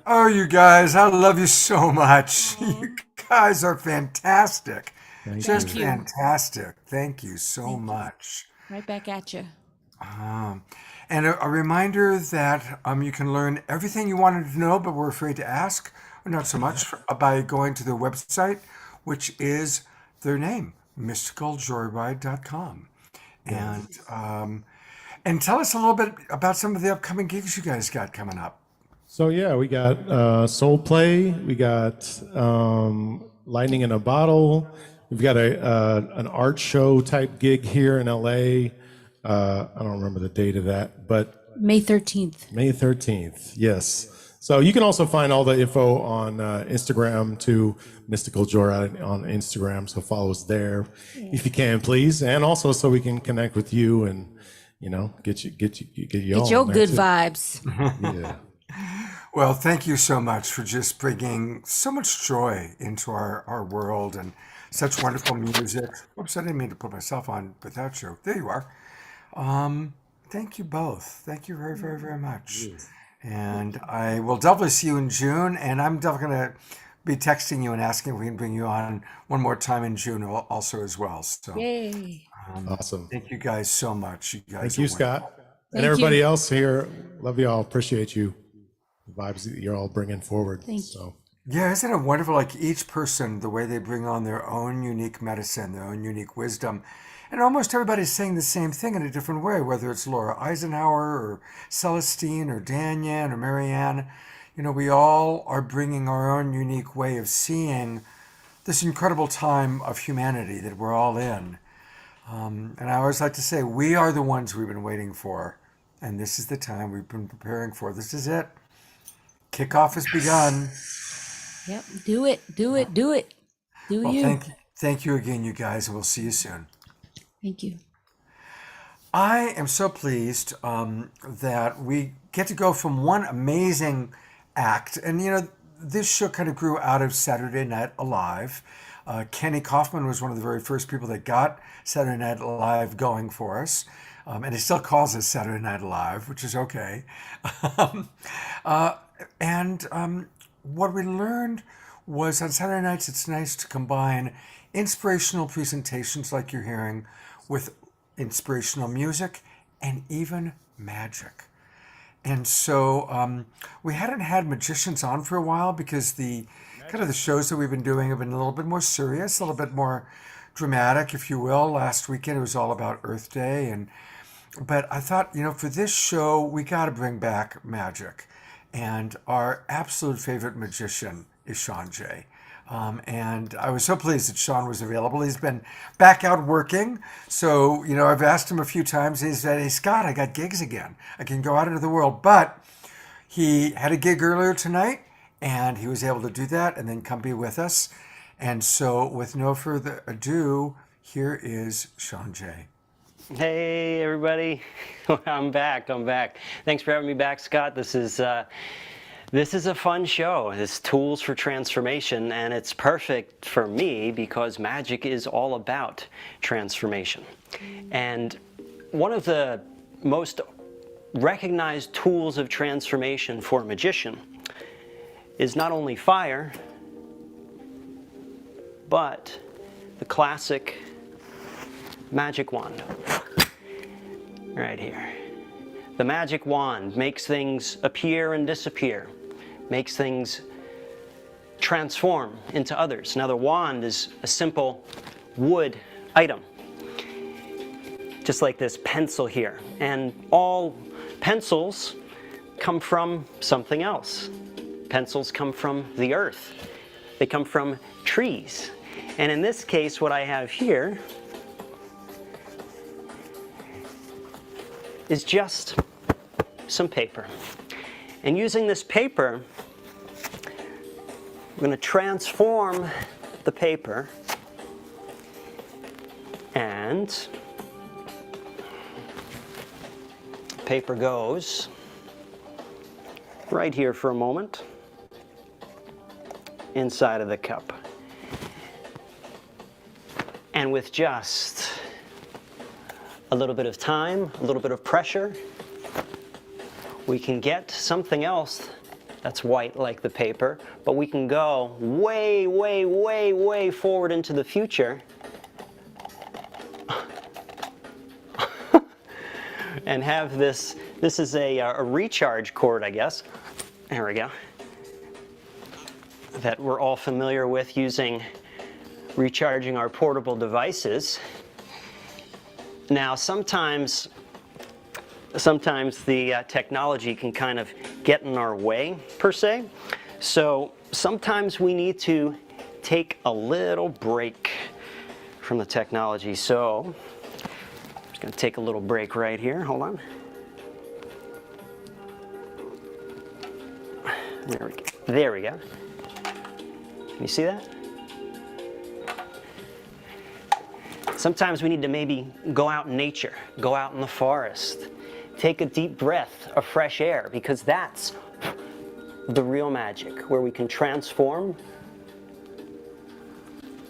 Oh, you guys, I love you so much. You guys are fantastic. Just you. fantastic. Thank you so much. Right back at you. And a reminder that you can learn everything you wanted to know, but were afraid to ask, or not so much, by going to their website, which is their name, mysticaljoyride.com. And tell us a little bit about some of the upcoming gigs you guys got coming up. So yeah, we got Soul Play, we got Lightning in a Bottle, we've got an art show type gig here in LA. I don't remember the date of that, but May 13th. May 13th, yes. So you can also find all the info on Instagram to Mystical Joyride on Instagram. So follow us there if you can, please, and also so we can connect with you and get you Your good vibes. Yeah. Well, thank you so much for just bringing so much joy into our world and such wonderful music. Oops, I didn't mean to put myself on without you. There you are. Thank you both. Thank you very, very, very much. And I will definitely see you in June, and I'm definitely going to be texting you and asking if we can bring you on one more time in June also as well. So, Yay. Awesome. Thank you guys so much. You guys Thank you, Scott. And everybody else here, love you all, appreciate you. The vibes that you're all bringing forward. So. Yeah, isn't it wonderful? Like each person, the way they bring on their own unique medicine, their own unique wisdom. And almost everybody's saying the same thing in a different way, whether it's Laura Eisenhower or Celestine or Danya or Marianne. We all are bringing our own unique way of seeing this incredible time of humanity that we're all in. And I always like to say, we are the ones we've been waiting for. And this is the time we've been preparing for. This is it. Kickoff has begun. Yep. Do it. Do it. Do it. Do Well, you. thank you again, you guys, and we'll see you soon. Thank you. I am so pleased that we get to go from one amazing act. And, this show kind of grew out of Saturday Night Live. Kenny Kaufman was one of the very first people that got Saturday Night Live going for us. And he still calls us Saturday Night Live, which is okay. What we learned was on Saturday nights, it's nice to combine inspirational presentations like you're hearing with inspirational music and even magic. And so we hadn't had magicians on for a while because the shows that we've been doing have been a little bit more serious, a little bit more dramatic, if you will. Last weekend it was all about Earth Day, but I thought, for this show we got to bring back magic, and our absolute favorite magician is Sean J. And I was so pleased that Sean was available. He's been back out working. So, I've asked him a few times. He said, "Hey, Scott, I got gigs again. I can go out into the world." But he had a gig earlier tonight, and he was able to do that and then come be with us. And so, with no further ado, here is Sean J. Hey, everybody. I'm back. Thanks for having me back, Scott. This is a fun show. It's Tools for Transformation, and it's perfect for me because magic is all about transformation. And one of the most recognized tools of transformation for a magician is not only fire, but the classic magic wand. Right here. The magic wand makes things appear and disappear, makes things transform into others. Now, the wand is a simple wood item, just like this pencil here. And all pencils come from something else. Pencils come from the earth. They come from trees. And in this case, what I have here is just some paper. And using this paper, I'm going to transform the paper, and paper goes right here for a moment inside of the cup. And with just a little bit of time, a little bit of pressure, we can get something else that's white like the paper, but we can go way, way, way, way forward into the future and have this is a recharge cord, I guess. There we go. That we're all familiar with using recharging our portable devices. Now, sometimes the technology can kind of get in our way, per se. So sometimes we need to take a little break from the technology. So I'm just going to take a little break right here. Hold on. There we go. Can you see that? Sometimes we need to maybe go out in nature, go out in the forest, take a deep breath of fresh air, because that's the real magic, where we can transform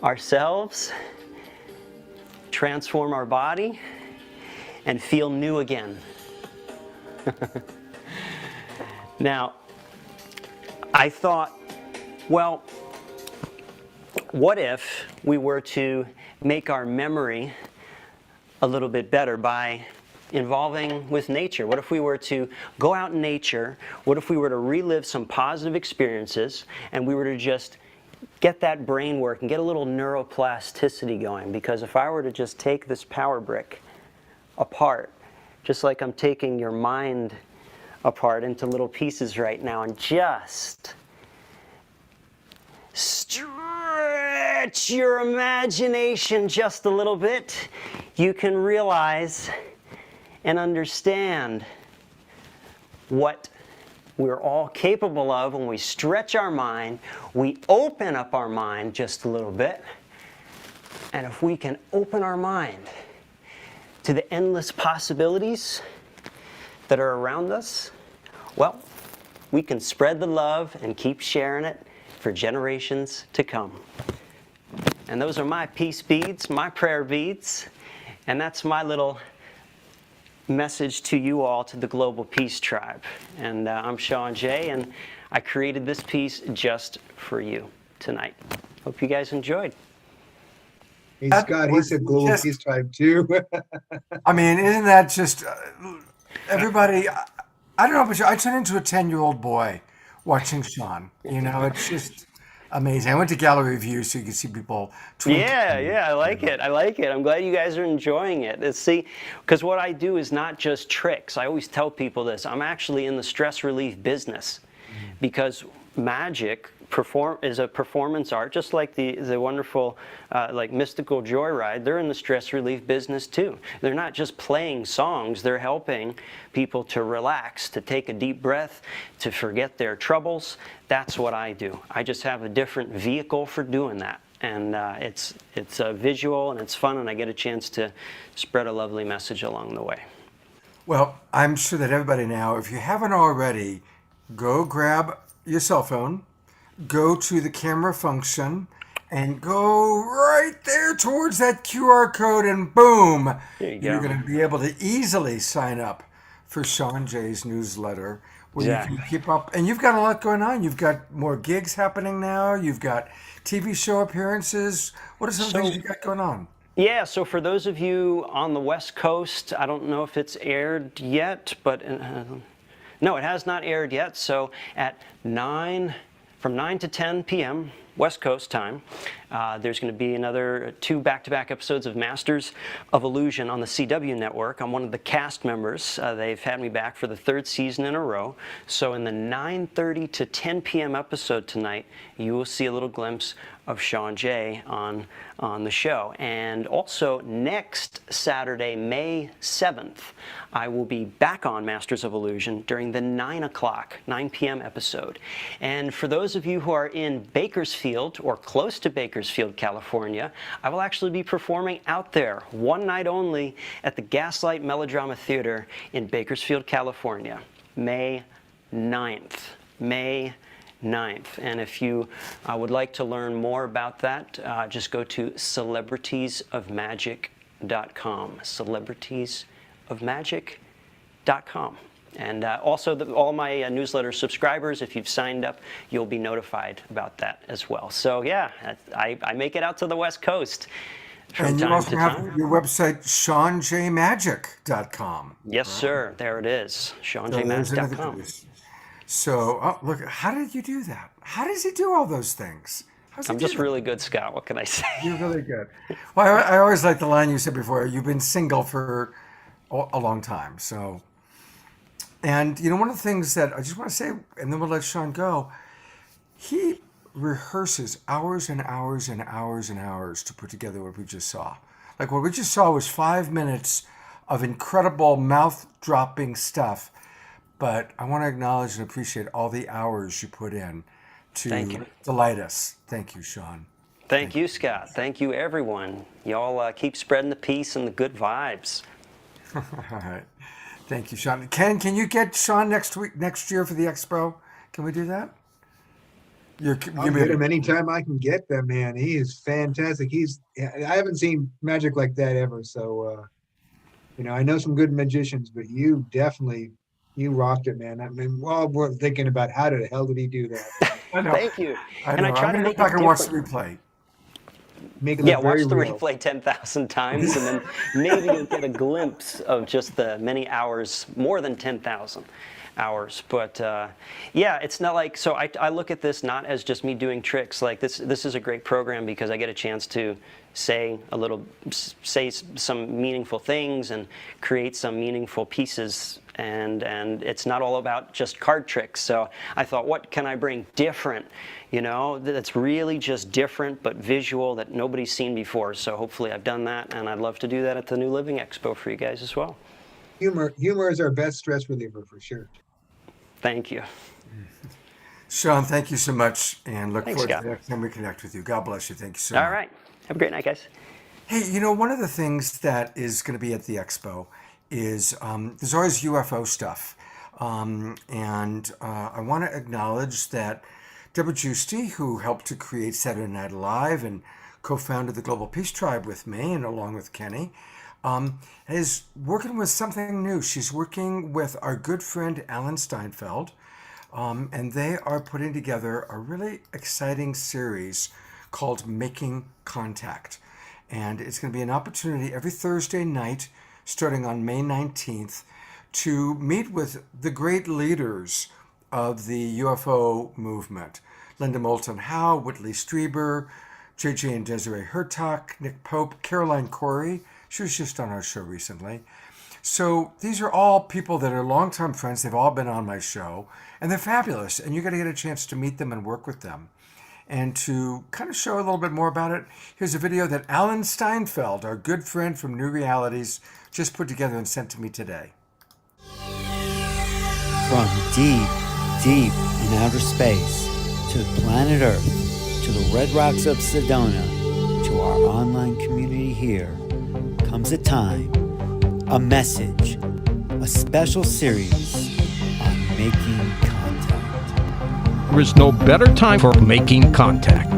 ourselves, transform our body, and feel new again. Now, I thought, well, what if we were to make our memory a little bit better by involving with nature? What if we were to go out in nature? What if we were to relive some positive experiences and we were to just get that brain work and get a little neuroplasticity going? Because if I were to just take this power brick apart, just like I'm taking your mind apart into little pieces right now, and just stretch your imagination just a little bit, you can realize and understand what we're all capable of when we stretch our mind, we open up our mind just a little bit. And if we can open our mind to the endless possibilities that are around us, well, we can spread the love and keep sharing it for generations to come. And those are my peace beads, my prayer beads, and that's my little message to you all, to the Global Peace Tribe. And I'm Sean Jay, and I created this piece just for you tonight. Hope you guys enjoyed. Hey, Scott, he said Global Peace Tribe too. I mean, isn't that just everybody? I don't know, but I turned into a 10-year-old boy watching Sean. You know, it's just amazing. I went to gallery view so you can see people twinkling. Yeah, I like it. I like it. I'm glad you guys are enjoying it. See, because what I do is not just tricks. I always tell people this. I'm actually in the stress relief business, because magic is a performance art, just like the wonderful like mystical Joyride. They're in the stress relief business too. They're not just playing songs, they're helping people to relax, to take a deep breath, to forget their troubles. That's what I do. I just have a different vehicle for doing that, and it's visual and it's fun, and I get a chance to spread a lovely message along the way. Well, I'm sure that everybody now, if you haven't already, go grab your cell phone, go to the camera function, and go right there towards that QR code, and boom, you're going to be able to easily sign up for Sean Jay's newsletter, where you can keep up. And you've got a lot going on. You've got more gigs happening now. You've got TV show appearances. What are some things you got going on? Yeah, so for those of you on the West Coast, I don't know if it's aired yet, but no, it has not aired yet. So at from 9 to 10 p.m. West Coast time, there's going to be another 2 back-to-back episodes of Masters of Illusion on the CW network. I'm one of the cast members. They've had me back for the 3rd season in a row. So in the 9:30 to 10 p.m. episode tonight, you will see a little glimpse of Sean Jay on the show. And also next Saturday, May 7th, I will be back on Masters of Illusion during the 9 p.m. episode. And for those of you who are in Bakersfield or close to Bakersfield, California, I will actually be performing out there, one night only, at the Gaslight Melodrama Theater in Bakersfield, California, May 9th. May 9th. And if you would like to learn more about that, just go to celebritiesofmagic.com. Celebritiesofmagic.com. And also, all my newsletter subscribers, if you've signed up, you'll be notified about that as well. So yeah, I make it out to the West Coast from And you time also to have time. your website, SeanJMagic.com. Yes, sir. There it is. So there's another SeanJMagic.com. place. So, look, how did you do that? How does he do all those things? I'm just really good, Scott. What can I say? You're really good. Well, I always like the line you said before. You've been single for a long time. So, and one of the things that I just want to say, and then we'll let Sean go. He rehearses hours and hours and hours and hours to put together what we just saw. Like what we just saw was 5 minutes of incredible mouth-dropping stuff. But I want to acknowledge and appreciate all the hours you put in to delight us. Thank you, Sean. Thank you, Scott. Thank you, everyone. Y'all keep spreading the peace and the good vibes. All right. Thank you, Sean. Ken, can you get Sean next year for the expo? Can we do that? I'll get him anytime I can get them, man. He is fantastic. I haven't seen magic like that ever. So, I know some good magicians, but you rocked it, man. I mean, we're thinking about how the hell did he do that? I know. Thank you. I try to make it different. Watch the replay. Watch the replay 10,000 times, and then maybe you'll get a glimpse of just the many hours, more than 10,000 hours. But it's not like, so I look at this not as just me doing tricks. Like this is a great program because I get a chance to say some meaningful things and create some meaningful pieces. And it's not all about just card tricks. So I thought, what can I bring different, that's really just different but visual that nobody's seen before. So hopefully I've done that, and I'd love to do that at the New Living Expo for you guys as well. Humor is our best stress reliever for sure. Thank you. Sean, thank you so much, and look Thanks, forward Scott. to the next time we connect with you. God bless you. Thank you so much. All right. Have a great night, guys. Hey, one of the things that is going to be at the expo is there's always UFO stuff. And I want to acknowledge that Deborah Giusti, who helped to create Saturday Night Live and co-founded the Global Peace Tribe with me and along with Kenny, is working with something new. She's working with our good friend Alan Steinfeld, and they are putting together a really exciting series called Making Contact. And it's going to be an opportunity every Thursday night, starting on May 19th, to meet with the great leaders of the UFO movement. Linda Moulton Howe, Whitley Strieber, JJ and Desiree Hertak, Nick Pope, Caroline Corey. She was just on our show recently. So these are all people that are longtime friends. They've all been on my show, and they're fabulous. And you're going to get a chance to meet them and work with them. And to kind of show a little bit more about it, here's a video that Alan Steinfeld, our good friend from New Realities, just put together and sent to me today. From deep, deep in outer space, to planet Earth, to the red rocks of Sedona, to our online community here, comes a time, a message, a special series on making contact. There is no better time for making contact.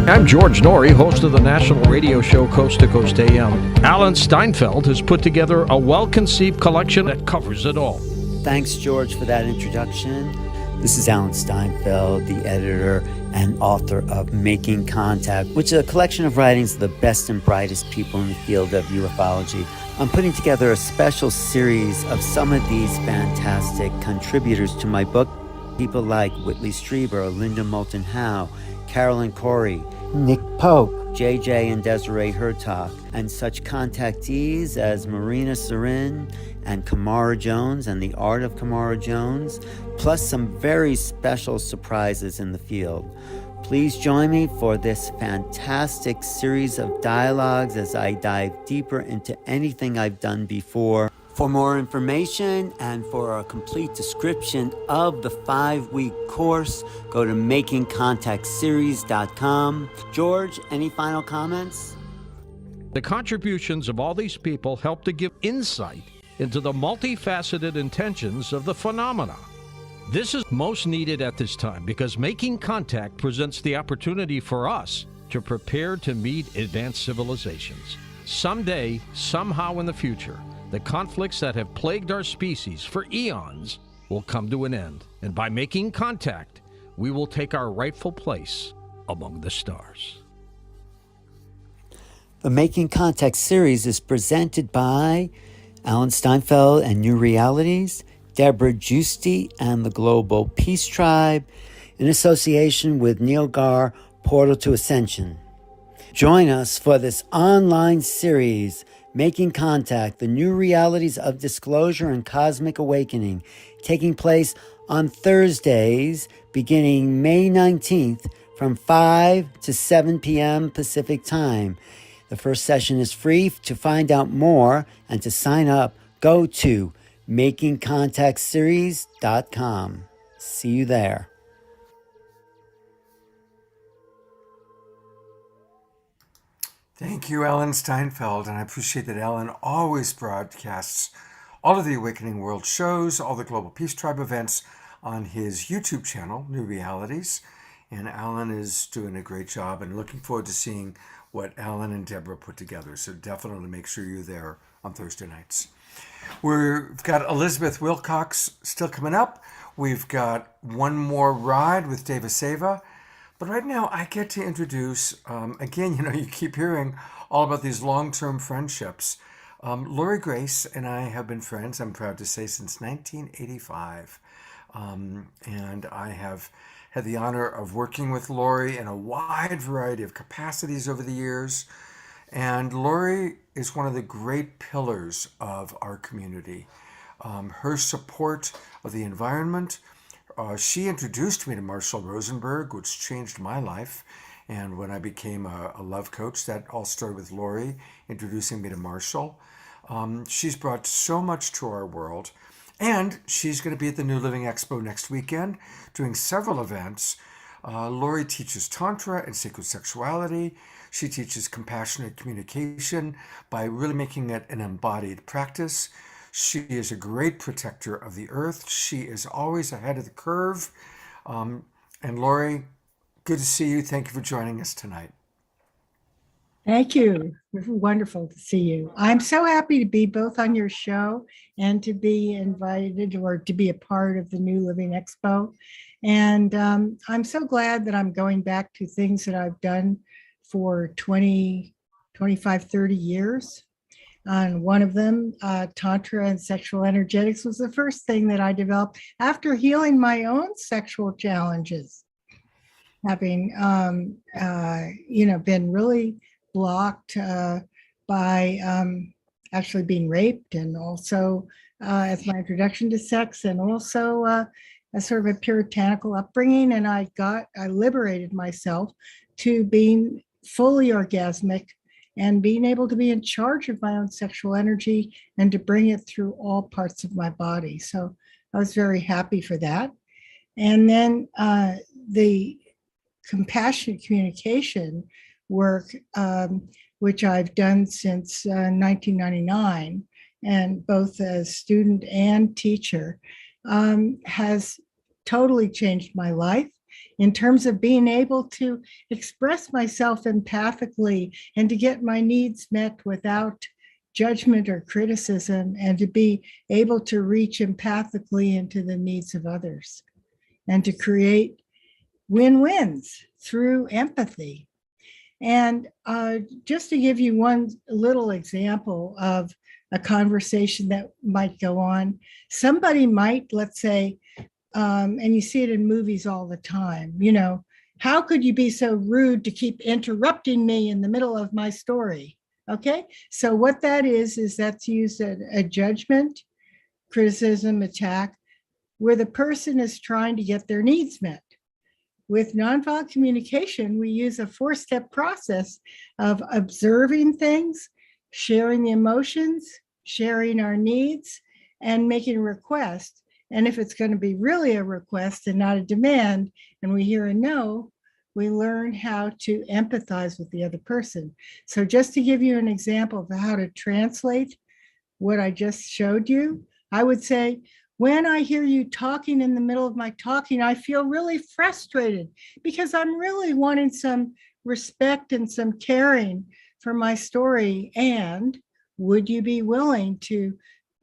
I'm George Norrie, host of the national radio show Coast to Coast AM. Alan Steinfeld has put together a well-conceived collection that covers it all. Thanks, George, for that introduction. This is Alan Steinfeld, the editor and author of Making Contact, which is a collection of writings of the best and brightest people in the field of ufology. I'm putting together a special series of some of these fantastic contributors to my book. People like Whitley Strieber, Linda Moulton Howe, Carolyn Corey, Nick Pope, JJ and Desiree Hertak, and such contactees as Marina Sarin and Kamara Jones and the Art of Kamara Jones, plus some very special surprises in the field. Please join me for this fantastic series of dialogues as I dive deeper into anything I've done before. For more information and for a complete description of the 5-week course, go to makingcontactseries.com. George, any final comments? The contributions of all these people help to give insight into the multifaceted intentions of the phenomena. This is most needed at this time because Making Contact presents the opportunity for us to prepare to meet advanced civilizations. Someday, somehow in the future, the conflicts that have plagued our species for eons will come to an end. And by making contact, we will take our rightful place among the stars. The Making Contact series is presented by Alan Steinfeld and New Realities, Deborah Giusti and the Global Peace Tribe, in association with Neil Gar, portal to ascension. Join us for this online series, Making Contact, the new realities of disclosure and cosmic awakening, taking place on Thursdays beginning May 19th from 5 to 7 p.m. Pacific Time. The first session is free. To find out more and to sign up, go to makingcontactseries.com. See you there. Thank you, Ellen Steinfeld, and I appreciate that Ellen always broadcasts all of the Awakening World shows, all the Global Peace Tribe events on his YouTube channel, New Realities. And Alan is doing a great job, and looking forward to seeing what Alan and Deborah put together. So definitely make sure you're there on Thursday nights. We've got Elizabeth Wilcox still coming up. We've got one more ride with Deva Seva. But right now, I get to introduce, again, you keep hearing all about these long-term friendships. Lori Grace and I have been friends, I'm proud to say, since 1985. And I have had the honor of working with Lori in a wide variety of capacities over the years. And Lori is one of the great pillars of our community. Her support of the environment. She introduced me to Marshall Rosenberg, which changed my life. And when I became a love coach, that all started with Lori introducing me to Marshall. She's brought so much to our world. And she's going to be at the New Living Expo next weekend, doing several events. Lori teaches Tantra and sacred sexuality. She teaches compassionate communication by really making it an embodied practice. She is a great protector of the earth. She is always ahead of the curve. And Lori, good to see you. Thank you for joining us tonight. Thank you. Wonderful to see you. I'm so happy to be both on your show and to be invited or to be a part of the New Living Expo. And I'm so glad that I'm going back to things that I've done for 20, 25, 30 years. And one of them, Tantra and sexual energetics, was the first thing that I developed after healing my own sexual challenges, having, been really blocked by actually being raped, and also as my introduction to sex, and also a sort of a puritanical upbringing. And I liberated myself to being fully orgasmic and being able to be in charge of my own sexual energy and to bring it through all parts of my body. So I was very happy for that. And then the compassionate communication work, which I've done since 1999, and both as student and teacher, has totally changed my life in terms of being able to express myself empathically and to get my needs met without judgment or criticism, and to be able to reach empathically into the needs of others and to create win-wins through empathy. And just to give you one little example of a conversation that might go on, somebody might, let's say, and you see it in movies all the time, how could you be so rude to keep interrupting me in the middle of my story? Okay, so what that is that's used a judgment, criticism, attack, where the person is trying to get their needs met. With nonviolent communication, we use a 4-step process of observing things, sharing the emotions, sharing our needs, and making a request. And if it's going to be really a request and not a demand, and we hear a no, we learn how to empathize with the other person. So just to give you an example of how to translate what I just showed you, I would say, when I hear you talking in the middle of my talking, I feel really frustrated because I'm really wanting some respect and some caring for my story. And would you be willing to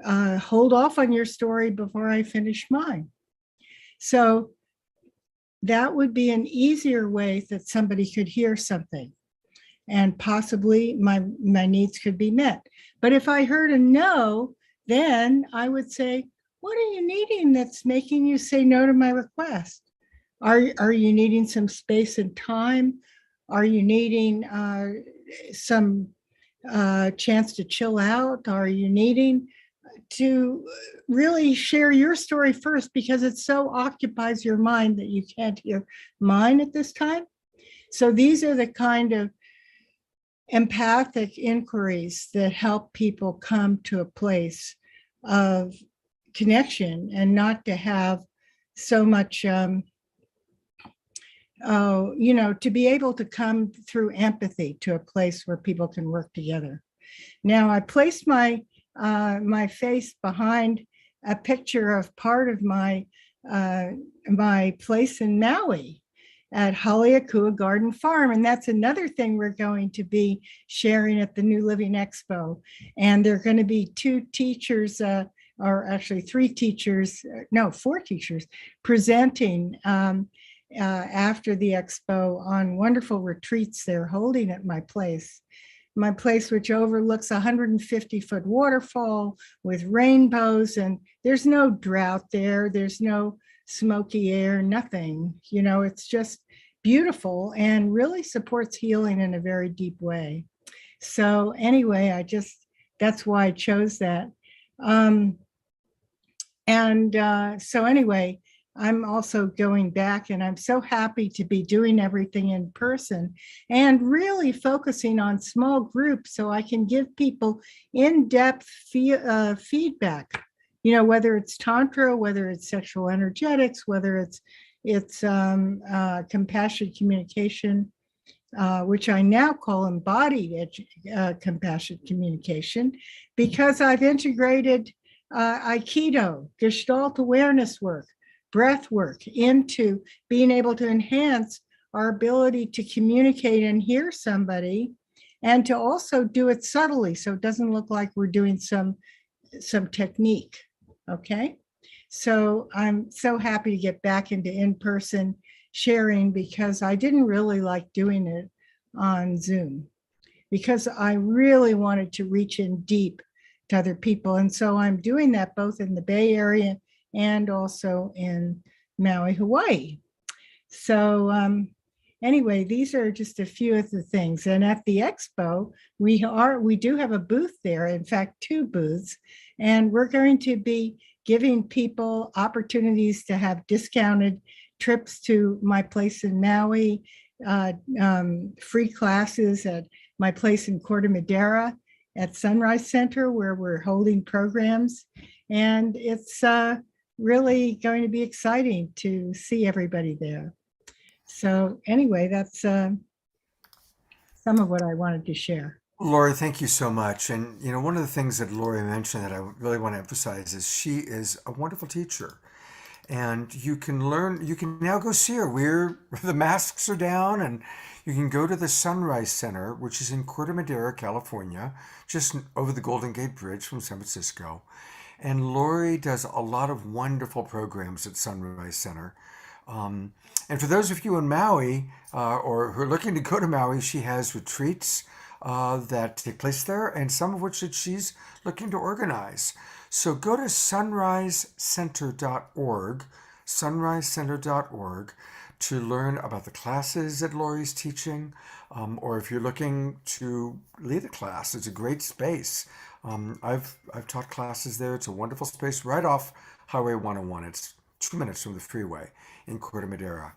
hold off on your story before I finish mine? So that would be an easier way that somebody could hear something, and possibly my needs could be met. But if I heard a no, then I would say, what are you needing that's making you say no to my request? Are you needing some space and time? Are you needing some chance to chill out? Are you needing to really share your story first, because it so occupies your mind that you can't hear mine at this time? So these are the kind of empathic inquiries that help people come to a place of connection, and not to have so much, to be able to come through empathy to a place where people can work together. Now, I placed my face behind a picture of part of my place in Maui at Haleakua Garden Farm. And that's another thing we're going to be sharing at the New Living Expo. And there are going to be 2 teachers, or actually 4 teachers presenting after the expo on wonderful retreats they're holding at my place. My place, which overlooks a 150-foot waterfall with rainbows, and there's no drought there. There's no smoky air, nothing. It's just beautiful and really supports healing in a very deep way. So anyway, that's why I chose that. So anyway, I'm also going back, and I'm so happy to be doing everything in person and really focusing on small groups so I can give people in-depth feedback, whether it's Tantra, whether it's sexual energetics, whether it's compassionate communication, which I now call embodied compassionate communication, because I've integrated Aikido, Gestalt awareness work, breath work into being able to enhance our ability to communicate and hear somebody, and to also do it subtly so it doesn't look like we're doing some technique. Okay, so I'm so happy to get back into in-person sharing, because I didn't really like doing it on Zoom, because I really wanted to reach in deep to other people. And so I'm doing that both in the Bay Area and also in Maui, Hawaii. So anyway, these are just a few of the things. And at the expo, we do have a booth there, in fact, 2 booths, and we're going to be giving people opportunities to have discounted trips to my place in Maui, free classes at my place in Corte Madera at Sunrise Center, where we're holding programs. And it's really going to be exciting to see everybody there. So anyway, that's some of what I wanted to share. Lori, thank you so much. And one of the things that Lori mentioned that I really want to emphasize is she is a wonderful teacher. And you can now go see her. The masks are down, and you can go to the Sunrise Center, which is in Corte Madera, California, just over the Golden Gate Bridge from San Francisco. And Lori does a lot of wonderful programs at Sunrise Center. And for those of you in Maui, or who are looking to go to Maui, she has retreats that take place there, and some of which that she's looking to organize. So go to sunrisecenter.org to learn about the classes that Lori's teaching, or if you're looking to lead a class, it's a great space. I've taught classes there. It's a wonderful space right off Highway 101. It's 2 minutes from the freeway in Corte Madera.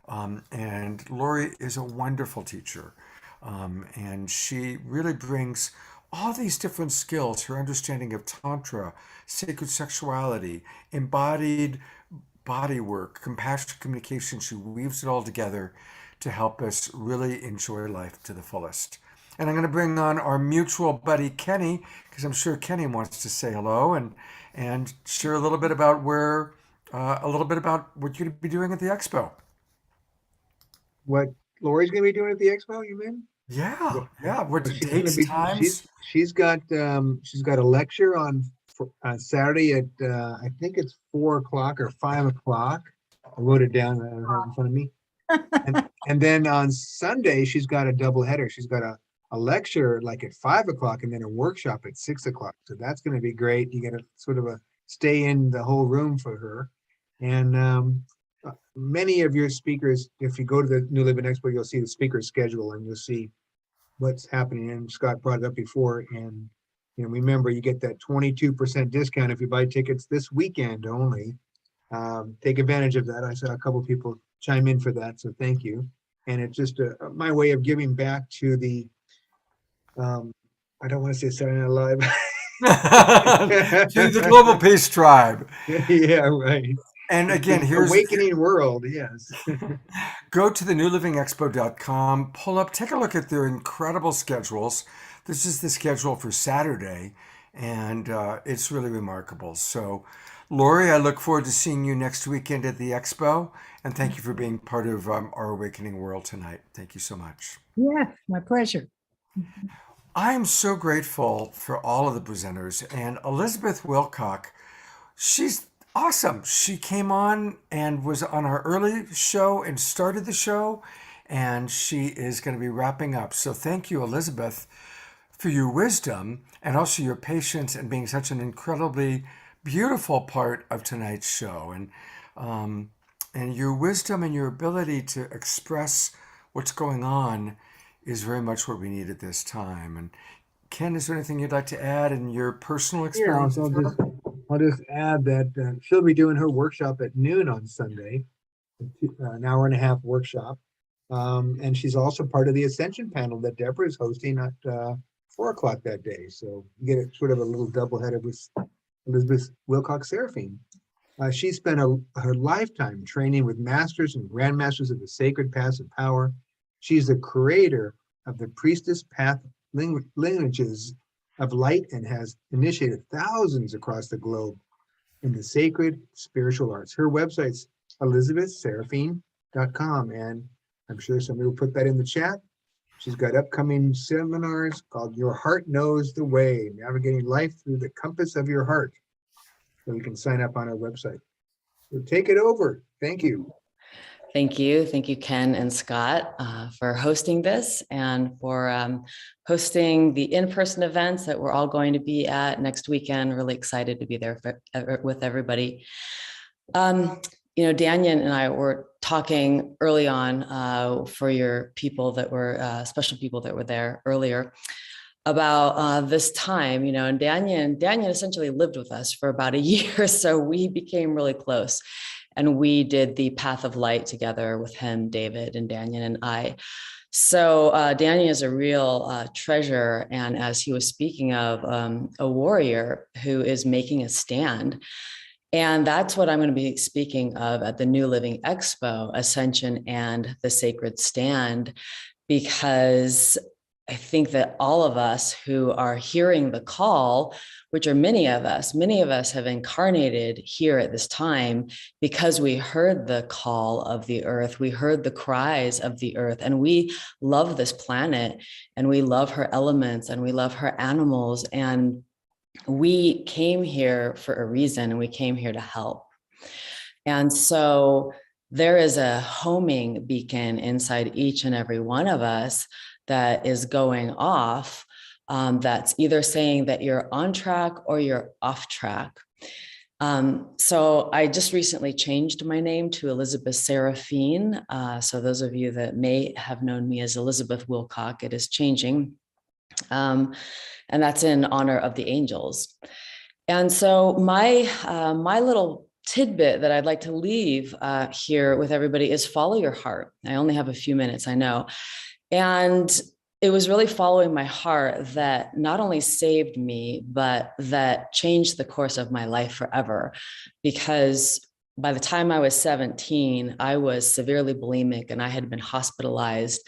And Lori is a wonderful teacher. And she really brings all these different skills, her understanding of Tantra, sacred sexuality, embodied body work, compassionate communication. She weaves it all together to help us really enjoy life to the fullest. And I'm going to bring on our mutual buddy, Kenny, because I'm sure Kenny wants to say hello and share a little bit about what you're going to be doing at the expo. What Lori's going to be doing at the expo, you mean? Yeah. What She's dates, times? She's got a lecture on Saturday at I think it's 4 o'clock or 5 o'clock. I wrote it down. I don't have it in front of me. And then on Sunday she's got a double header. She's got a lecture like at 5 o'clock and then a workshop at 6 o'clock. So that's going to be great. You got to sort of stay in the whole room for her. And Many of your speakers, if you go to the New Living Expo, you'll see the speaker schedule and you'll see what's happening. And Scott brought it up before. And remember, you get that 22% discount if you buy tickets this weekend only. Take advantage of that. I saw a couple people chime in for that, so thank you. And it's just my way of giving back to the, I don't want to say Saturday Night Live. To the Global Peace Tribe. Yeah, right. And again, here's Awakening World, yes. Go to the newlivingexpo.com, pull up, take a look at their incredible schedules. This is the schedule for Saturday, and it's really remarkable. So, Lori, I look forward to seeing you next weekend at the Expo, and thank you for being part of our Awakening World tonight. Thank you so much. Yeah, my pleasure. I am so grateful for all of the presenters, and Elizabeth Wilcock, she's awesome. She came on and was on our early show and started the show, and she is going to be wrapping up. So thank you, Elizabeth, for your wisdom and also your patience and being such an incredibly beautiful part of tonight's show. And your wisdom and your ability to express what's going on is very much what we need at this time. And Ken, is there anything you'd like to add in your personal experience? Yeah, I'll just add that she'll be doing her workshop at noon on Sunday, an hour and a half workshop. And she's also part of the Ascension panel that Deborah is hosting at 4 o'clock that day. So you get a sort of a little doubleheader with Elizabeth Wilcox Seraphine. She spent her lifetime training with masters and grandmasters of the sacred paths of power. She's the creator of the priestess path lineages of light and has initiated thousands across the globe in the sacred spiritual arts. Her website's elizabethseraphine.com, and I'm sure somebody will put that in the chat. She's got upcoming seminars called Your Heart Knows the Way, Navigating Life Through the Compass of Your Heart. So you can sign up on our website. So take it over. Thank you. Thank you. Thank you, Ken and Scott, for hosting this and for hosting the in-person events that we're all going to be at next weekend. Really excited to be there with everybody. Daniel and I were talking early on for your people that were special people that were there earlier about this time, and Daniel essentially lived with us for about a year. So we became really close. And we did the Path of Light together with him, David, and Daniel and I. So Daniel is a real treasure. And as he was speaking of, a warrior who is making a stand. And that's what I'm going to be speaking of at the New Living Expo, Ascension and the Sacred Stand, because I think that all of us who are hearing the call, which are many of us have incarnated here at this time because we heard the call of the earth. We heard the cries of the earth, and we love this planet, and we love her elements, and we love her animals. And we came here for a reason, and we came here to help. And so there is a homing beacon inside each and every one of us that is going off, that's either saying that you're on track or you're off track. So I just recently changed my name to Elizabeth Seraphine. So those of you that may have known me as Elizabeth Wilcock, it is changing. And that's in honor of the angels. And so my little tidbit that I'd like to leave here with everybody is follow your heart. I only have a few minutes, I know. And it was really following my heart that not only saved me, but that changed the course of my life forever. Because by the time I was 17, I was severely bulimic and I had been hospitalized,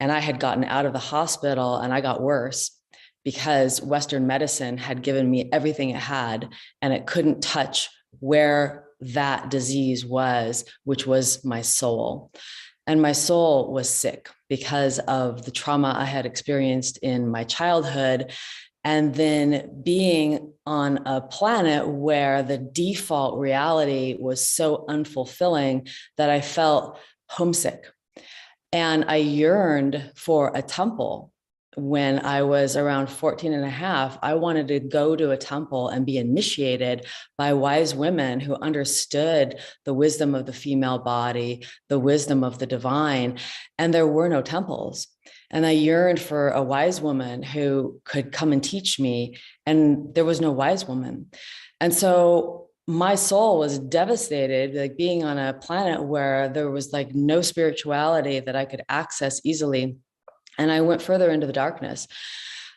and I had gotten out of the hospital and I got worse because Western medicine had given me everything it had, and it couldn't touch where that disease was, which was my soul. And my soul was sick because of the trauma I had experienced in my childhood. And then being on a planet where the default reality was so unfulfilling that I felt homesick. And I yearned for a temple when I was around 14 and a half, I wanted to go to a temple and be initiated by wise women who understood the wisdom of the female body, the wisdom of the divine, and there were no temples. And I yearned for a wise woman who could come and teach me, and there was no wise woman. And so my soul was devastated, like being on a planet where there was like no spirituality that I could access easily. And I went further into the darkness.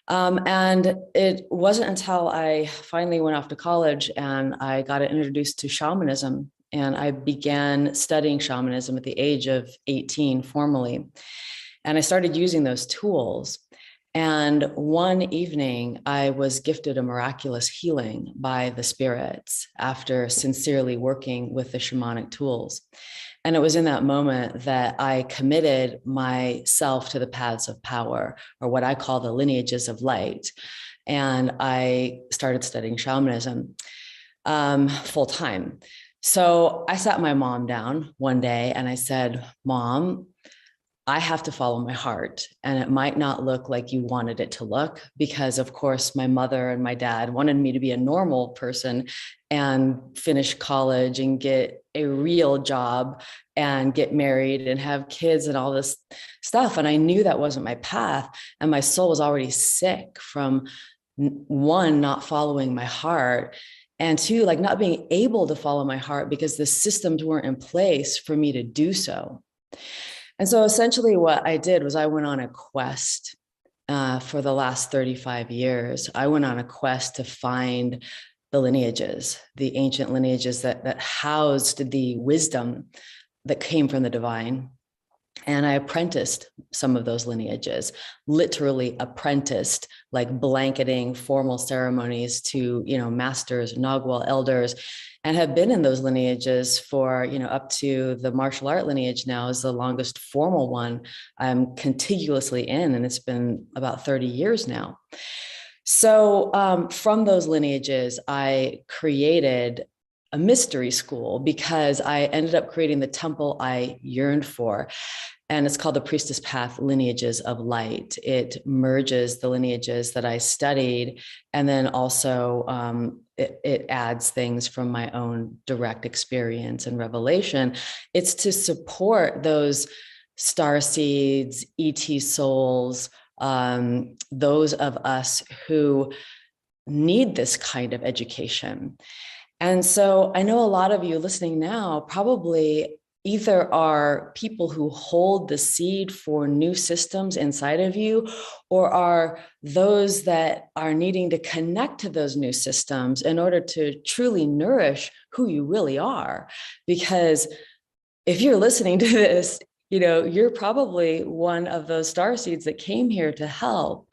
And it wasn't until I finally went off to college and I got introduced to shamanism, and I began studying shamanism at the age of 18 formally. And I started using those tools. And one evening, I was gifted a miraculous healing by the spirits after sincerely working with the shamanic tools. And it was in that moment that I committed myself to the paths of power, or what I call the lineages of light. And I started studying shamanism full time. So I sat my mom down one day and I said, Mom, I have to follow my heart, and it might not look like you wanted it to look, because of course my mother and my dad wanted me to be a normal person and finish college and get a real job and get married and have kids and all this stuff. And I knew that wasn't my path. And my soul was already sick from, one, not following my heart, and two, like not being able to follow my heart because the systems weren't in place for me to do so. And so essentially what I did was I went on a quest for the last 35 years. I went on a quest to find the lineages, the ancient lineages that housed the wisdom that came from the divine. And I apprenticed some of those lineages, literally apprenticed, like blanketing formal ceremonies to, masters, Nagwal elders, and have been in those lineages for, up to the martial art lineage now is the longest formal one I'm contiguously in. And it's been about 30 years now. So from those lineages, I created a mystery school because I ended up creating the temple I yearned for. And it's called the Priestess Path Lineages of Light. It merges the lineages that I studied, and then also it adds things from my own direct experience and revelation. It's to support those star seeds, ET souls, those of us who need this kind of education. And so I know a lot of you listening now probably either are people who hold the seed for new systems inside of you, or are those that are needing to connect to those new systems in order to truly nourish who you really are. Because if you're listening to this, you're probably one of those star seeds that came here to help.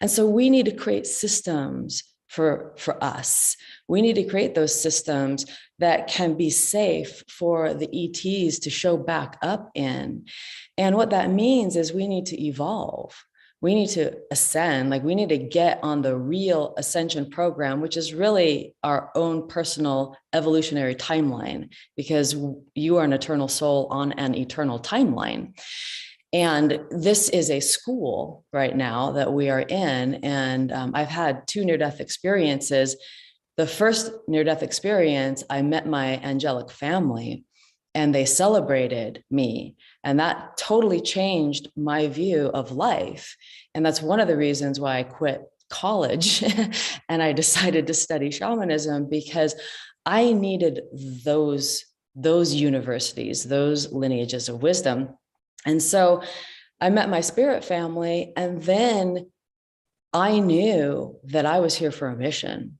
And so we need to create systems for us. We need to create those systems that can be safe for the ETs to show back up in. And what that means is we need to evolve. We need to ascend, like we need to get on the real ascension program, which is really our own personal evolutionary timeline, because you are an eternal soul on an eternal timeline. And this is a school right now that we are in. And I've had 2 near-death experiences. The first near-death experience, I met my angelic family and they celebrated me. And that totally changed my view of life. And that's one of the reasons why I quit college and I decided to study shamanism, because I needed those universities, those lineages of wisdom. And so I met my spirit family, and then I knew that I was here for a mission.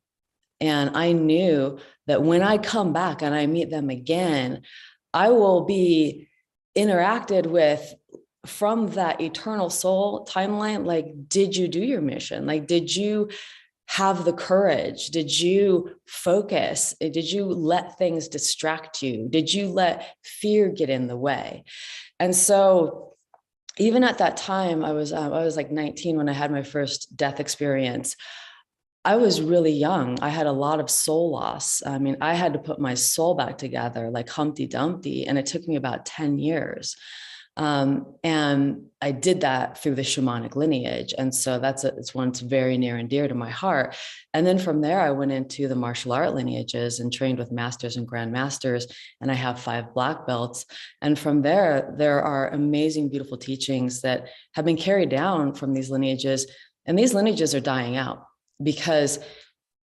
And I knew that when I come back and I meet them again, I will be interacted with from that eternal soul timeline. Like, did you do your mission? Like, did you have the courage? Did you focus? Did you let things distract you? Did you let fear get in the way? And so even at that time, I was like 19 when I had my first death experience. I was really young. I had a lot of soul loss. I mean, I had to put my soul back together like Humpty Dumpty, and it took me about 10 years. And I did that through the shamanic lineage. And so it's one that's very near and dear to my heart. And then from there, I went into the martial art lineages and trained with masters and grandmasters. And I have 5 black belts. And from there, there are amazing, beautiful teachings that have been carried down from these lineages. And these lineages are dying out because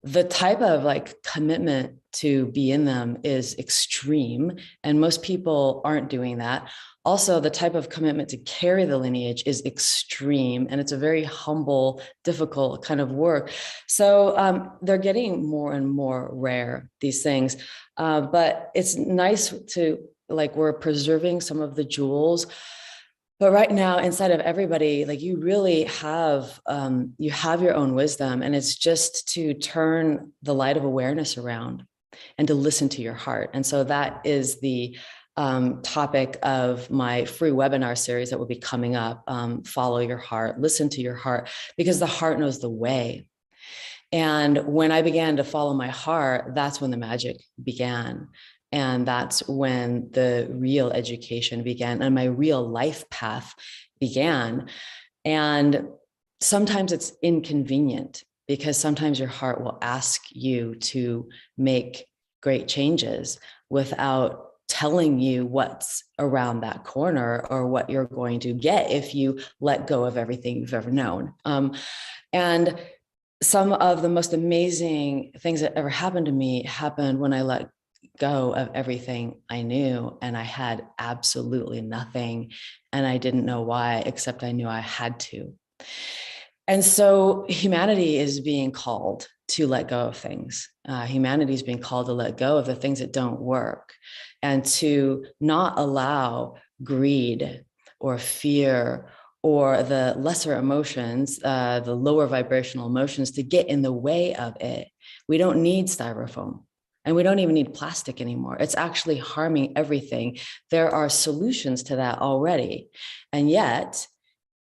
the type of like commitment to be in them is extreme. And most people aren't doing that. Also, the type of commitment to carry the lineage is extreme, and it's a very humble, difficult kind of work. So they're getting more and more rare, these things. But it's nice to, like, we're preserving some of the jewels. But right now, inside of everybody, like, you really have, you have your own wisdom, and it's just to turn the light of awareness around and to listen to your heart. And so that is the topic of my free webinar series that will be coming up. Follow your heart, listen to your heart, because the heart knows the way. And when I began to follow my heart, that's when the magic began. And that's when the real education began and my real life path began. And sometimes it's inconvenient because sometimes your heart will ask you to make great changes without telling you what's around that corner or what you're going to get if you let go of everything you've ever known. And some of the most amazing things that ever happened to me happened when I let go of everything I knew, and I had absolutely nothing, and I didn't know why, except I knew I had to. And so humanity is being called to let go of things. Humanity is being called to let go of the things that don't work, and to not allow greed or fear or the lesser emotions, the lower vibrational emotions, to get in the way of it. We don't need styrofoam. And we don't even need plastic anymore. It's actually harming everything. There are solutions to that already. And yet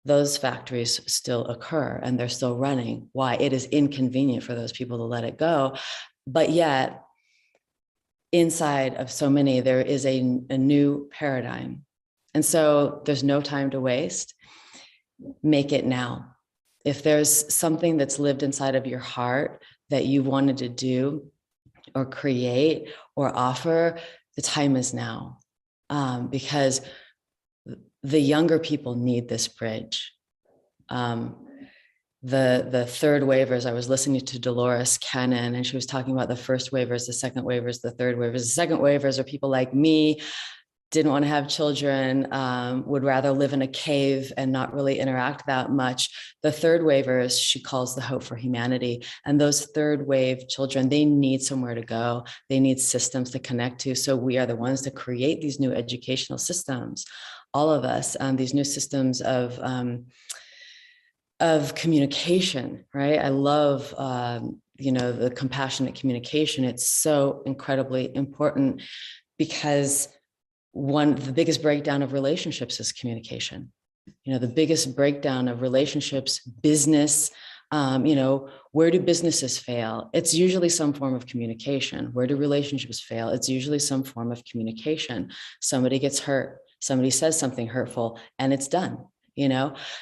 those factories still occur and they're still running. Why? It is inconvenient for those people to let it go. But yet inside of so many, there is a new paradigm. And so there's no time to waste. Make it now. If there's something that's lived inside of your heart that you wanted to do, or create or offer, the time is now, because the younger people need this bridge. The third wavers, I was listening to Dolores Cannon, and she was talking about the first wavers, the second wavers, the third wavers. The second wavers are people like me, didn't want to have children, would rather live in a cave and not really interact that much. The third wavers, she calls the hope for humanity. And those third wave children, they need somewhere to go. They need systems to connect to. So we are the ones to create these new educational systems, all of us, these new systems of communication, right? I love, the compassionate communication. It's so incredibly important because the biggest breakdown of relationships is communication. The biggest breakdown of relationships, business, where do businesses fail? It's usually some form of communication. Where do relationships fail? It's usually some form of communication. Somebody gets hurt, somebody says something hurtful, and it's done.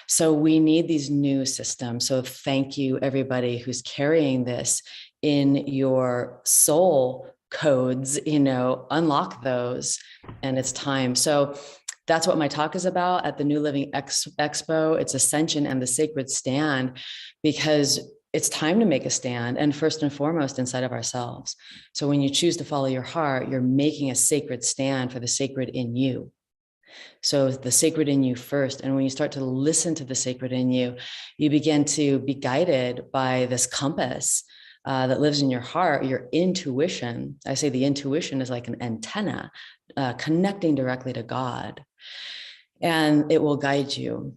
So we need these new systems. So thank you, everybody who's carrying this in your soul codes, unlock those, and it's time. So that's what my talk is about at the New Living Expo. It's Ascension and the Sacred Stand, because it's time to make a stand, and first and foremost inside of ourselves. So when you choose to follow your heart, you're making a sacred stand for the sacred in you. So the sacred in you first. And when you start to listen to the sacred in you, you begin to be guided by this compass that lives in your heart, your intuition. I say the intuition is like an antenna connecting directly to God, and it will guide you.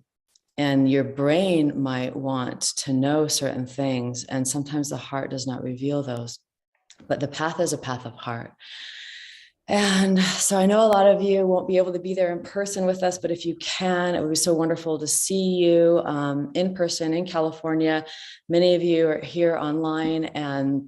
And your brain might want to know certain things, and sometimes the heart does not reveal those, but the path is a path of heart. And so I know a lot of you won't be able to be there in person with us, but if you can, it would be so wonderful to see you in person in California. Many of you are here online, and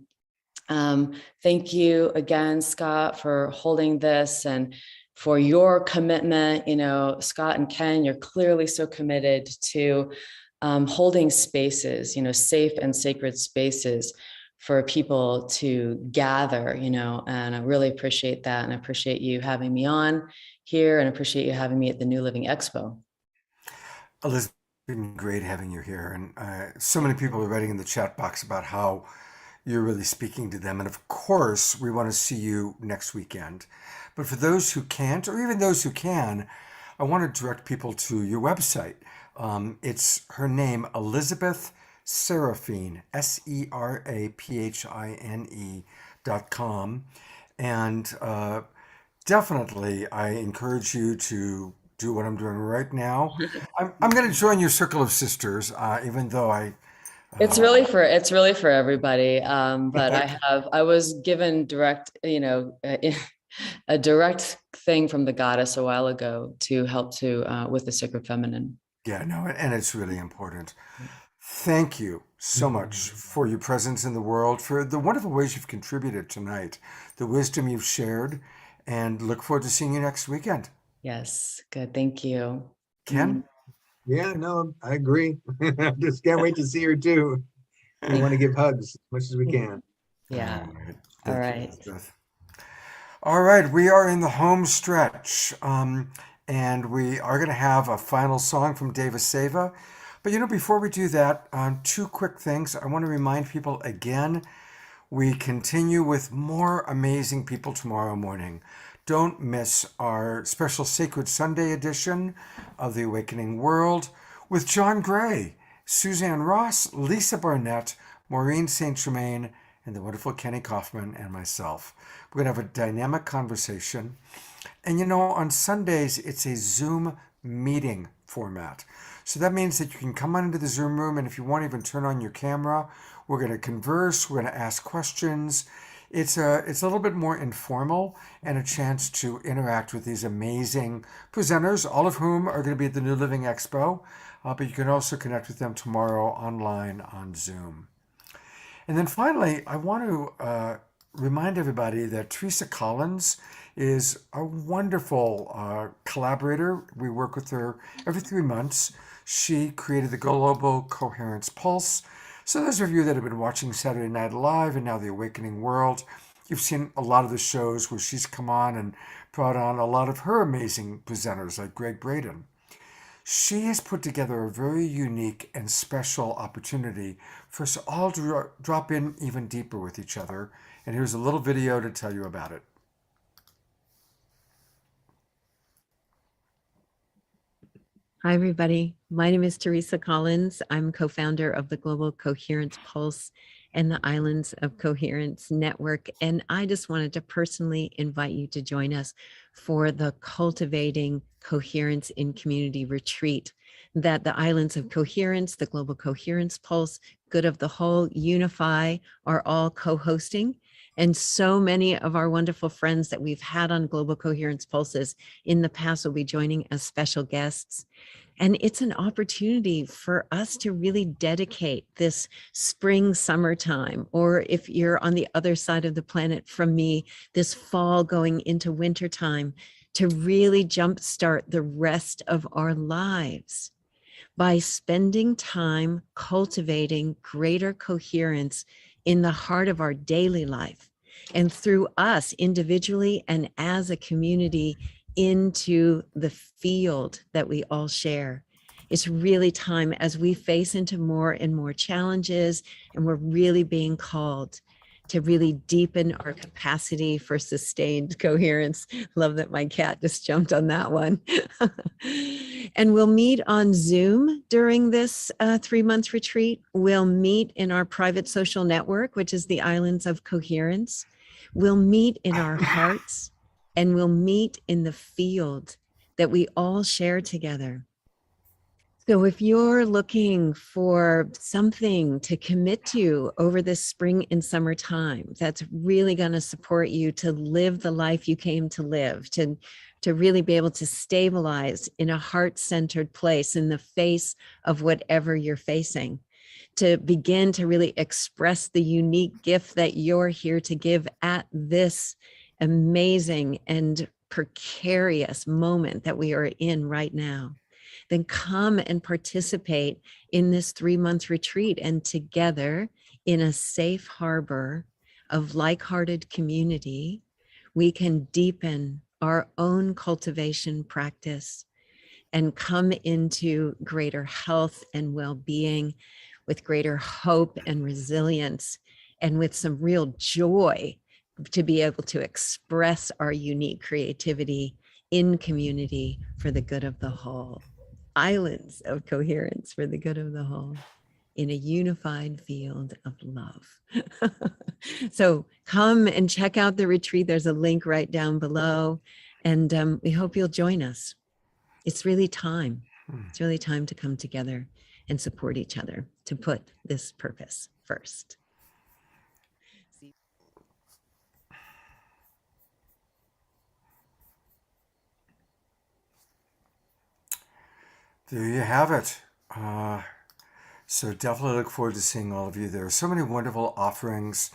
thank you again, Scott, for holding this and for your commitment. You know, Scott and Ken, you're clearly so committed to holding spaces, you know, safe and sacred spaces for people to gather, you know, and I really appreciate that. And I appreciate you having me on here, and appreciate you having me at the New Living Expo. Elizabeth, it's been great having you here. And so many people are writing in the chat box about how you're really speaking to them. And of course, we want to see you next weekend. But for those who can't, or even those who can, I want to direct people to your website. It's her name, Elizabeth Seraphine, SERAPHINE.com. And definitely, I encourage you to do what I'm doing right now. I'm going to join your circle of sisters, even though It's really for everybody. But I was given direct, you know, a direct thing from the goddess a while ago to help with the sacred feminine. Yeah, no, and it's really important. Thank you so much for your presence in the world, for the wonderful ways you've contributed tonight, the wisdom you've shared, and look forward to seeing you next weekend. Yes, good. Thank you. Ken? Yeah, no, I agree. Just can't wait to see her too. We want to give hugs as much as we can. Yeah. All All right. right. All right, we are in the home stretch, and we are going to have a final song from Deva Seva. But, you know, before we do that, two quick things. I want to remind people again, we continue with more amazing people tomorrow morning. Don't miss our special Sacred Sunday edition of The Awakening World with John Gray, Suzanne Ross, Lisa Barnett, Maureen St. Germain, and the wonderful Kenny Kaufman and myself. We're going to have a dynamic conversation. And you know, on Sundays, it's a Zoom meeting format. So that means that you can come on into the Zoom room, and if you want to even turn on your camera, we're going to converse, we're going to ask questions. It's a little bit more informal and a chance to interact with these amazing presenters, all of whom are going to be at the New Living Expo. But you can also connect with them tomorrow online on Zoom. And then finally, I want to remind everybody that Teresa Collins is a wonderful collaborator. We work with her every 3 months. She created the Global Coherence Pulse. So those of you that have been watching Saturday Night Live and now The Awakening World, you've seen a lot of the shows where she's come on and brought on a lot of her amazing presenters like Greg Braden. She has put together a very unique and special opportunity for us all to drop in even deeper with each other. And here's a little video to tell you about it. Hi, everybody. My name is Teresa Collins. I'm co-founder of the Global Coherence Pulse and the Islands of Coherence Network. And I just wanted to personally invite you to join us for the Cultivating Coherence in Community retreat that the Islands of Coherence, the Global Coherence Pulse, Good of the Whole, Unify are all co-hosting. And so many of our wonderful friends that we've had on Global Coherence Pulses in the past will be joining as special guests. And it's an opportunity for us to really dedicate this spring, summertime, or if you're on the other side of the planet from me, this fall going into wintertime, to really jumpstart the rest of our lives by spending time cultivating greater coherence in the heart of our daily life, and through us individually and as a community into the field that we all share. It's really time as we face into more and more challenges, and we're really being called to really deepen our capacity for sustained coherence. Love that my cat just jumped on that one. And we'll meet on Zoom during this 3-month retreat. We'll meet in our private social network, which is the Islands of Coherence. We'll meet in our hearts, and we'll meet in the field that we all share together. So if you're looking for something to commit to over this spring and summer time, that's really going to support you to live the life you came to live, to really be able to stabilize in a heart-centered place in the face of whatever you're facing, to begin to really express the unique gift that you're here to give at this amazing and precarious moment that we are in right now, then come and participate in this 3-month retreat. And together in a safe harbor of like-hearted community, we can deepen our own cultivation practice and come into greater health and well-being with greater hope and resilience, and with some real joy to be able to express our unique creativity in community for the good of the whole. Islands of coherence for the good of the whole in a unified field of love. So come and check out the retreat. There's a link right down below, and we hope you'll join us. It's really time. It's really time to come together and support each other to put this purpose first. There you have it. So definitely look forward to seeing all of you. There are so many wonderful offerings,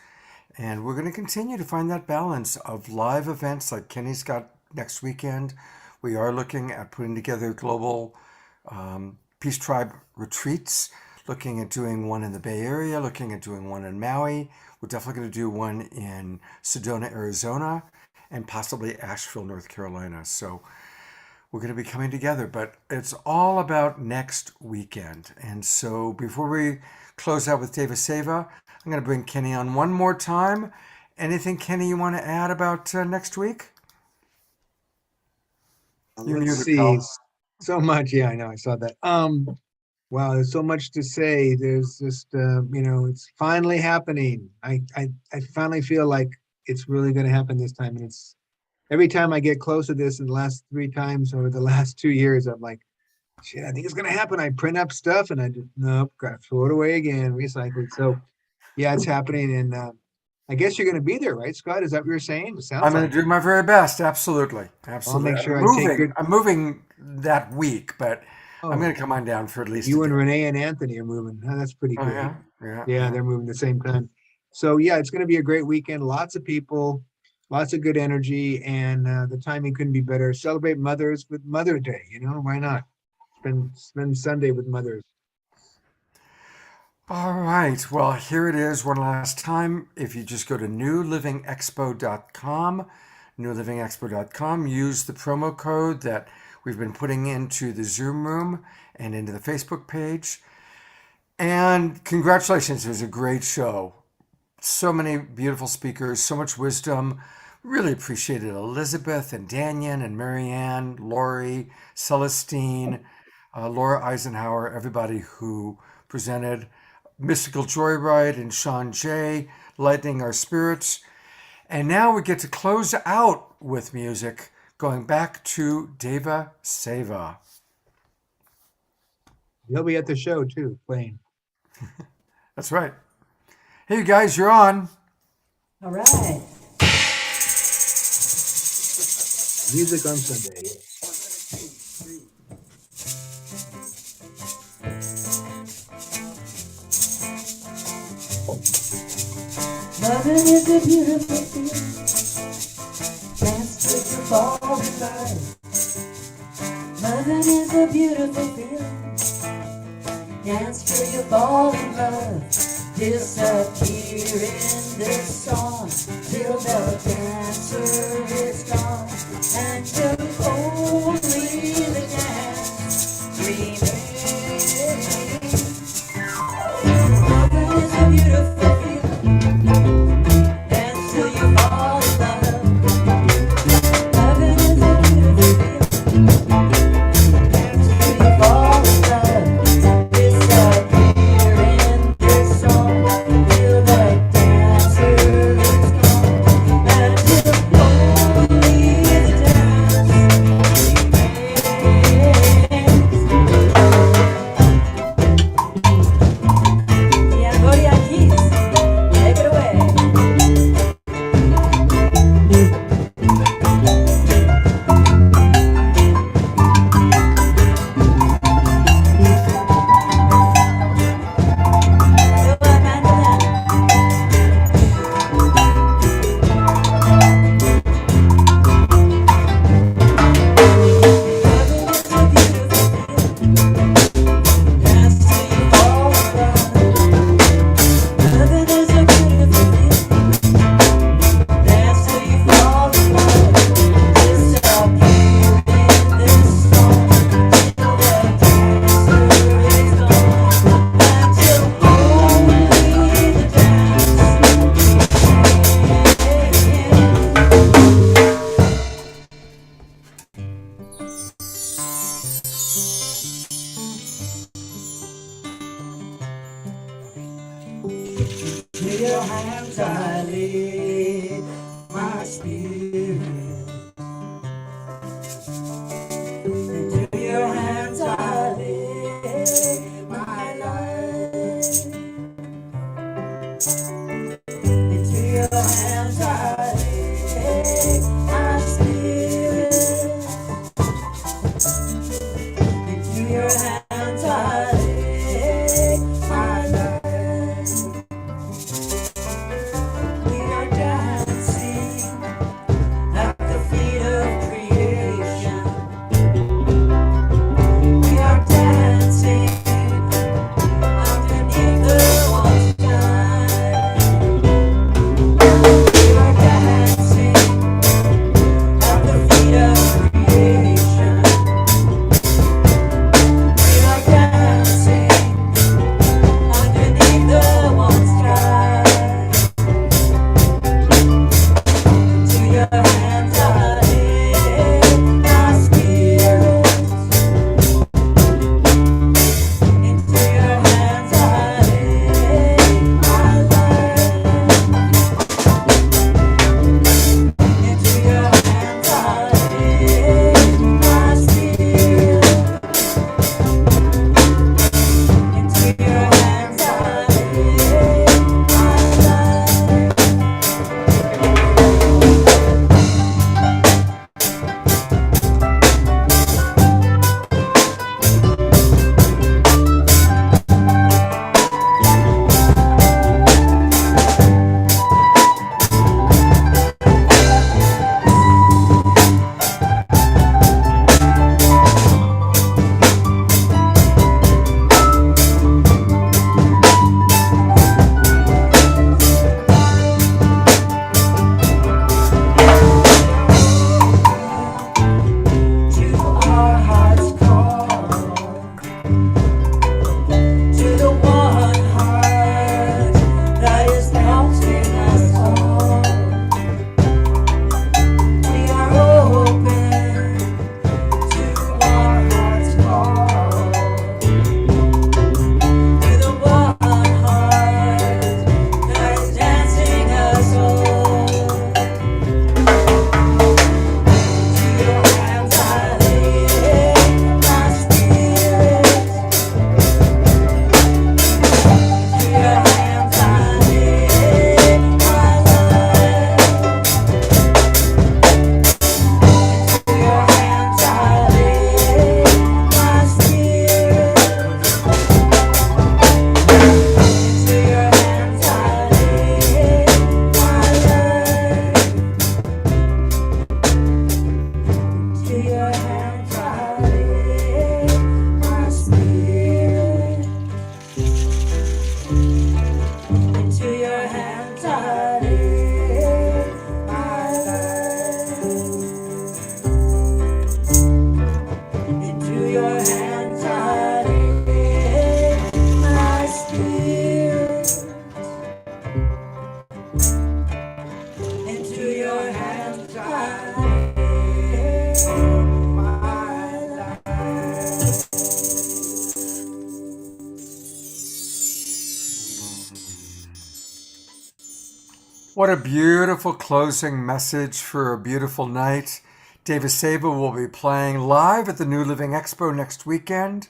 and we're going to continue to find that balance of live events like Kenny's got next weekend. We are looking at putting together global Peace Tribe retreats, looking at doing one in the Bay Area, looking at doing one in Maui. We're definitely going to do one in Sedona, Arizona, and possibly Asheville, North Carolina. So we're going to be coming together, but it's all about next weekend. And so before we close out with Deva Seva, I'm going to bring Kenny on one more time. Anything, Kenny, you want to add about next week? Let's see. So much. Yeah, I know. I saw that. Wow, there's so much to say. There's just, it's finally happening. I finally feel like it's really going to happen this time. And it's every time I get close to this, in the last 3 times over the last 2 years, I'm like, shit, I think it's going to happen. I print up stuff and I just, nope, got to throw it away again, recycle it. So yeah, it's happening. And I guess you're going to be there, right, Scott? Is that what you're saying? It sounds I'm going like to do my very best. Absolutely. Absolutely. I'll make sure I'm I take good. I'm moving that week, but I'm going to come on down for at least You and Renee and Anthony are moving. Oh, that's pretty Oh, good. yeah? Yeah, they're moving the same time. So yeah, it's going to be a great weekend. Lots of people, lots of good energy, and the timing couldn't be better. Celebrate mothers with Mother Day. Why not? Spend Sunday with mothers. All right. Well, here it is one last time. If you just go to newlivingexpo.com, newlivingexpo.com, use the promo code that we've been putting into the Zoom room and into the Facebook page. And congratulations. It was a great show. So many beautiful speakers, so much wisdom. Really appreciated Elizabeth and Danyan and Marianne, Lori, Celestine, Laura Eisenhower, everybody who presented. Mystical Joyride and Sean J, lightening our spirits. And now we get to close out with music, going back to Deva Seva. He'll be at the show too, playing. That's right. Hey, you guys, you're on. All right. Music on Sunday. Loving is a beautiful thing. Dance with the fall in love. Loving is a beautiful feeling. Dance till you fall in love. Disappear in this song till the dancer is gone, and till only the dance remains. Loving is a beautiful feeling. Dance till you fall in love. Loving is a beautiful feeling. Dance till you fall in love. Disappear in this song till the dancer is gone, and till only the dance hands I lay my spirit. Into your hands I lay my life. Into your hands I lay my spirit. Into your hands I lay my life. We are dancing at the feet of creation. We are dancing underneath the one's sky. We are dancing at the feet of creation. We are dancing underneath the one's sky. To your hands I lay my spirit. Into your hands I lay my life. Into your hands I lay my spirit. Into your hands I lay my life. To our heart's call, to the one heart that is melting us all. We are open to our heart's call, to the one heart that is dancing us all. To your hands I lay my spirit. To your hands I lay my life. To your hands I lay my spirit. To your hands I lay my life. To your hands I lay my spirit. Into your hands I lay my life. Into your hands I lay my spirit. Into your hands I lay my life. What a beautiful closing message for a beautiful night. Deva Seva will be playing live at the New Living Expo next weekend,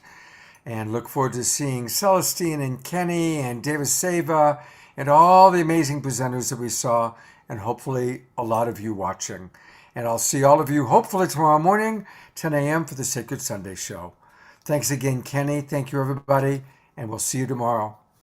and look forward to seeing Celestine and Kenny and Deva Seva and all the amazing presenters that we saw, and hopefully a lot of you watching. And I'll see all of you hopefully tomorrow morning, 10 a.m. for the Sacred Sunday Show. Thanks again, Kenny. Thank you, everybody, and we'll see you tomorrow.